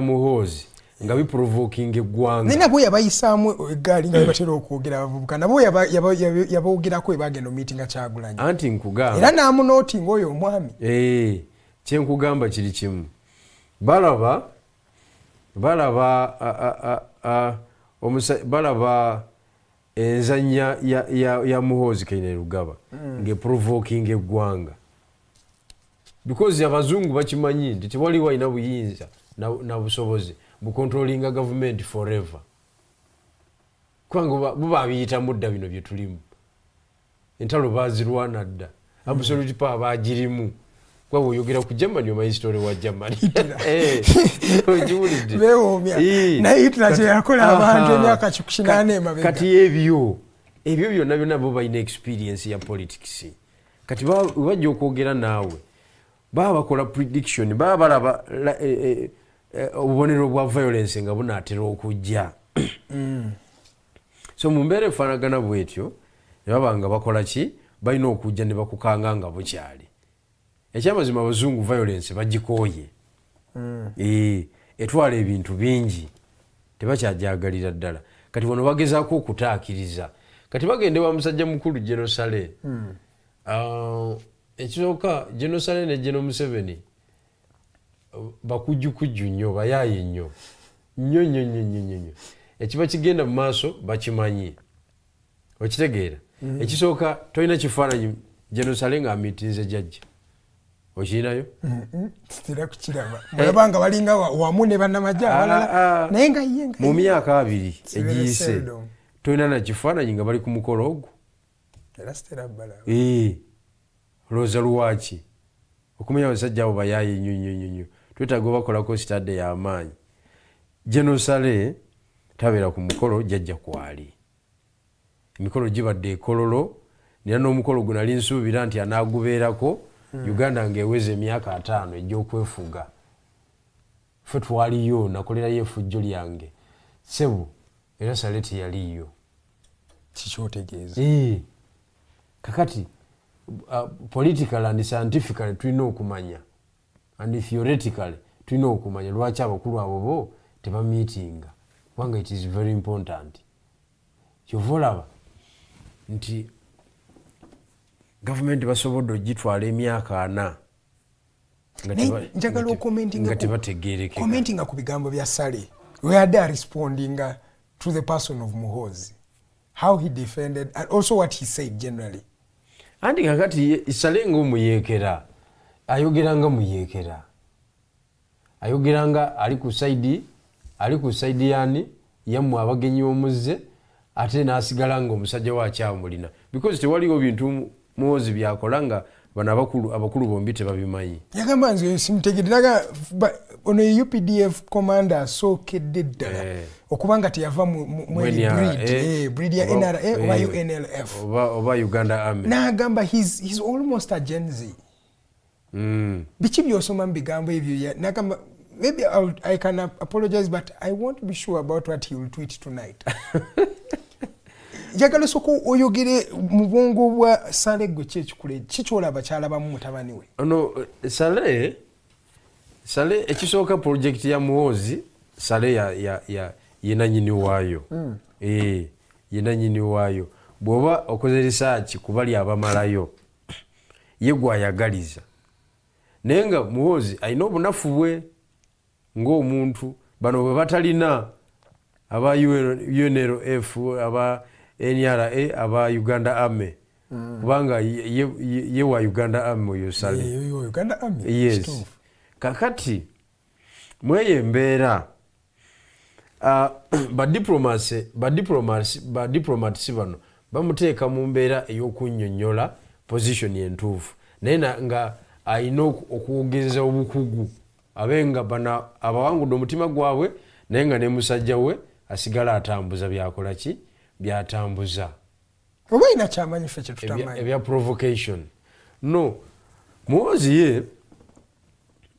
Speaker 7: Muhoozi nga biprovoking eggwanga.
Speaker 4: Naye nabo yabayisaamu eggaali nga batera okwogera abavubuka. Nabo yaboogerako we bagenda meeting nga Kyagulanyi.
Speaker 7: Anti nkugamba.
Speaker 4: Era n'amunootinga oyo omwami.
Speaker 7: Kye nkugamba kiri kimu. Balaba enzanya ya Muhoozi Kainerugaba ng'eprovoking eggwanga. Because abazungu bakimanyi nti tewali walina buyinza na busobozi bukontrolinga government forever. Kwangu buba biyita mudda bino bye tulimu. Entalo bazirwana dda. Absolute power bagirimu. Kwa oyogera ku Germany omanyi story wa Germany. Ojulidde.
Speaker 4: Beomya. Na Hitler kye yakola abantu emyaka 98 emabega.
Speaker 7: Kati ebyo byonna bo balina experience ya politics. Kati bajja okwogera naawe. Baba bakola prediction, baba balaba obubonero bwa violence nga bunaatera okujja. So mu mbeera efaanagana bwetyo ne baba nga bakola ki balina okujja ne bakukanga nga bukyali. Ekyamazima abazungu violence bagikooye. Etwala ebintu bingi tebakyajagalira ddala. Kati wano bagezaako okutaakiriza. Kati bagende wa musajja mukulu General Sale. Ekisooka General Sale ne General Museveni bakujjukujju nnyo bayaaye nnyo nnyo. Ekiba kigenda mu maaso bakimanyi. Okitegeera. Ekisooka tolina kifaananyi General Sale ng'amiitinze jjajja. Okirinayo?
Speaker 4: Kitera kukiraba. Mulabanga balinga wamu ne bannamajja abalala. Naye nga ye
Speaker 7: mu myaka 2 egiyise tolina na kifaananyi nga bali ku mukolo ogwo.
Speaker 4: Era sitera bbala.
Speaker 7: Roza luwaki. Okumanya abasajja abo bayaaye nnyo. Twetaaga bakolako sitadde y'amaanyi. General Sale tabeera ku mukolo jjajja kwali. Emikolo gibadde ekololo. Nira n'omukolo guno nali nsuubira nti anaagubeerako. Uganda ng'eweze emyaka 5 egy'okwefuga. Ffe twaliyo nakolerayo effujjo lyange. Sebo era Sale teyaliyo.
Speaker 4: Kikyotegeeza.
Speaker 7: Kakati politically and scientifically tulina okumanya and theoretically tulina okumanya lwaki abakulu abo bo tebamiitinga. Kubanga it is very important. Kyova olaba nti government basobodde ogitwala emyaka 4
Speaker 4: njagala
Speaker 7: nga tebategeerekeka.
Speaker 4: Commentinga ku bigambo bya Sale. Where they are responding to the person of Muhoozi. How he defended and also what he said generally.
Speaker 7: Anti kakati Sale ng'omuyeekera ayogeranga muyeekera. Ayogeranga ali ku side yani yammwe abagenyi omuzze ate n'asigala ng'omusajja wa kyamulina. Because tewaliwo bintu Muhoozi byakola nga bano abakulu bombi tebabimanyi.
Speaker 4: Yagamba nze simutegeeraga ono UPDF commander asookedde ddala okubanga teyava mu breed ya NRA oba UNLF
Speaker 7: oba Uganda Army.
Speaker 4: N'agamba he's almost a Gen Z. Biki by'osoma mu bigambo ebyo? N'agamba maybe I can apologize but I won't be sure about what he will tweet tonight. Jagala soko oyogere mu bwongo bwa Sale gwe kyekikule kikyolaba kyalabamu mutabani we.
Speaker 7: Ono Sale ekisooka project ya Muhoozi Sale yena nyini waayo. Yena nyini waayo. Bw'oba okoze research ku bali abamalayo ye gwayagaliza. Naye nga Muhoozi alina obunafu bwe ng'omuntu bano bwe batalina aba UNLF aba NRA aba Uganda Army kubanga ye wa Uganda Army oyo Sale
Speaker 4: Uganda Army
Speaker 7: yes kakati mweye mbeera ba diplomats bano bamuteeka mu mbeera ey'okunnyonnyola position entuufu naye nga alina okwogeza obukugu abenga bana abawangudde omutima gwabwe naye nga ne musajja we asigala atambuza byakola ki byatambuza
Speaker 4: oba ina kyamanyi ffe kyetutamanyi
Speaker 7: ebya provocation no Muhoozi ye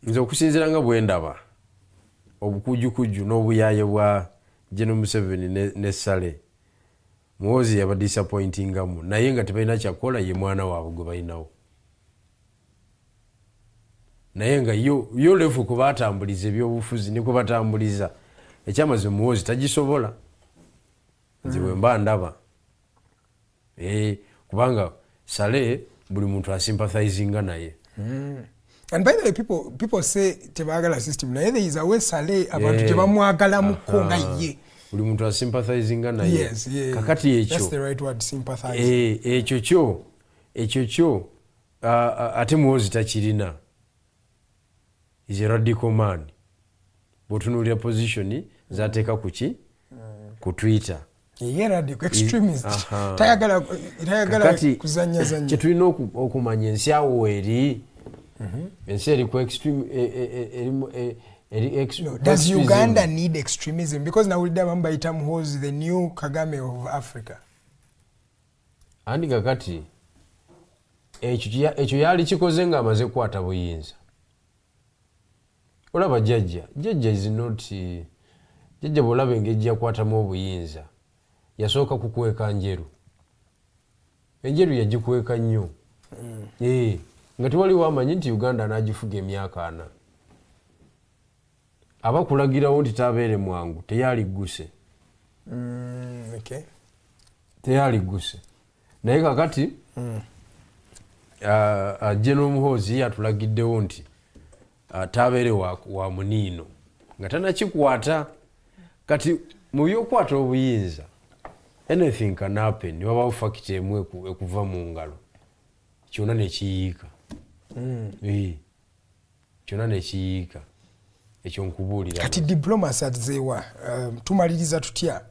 Speaker 7: nze okusinziira nga bwe ndaba obukujjukujju n'obuyaaye bwa General Museveni ne Sale Muhoozi yaba disappointingamu naye nga tebalina kyakola ye mwana waabwe gwe balinawo naye nga yo lefu ku batambuliza ebyobufuzi ne ku batambuliza ekyamaze Muhoozi tagisobola nze bwe mba ndaba kubanga Sale buli muntu asympathizinga naye
Speaker 4: and by the way people say tebagala system naye there is a way Sale abantu tebamwagalamuko nga ye
Speaker 7: buli muntu asympathizinga naye
Speaker 4: yes,
Speaker 7: kakati ekyo
Speaker 4: that's the right word sympathize
Speaker 7: ekyo kyo ate Muhoozi takirina is a radical man bw'otunuulira position z'ateeka kuki ku Twitter
Speaker 4: radical extremist tayagala kuzanya
Speaker 7: kyetulina okumanya ensi awo eri ensi eri ku extreme
Speaker 4: does Uganda need extremism because nawulidde abamu bayita Muhoozi the new Kagame of Africa
Speaker 7: andi kakati ekyo yali kikoze nga amaze kukwata buyinza olaba jjajja is not jjajja bwolaba engeri yakwatamu obuyinza yasooka kukweka njeru enjeru yagikweka nnyo nga tewaliwo amanyi nti Uganda anagifuga emyaka 4 abakulagirawo nti tabeere mwangu teyaligguse teyaligguse naye kakati General Muhoozi yatulagiddewo nti tabeere wa muniino nga tanakikwata kati mu byokwata obuyinza anything can happen wabaawo fakiti emu ekuva mu ngalo kyonna nekiyiika kyonna nekiyiika ekyo nkubuulira
Speaker 4: kati diplomacy azeewa tumaliriza tutya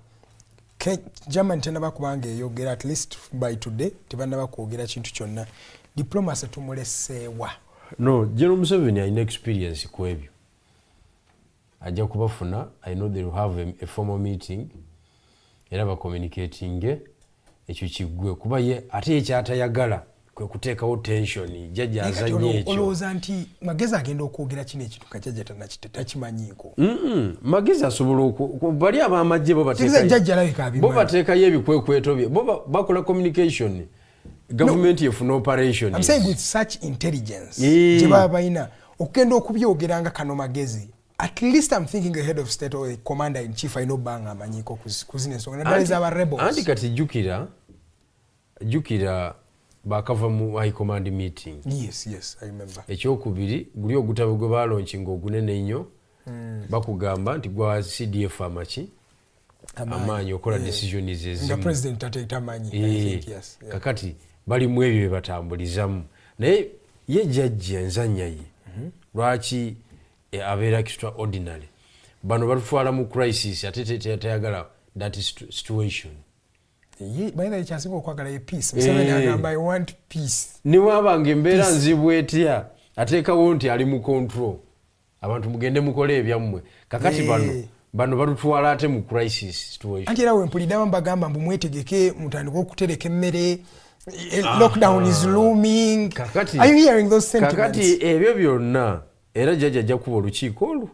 Speaker 4: Germany tenaba kubanga eyogera at least by today tebanaba kwogera kintu kyonna diplomacy tumuleseewa
Speaker 7: no General Museveni alina experience ku ebyo ajja kubafuna I know they will have a formal meeting era bacommunicating ekyo kiggwe kuba ye ate ekyatayagala kwe kuteekawo tension jjajja azanye ekyo
Speaker 4: olowooza nti Magezi agenda okwogera kino ekintu kajjajja takimanyiiko
Speaker 7: Magezi asobola bali ab'amagye bo bateekayo ebikwekweto bye bo bakola communication government efuna operation
Speaker 4: I'm saying with such intelligence gye baba balina okugenda okubyogera nga kano Magezi at least I'm thinking the head of state or the commander in chief I know banga amanyiko kuzine nsonga naddala ez'aba rebels
Speaker 7: anti kati jjukira bakava mu high command meeting
Speaker 4: yes I remember
Speaker 7: ekyokubiri guli ogutabo gwe balonkinga ogunene nnyo bakugamba nti gwa CDF amaki amaanyi okola decisions ezimu
Speaker 4: nga president ateeta amanyi I think yes
Speaker 7: kakati bali mu ebyo bebatambulizamu naye ye jjajja enzanya ye lwaki abeera extraordinary bano batutwala mu crisis ate teyagala that situation
Speaker 4: bayina ekyasinga okwagala ye peace Museveni agamba I want peace
Speaker 7: ne wabanga embeera nzibu etya ateekawo nti ali mu control abantu mugende mukole ebyammwe kakati bano batutwala ate mu crisis situation
Speaker 4: anti era wempulidde abamu bagamba mbu mwetegeke mutandika okutereka emmere lockdown is looming are you hearing those sentiments
Speaker 7: kakati ebyo byonna era jjajja ajja kuba olukiiko olwo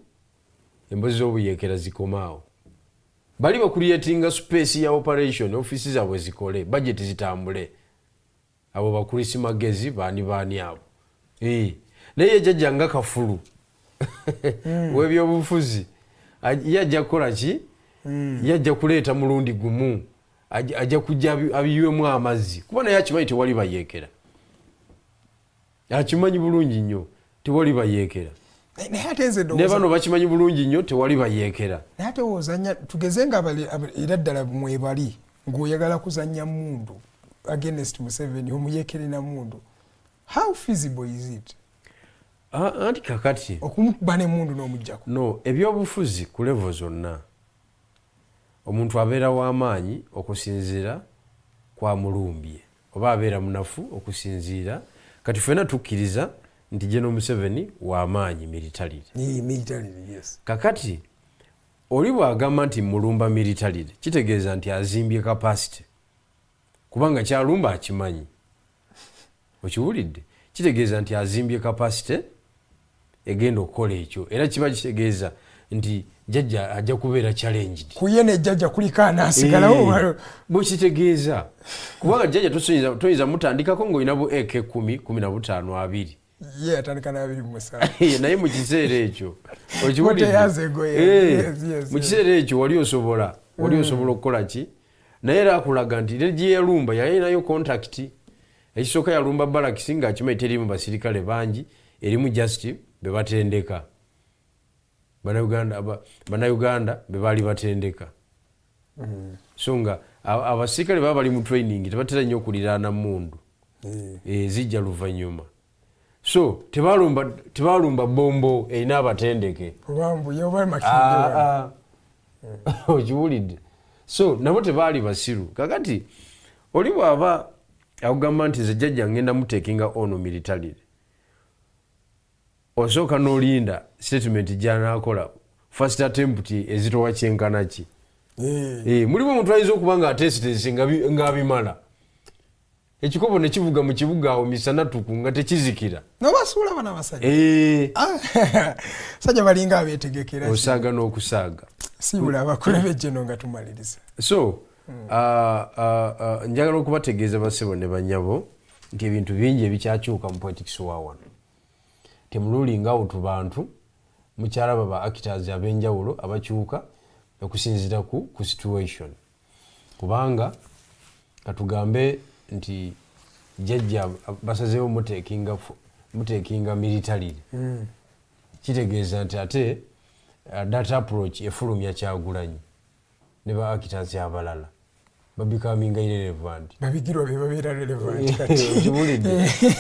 Speaker 7: embozi z'obuyeekera zikomaawo bali bakuliyetinga space ya operation offices zaabwe zikole budget zitambule abo bakulisi Magezi baani abo naye jjajja nga kafulu w'ebyobufuzi yajja kukola ki yajja kuleeta mulundi gumu ajja kujja abiywemu amazzi kuba naye akimanyi tewali bayeekera akimanyi bulungi nnyo tewali bayeekera
Speaker 4: naye ate nze
Speaker 7: ne bano bakimanyi bulungi nnyo tewali bayeekera.
Speaker 4: naye ate ozanya tugeze nga era ddala mwebali ng'oyagala kuzanya mundu against Museveni omuyeekere na mundu, how feasible is it?
Speaker 7: Anti kakati
Speaker 4: okumukuba ne mundu n'omuggyako.
Speaker 7: No, ebyobufuzi ku level zonna omuntu abeera w'amaanyi okusinziira kwa mulumbye oba abeera munafu okusinziira kati ffenna tukkiriza nti General Museveni w'amaanyi militarily.
Speaker 4: Yes.
Speaker 7: Kakati oli bw'agamba nti mulumba militarily kitegeeza nti azimbye capacity kubanga kyalumba akimanyi. Okiwulidde? Kitegeeza nti azimbye capacity egenda okukola ekyo era kiba kitegeeza nti jjajja ajja kubeera challenged.
Speaker 4: Kuye ne jjajja kuliko anaasigalawo.
Speaker 7: Bwekitegeeza kubanga jjajja toyinza mutandikako ng'olina bu AK 10, 15, 20.
Speaker 4: Ye atandika na 27.
Speaker 7: Naye mu kiseera ekyo mu kiseera ekyo wali osobola okukola ki? Naye era akulaga nti gye yalumba yalinayo contact. Ekisooka yalumba Barracks ng'akimanyi terimu basirikale bangi, erimu just be batendeka. Bannayuganda be baali batendeka. So nga abasirikale baba bali mu training tebatera nnyo okuliraana mundu. Zijja luvannyuma. So tebalumba bombo erina abatendeke. Okiwulidde? So nabo tebaali basiru. Kakati oli bw'aba akugamba nti nze jjajja ngenda muteekinga ono militarily, osooka n'olinda statement gy'anaakola first attempt ezitowa kyenkana ki. Mulimu omuntu ayinza okuba nga atesitesi ng'abimala ekikopo ne kivuga mu kibuga awo misana tuku nga tekizikira
Speaker 4: nobasuula bana basajja sajja balinga abeetegekera
Speaker 7: osaaga n'okusaaga
Speaker 4: sibula abakulebe jeno nga tumaliriza.
Speaker 7: So njagala okubategeeza basebo ne banyabo nti ebintu bingi ebikyakyuka mu politics wa wano. Temululinga out bantu mukyalaba ba actors ab'enjawulo abakyuka okusinziira ku situation. Kubanga katugambe nti jjajja basazeewo muteekinga militarily. Kitegeeza nti ate that approach efulumya Kyagulanyi ne ba actors abalala babikaminga irrelevant.
Speaker 4: Babigirwa be babeera relevant kati.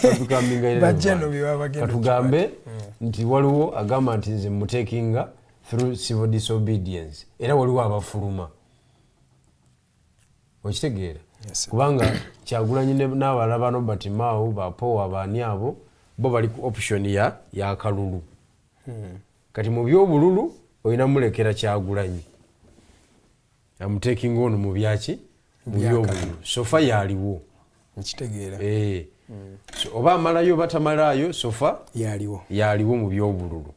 Speaker 7: Babikaminga irrelevant. Katugambe nti waliwo agamba nti nze muteekinga through civil disobedience era waliwo abafuluma. Okitegeera? Kubanga Kyagulanyi n'abalala bano Batimaawo bapowa baani abo bo bali ku option ya kalulu. Kati mu by'obululu olina mulekera Kyagulanyi amuteekinga ono mu byaki mu by'obululu sofa yaliwo.
Speaker 4: Nkitegeera.
Speaker 7: So oba amalayo batamalayo sofa yaliwo mu by'obululu.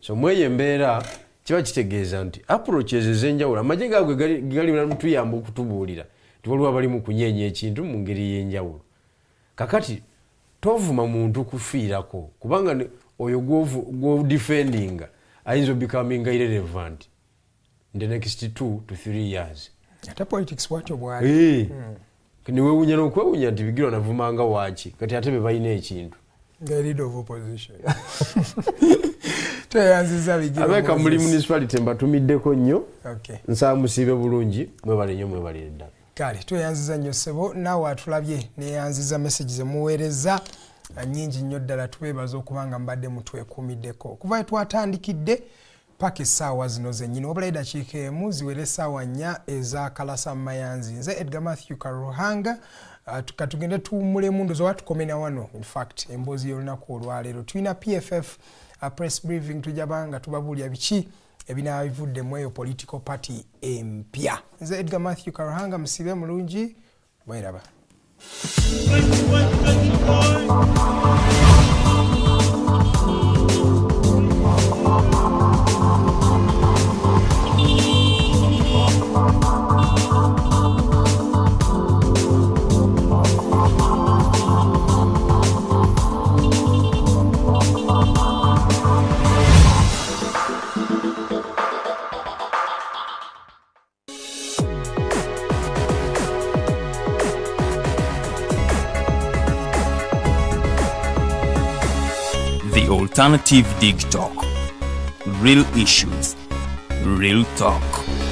Speaker 7: So mweye embeera kiba kitegeeza nti approaches ez'enjawulo amagye gaagwe gali mutuyamba okutubuulira nti waliwo abali mu kunyeenya ekintu mu ngeri y'enjawulo. Kakati tovuma muntu kufiirako kubanga oyo gw'odefendinga ayinza becoming irrelevant in the next 2 to 3 years.
Speaker 4: Ate politics watyo bwali.
Speaker 7: Niwewunya n'okwewunya nti Bigirwa navumanga waaki kati ate be balina ekintu.
Speaker 4: Leader of opposition. Tweyanziza Bigirwa Moses.
Speaker 7: Abeka muli municipality mbatumiddeko nnyo.
Speaker 4: Okay.
Speaker 7: Nsaba musiibe bulungi mwebale nnyo mwebalire ddala.
Speaker 4: Kale tweyanziza nnyo ssebo naawe atulabye neyanziza message ze muweereza nnyingi nnyo ddala tubeebaza okubanga mbadde mutwekuumiddeko. Kuva twatandikidde paka essaawa zino zennyini wabula eddakiika emu ziwere essaawa 4 eza kalasa mayanzi. Nze Edgar Mathew Karuhanga katugende tuwummula emmundu zoba tukomena wano. In fact emboozi y'olunaku olwaleero tulina PFF press briefing tujabanga tubabuulira biki ebinaaba bivuddemu eyo political party empya. Nze Edgar Mathew Karuhanga musibe mulungi bweraba.
Speaker 1: The Alternative Dig Talk. Real issues, real talk.